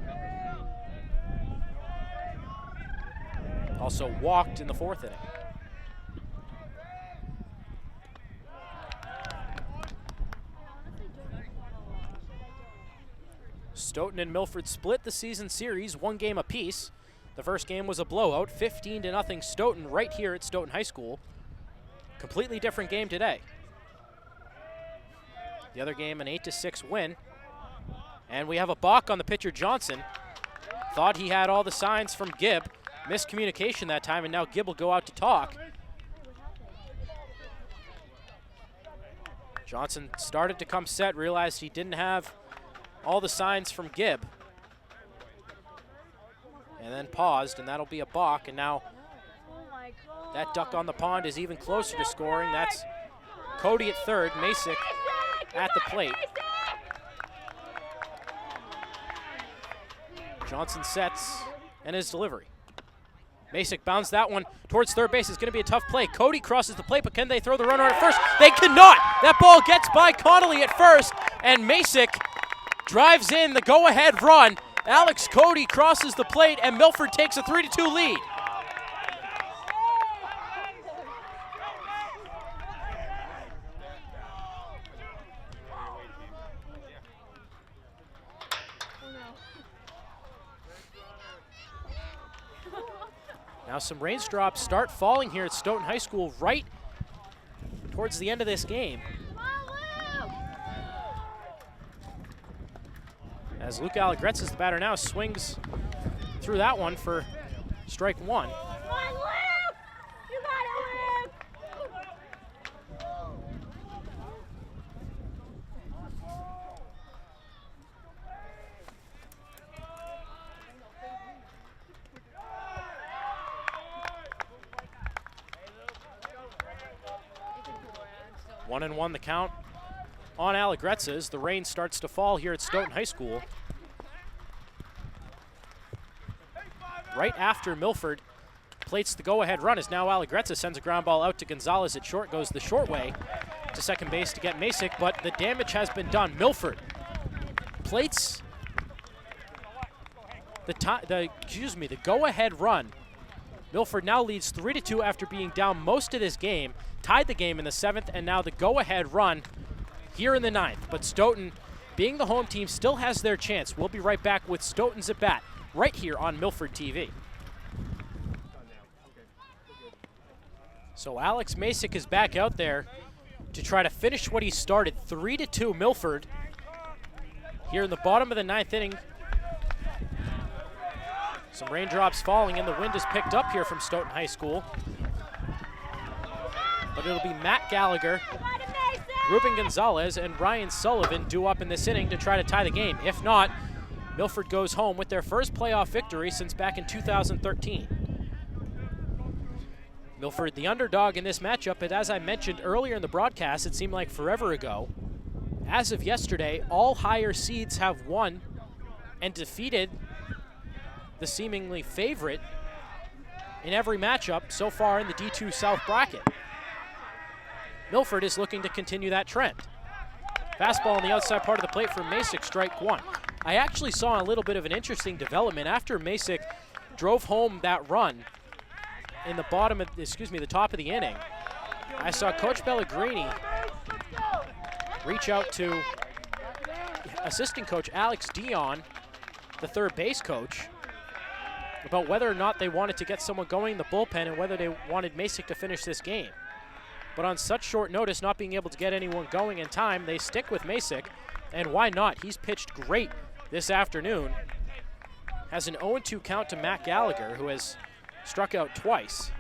S1: Also walked in the 4th inning. Stoughton and Milford split the season series 1 game apiece. The first game was a blowout, 15-0 Stoughton right here at Stoughton High School. Completely different game today. The other game, an 8-6 win. And we have a balk on the pitcher, Johnson. Thought he had all the signs from Gibb. Miscommunication that time, and now Gibb will go out to talk. Johnson started to come set, realized he didn't have all the signs from Gibb. And then paused, and that'll be a balk. And now that duck on the pond is even closer to scoring. That's Cody at third, Masick at the plate. Johnson sets and his delivery. Masick bounds that one towards third base. It's going to be a tough play. Cody crosses the plate, but can they throw the runner at first? They cannot. That ball gets by Connolly at first, and Masick drives in the go-ahead run. Alex Cody crosses the plate, and Milford takes a 3-2 lead. Now some raindrops start falling here at Stoughton High School right towards the end of this game. As Luke Allegretz is the batter now, swings through that one for strike one.
S3: Come on, Luke! You got it, Luke!
S2: One.
S1: 1-1 the count on Allegretz's. The rain starts to fall here at Stoughton High School. Right after Milford plates the go-ahead run, as now Allegretz sends a ground ball out to Gonzalez at short, goes the short way to second base to get Masick, but the damage has been done. Milford plates the go-ahead run. Milford now leads 3-2 after being down most of this game, tied the game in the 7th, and now the go-ahead run here in the 9th. But Stoughton, being the home team, still has their chance. We'll be right back with Stoughton's at bat right here on Milford TV. So Alex Masick is back out there to try to finish what he started. 3-2 Milford here in the bottom of the 9th inning. Some raindrops falling, and the wind is picked up here from Stoughton High School. But it'll be Matt Gallagher, Ruben Gonzalez, and Ryan Sullivan due up in this inning to try to tie the game. If not, Milford goes home with their first playoff victory since back in 2013. Milford, the underdog in this matchup, but as I mentioned earlier in the broadcast, it seemed like forever ago. As of yesterday, all higher seeds have won and defeated the seemingly favorite in every matchup so far in the D2 South bracket. Milford is looking to continue that trend. Fastball on the outside part of the plate for Masick, strike one. I actually saw a little bit of an interesting development after Masick drove home that run in the the top of the inning. I saw Coach Pellegrini reach out to assistant coach Alex Dion, the third base coach, about whether or not they wanted to get someone going in the bullpen and whether they wanted Masick to finish this game. But on such short notice, not being able to get anyone going in time, they stick with Masick, and why not? He's pitched great this afternoon. Has an 0-2 count to Matt Gallagher, who has struck out twice.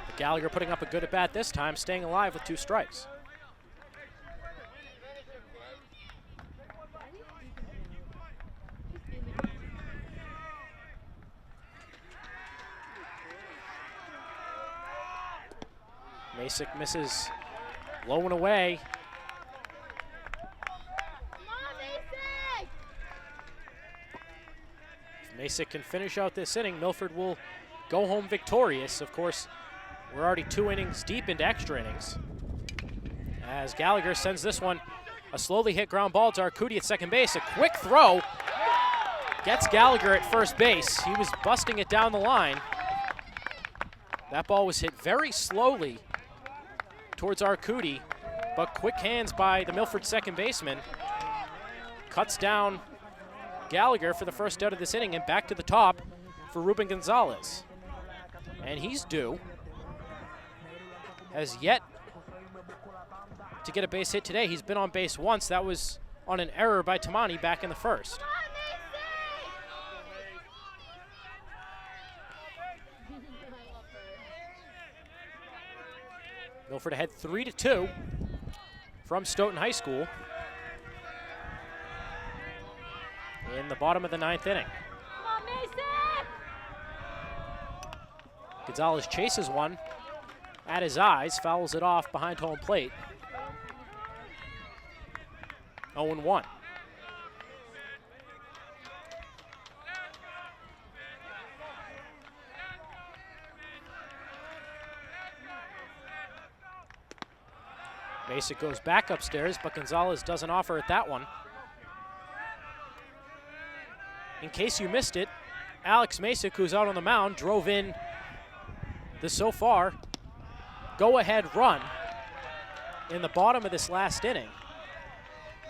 S1: But Gallagher putting up a good at-bat this time, staying alive with 2 strikes. Masick misses low and away. If Masick can finish out this inning, Milford will go home victorious. Of course, we're already 2 innings deep into extra innings. As Gallagher sends this one, a slowly hit ground ball to Arcudi at second base. A quick throw gets Gallagher at first base. He was busting it down the line. That ball was hit very slowly towards Arcudi, but quick hands by the Milford second baseman. Cuts down Gallagher for the first out of this inning, and back to the top for Ruben Gonzalez. And he's due. Has yet to get a base hit today. He's been on base once. That was on an error by Tamani back in the first. Milford ahead 3-2 from Stoughton High School in the bottom of the ninth inning.
S3: Come on, Mason!
S1: Gonzalez chases one at his eyes, fouls it off behind home plate. 0-1. Basic goes back upstairs, but Gonzalez doesn't offer it that one. In case you missed it, Alex Masick, who's out on the mound, drove in the so far go-ahead run in the bottom of this last inning.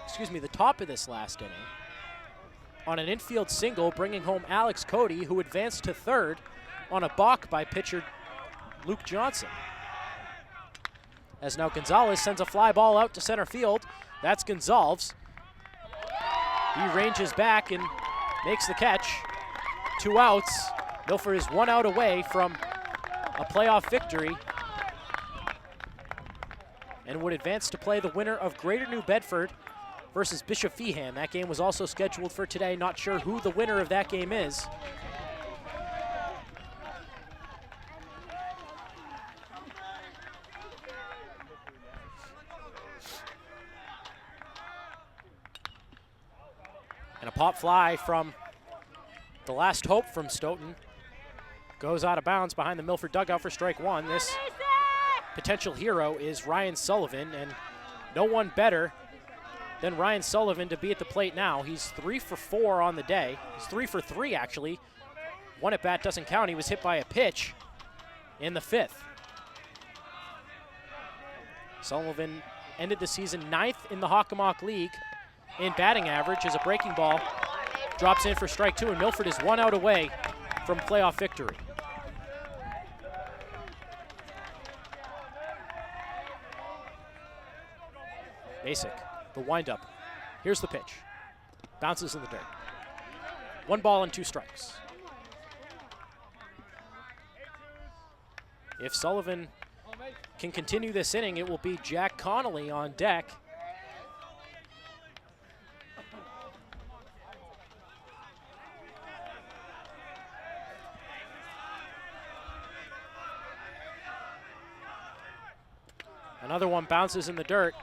S1: Excuse me, the top of this last inning on an infield single, bringing home Alex Cody, who advanced to third on a balk by pitcher Luke Johnson. As now Gonzalez sends a fly ball out to center field. That's Gonzalez. He ranges back and makes the catch. 2 outs. Milford is 1 out away from a playoff victory and would advance to play the winner of Greater New Bedford versus Bishop Feehan. That game was also scheduled for today. Not sure who the winner of that game is. And a pop fly from the last hope from Stoughton goes out of bounds behind the Milford dugout for strike one. This potential hero is Ryan Sullivan, and no one better than Ryan Sullivan to be at the plate now. He's 3 for 4 on the day. He's 3 for 3 actually. One at bat doesn't count. He was hit by a pitch in the 5th. Sullivan ended the season 9th in the Hockomock League in batting average as a breaking ball drops in for strike 2, and Milford is 1 out away from playoff victory. Basic, the windup. Here's the pitch. Bounces in the dirt. 1 ball and 2 strikes. If Sullivan can continue this inning, it will be Jack Connolly on deck. Another one bounces in the dirt.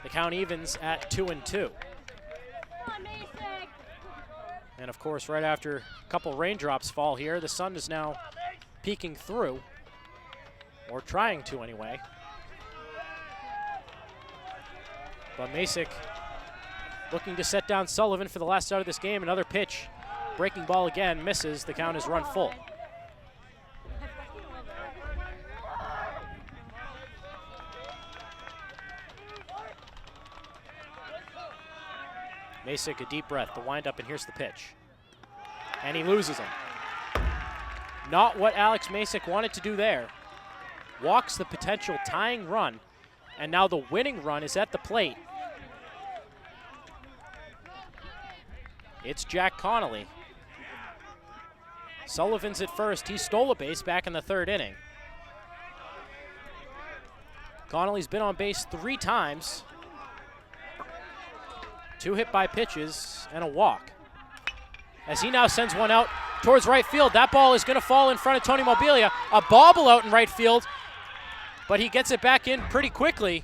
S1: The count evens at 2-2. And of course, right after a couple raindrops fall here, the sun is now peeking through, or trying to anyway. But Masick looking to set down Sullivan for the last out of this game. Another pitch, breaking ball again, misses. The count is run full. Masick, a deep breath, the windup, and here's the pitch. And he loses him. Not what Alex Masick wanted to do there. Walks the potential tying run, and now the winning run is at the plate. It's Jack Connolly. Sullivan's at first. He stole a base back in the 3rd inning. Connolly's been on base 3 times. 2 hit by pitches and a walk. As he now sends one out towards right field. That ball is going to fall in front of Tony Mobilia. A bobble out in right field, but he gets it back in pretty quickly.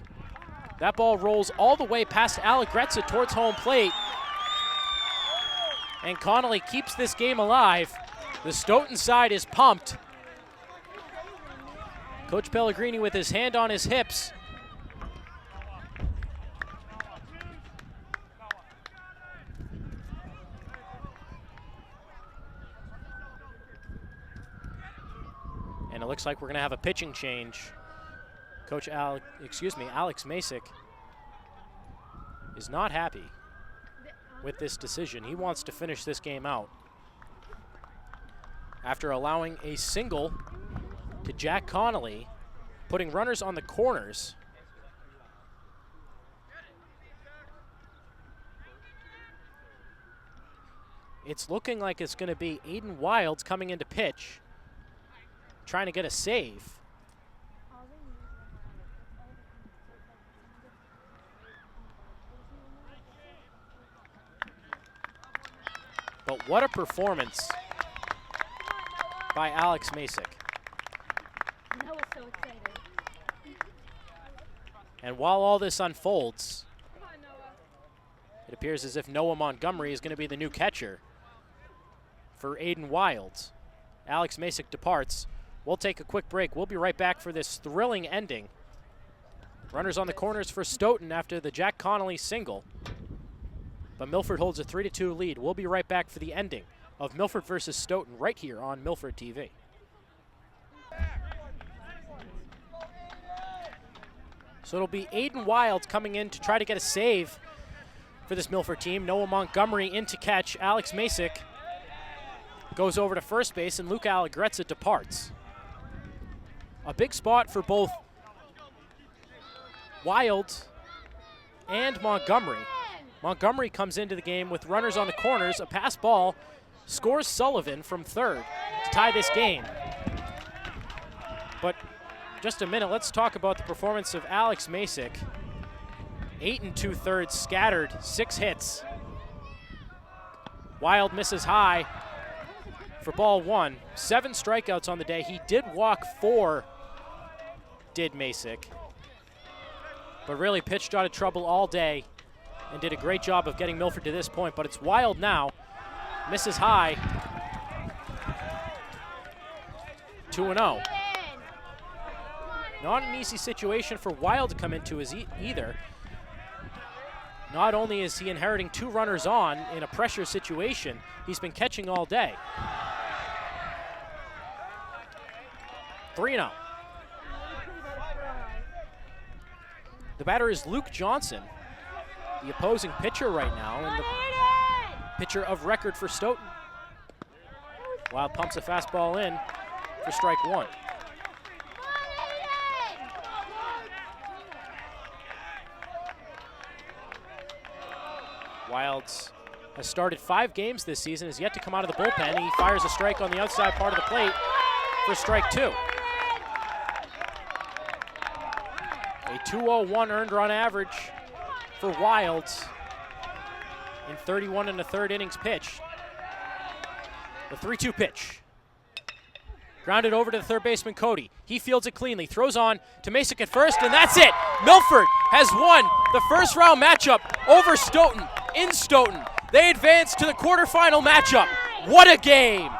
S1: That ball rolls all the way past Allegretza towards home plate. And Connolly keeps this game alive. The Stoughton side is pumped. Coach Pellegrini with his hand on his hips. And it looks like we're going to have a pitching change Alex Masick is not happy with this decision. He wants to finish this game out after allowing a single to Jack Connolly, putting runners on the corners. It's looking like it's going to be Aiden Wilds coming into pitch, trying to get a save. But what a performance by Alex Masick.
S3: Noah's so excited.
S1: And while all this unfolds, it appears as if Noah Montgomery is going to be the new catcher for Aiden Wilds. Alex Masick departs. We'll take a quick break. We'll be right back for this thrilling ending. Runners on the corners for Stoughton after the Jack Connolly single. But Milford holds a 3-2 lead. We'll be right back for the ending of Milford versus Stoughton right here on Milford TV. So it'll be Aiden Wilds coming in to try to get a save for this Milford team. Noah Montgomery in to catch. Alex Masick goes over to first base, and Luke Allegrezza departs. A big spot for both Wilds and Montgomery. Montgomery comes into the game with runners on the corners. A pass ball scores Sullivan from third to tie this game. But just a minute, let's talk about the performance of Alex Masick. 8 2/3 scattered, 6 hits. Wild misses high for ball 1. 7 strikeouts on the day. He did walk 4, did Masick, but really pitched out of trouble all day and did a great job of getting Milford to this point. But it's Wild now, misses high, 2-0. Not an easy situation for Wild to come into either. Not only is he inheriting 2 runners on in a pressure situation, he's been catching all day. 3-0. The batter is Luke Johnson, the opposing pitcher right now, and the pitcher of record for Stoughton. Wild pumps a fastball in for strike 1. Wilds has started 5 games this season, has yet to come out of the bullpen. He fires a strike on the outside part of the plate for strike 2. A 2.01 earned run average for Wilds in 31 1/3 innings pitched. The 3-2 pitch. Grounded over to the third baseman, Cody. He fields it cleanly, throws on to Masick at first, and that's it. Milford has won the first round matchup over Stoughton in Stoughton. They advance to the quarterfinal matchup. What a game!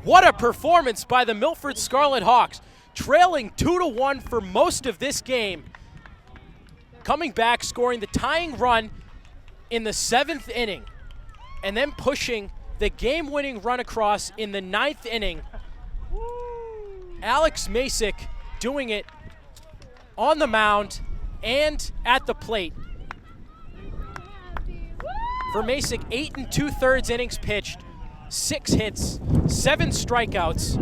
S1: What a performance by the Milford Scarlet Hawks, trailing 2-1 for most of this game. Coming back, scoring the tying run in the 7th inning, and then pushing the game-winning run across in the 9th inning. Alex Masick doing it on the mound and at the plate. For Masick, 8 2/3 innings pitched, 6 hits, 7 strikeouts,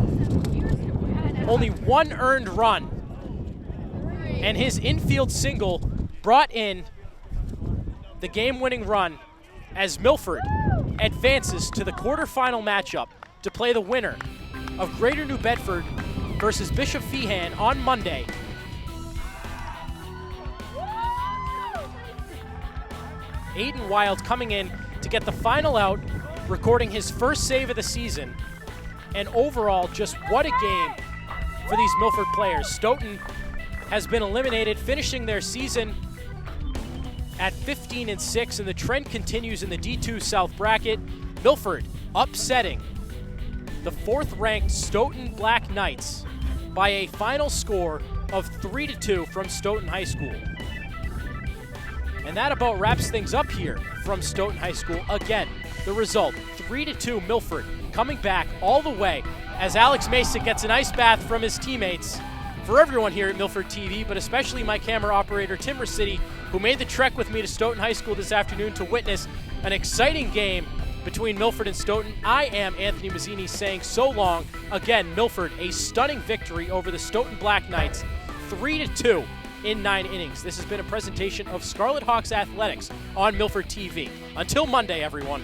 S1: only 1 earned run. And his infield single brought in the game-winning run as Milford advances to the quarterfinal matchup to play the winner of Greater New Bedford versus Bishop Feehan on Monday. Aiden Wild coming in to get the final out, recording his first save of the season. And overall, just what a game for these Milford players. Stoughton has been eliminated, finishing their season at 15-6, and the trend continues in the D2 South bracket. Milford upsetting the 4th-ranked Stoughton Black Knights by a final score of 3-2 from Stoughton High School. And that about wraps things up here from Stoughton High School. Again, the result, 3-2 Milford, coming back all the way as Alex Masick gets an ice bath from his teammates. For everyone here at Milford TV, but especially my camera operator Tim Rossetti, who made the trek with me to Stoughton High School this afternoon to witness an exciting game between Milford and Stoughton. I am Anthony Mazzini saying so long. Again, Milford, a stunning victory over the Stoughton Black Knights, 3-2 in 9 innings. This has been a presentation of Scarlet Hawks Athletics on Milford TV. Until Monday, everyone.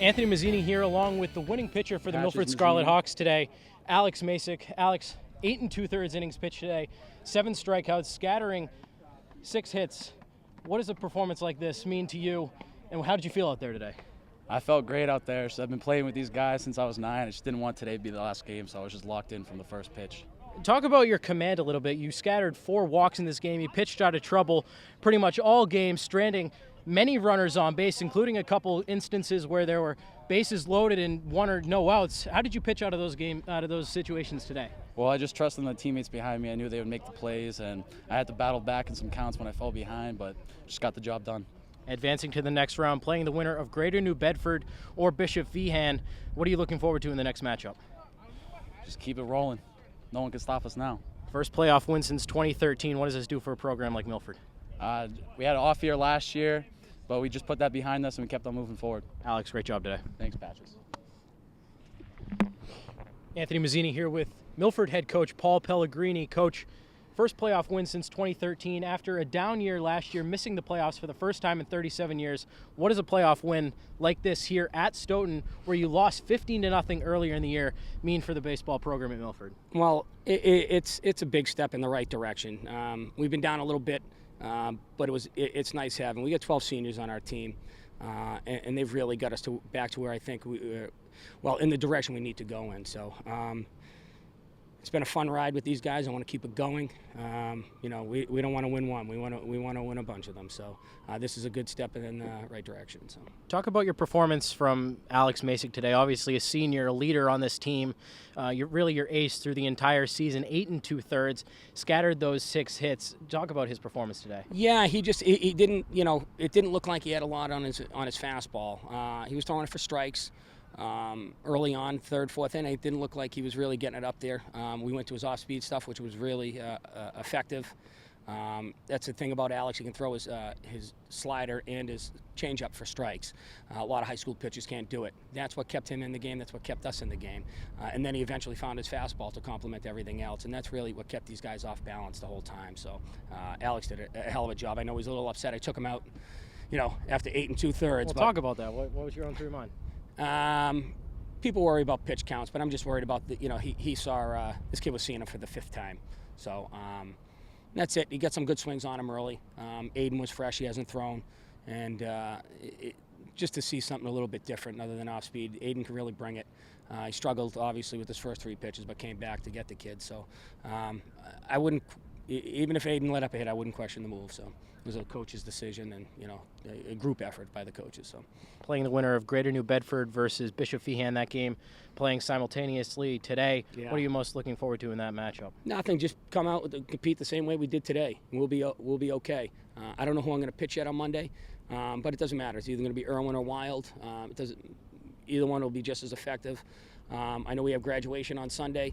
S1: Anthony Mazzini here along with the winning pitcher for the Milford Scarlet Hawks today, Alex Masick. Alex, 8 2/3 innings pitched today, 7 strikeouts, scattering 6 hits. What does a performance like this mean to you, and how did you feel out there today?
S6: I felt great out there. So I've been playing with these guys since I was 9. I just didn't want today to be the last game, so I was just locked in from the first pitch.
S1: Talk about your command a little bit. You scattered 4 walks in this game. You pitched out of trouble pretty much all game, stranding many runners on base, including a couple instances where there were bases loaded and 1 or no outs. How did you pitch out of those situations today?
S6: Well, I just trusted the teammates behind me. I knew they would make the plays, and I had to battle back in some counts when I fell behind, but just got the job done.
S1: Advancing to the next round, playing the winner of Greater New Bedford or Bishop Feehan. What are you looking forward to in the next matchup?
S6: Just keep it rolling. No one can stop us now.
S1: First playoff win since 2013. What does this do for a program like Milford?
S6: We had an off year last year, but we just put that behind us and we kept on moving forward.
S1: Alex, great job today.
S6: Thanks, Patches.
S1: Anthony Mazzini here with Milford head coach Paul Pellegrini. Coach, first playoff win since 2013 after a down year last year, missing the playoffs for the first time in 37 years. What does a playoff win like this here at Stoughton, where you lost 15-0 earlier in the year, mean for the baseball program at Milford?
S7: Well, it's a big step in the right direction. We've been down a little bit, but it's nice having. We got 12 seniors on our team, and they've really got us back to where I think in the direction we need to go in. So it's been a fun ride with these guys. I want to keep it going. We don't want to win one. We want to win a bunch of them. So this is a good step in the right direction. So
S1: talk about your performance from Alex Masick today. Obviously a senior, a leader on this team. You're really your ace through the entire season. 8 2/3, scattered those 6 hits. Talk about his performance today.
S7: Yeah, he didn't. It didn't look like he had a lot on his fastball. He was throwing it for strikes. Early on, 3rd, 4th inning, it didn't look like he was really getting it up there. We went to his off-speed stuff, which was really effective. That's the thing about Alex. He can throw his slider and his changeup for strikes. A lot of high school pitchers can't do it. That's what kept him in the game. That's what kept us in the game. And then he eventually found his fastball to complement everything else. And that's really what kept these guys off balance the whole time. So Alex did a hell of a job. I know he's a little upset. I took him out, after 8 2/3.
S1: Well, talk about that. What was your own through your mind?
S7: People worry about pitch counts, but I'm just worried about he saw this kid was seeing him for the 5th time. So that's it. He got some good swings on him early. Aiden was fresh. He hasn't thrown. And just to see something a little bit different other than off speed, Aiden can really bring it. He struggled, obviously, with his first 3 pitches, but came back to get the kid. So I wouldn't, even if Aiden let up a hit, I wouldn't question the move. So it was a coach's decision and, a group effort by the coaches. So
S1: playing the winner of Greater New Bedford versus Bishop Feehan, that game playing simultaneously today. Yeah. What are you most looking forward to in that matchup?
S7: Nothing. Just come out and compete the same way we did today. We'll be okay. I don't know who I'm going to pitch yet on Monday, but it doesn't matter. It's either going to be Irwin or Wild. Either one will be just as effective. I know we have graduation on Sunday.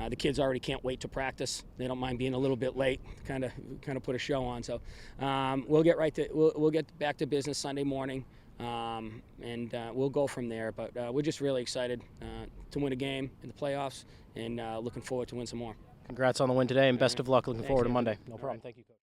S7: The kids already can't wait to practice. They don't mind being a little bit late. Kind of put a show on. So we'll get we'll get back to business Sunday morning, and we'll go from there. But we're just really excited to win a game in the playoffs, and looking forward to win some more.
S1: Congrats on the win today, and best of luck. Looking forward to Monday. No problem. Thank you, Coach.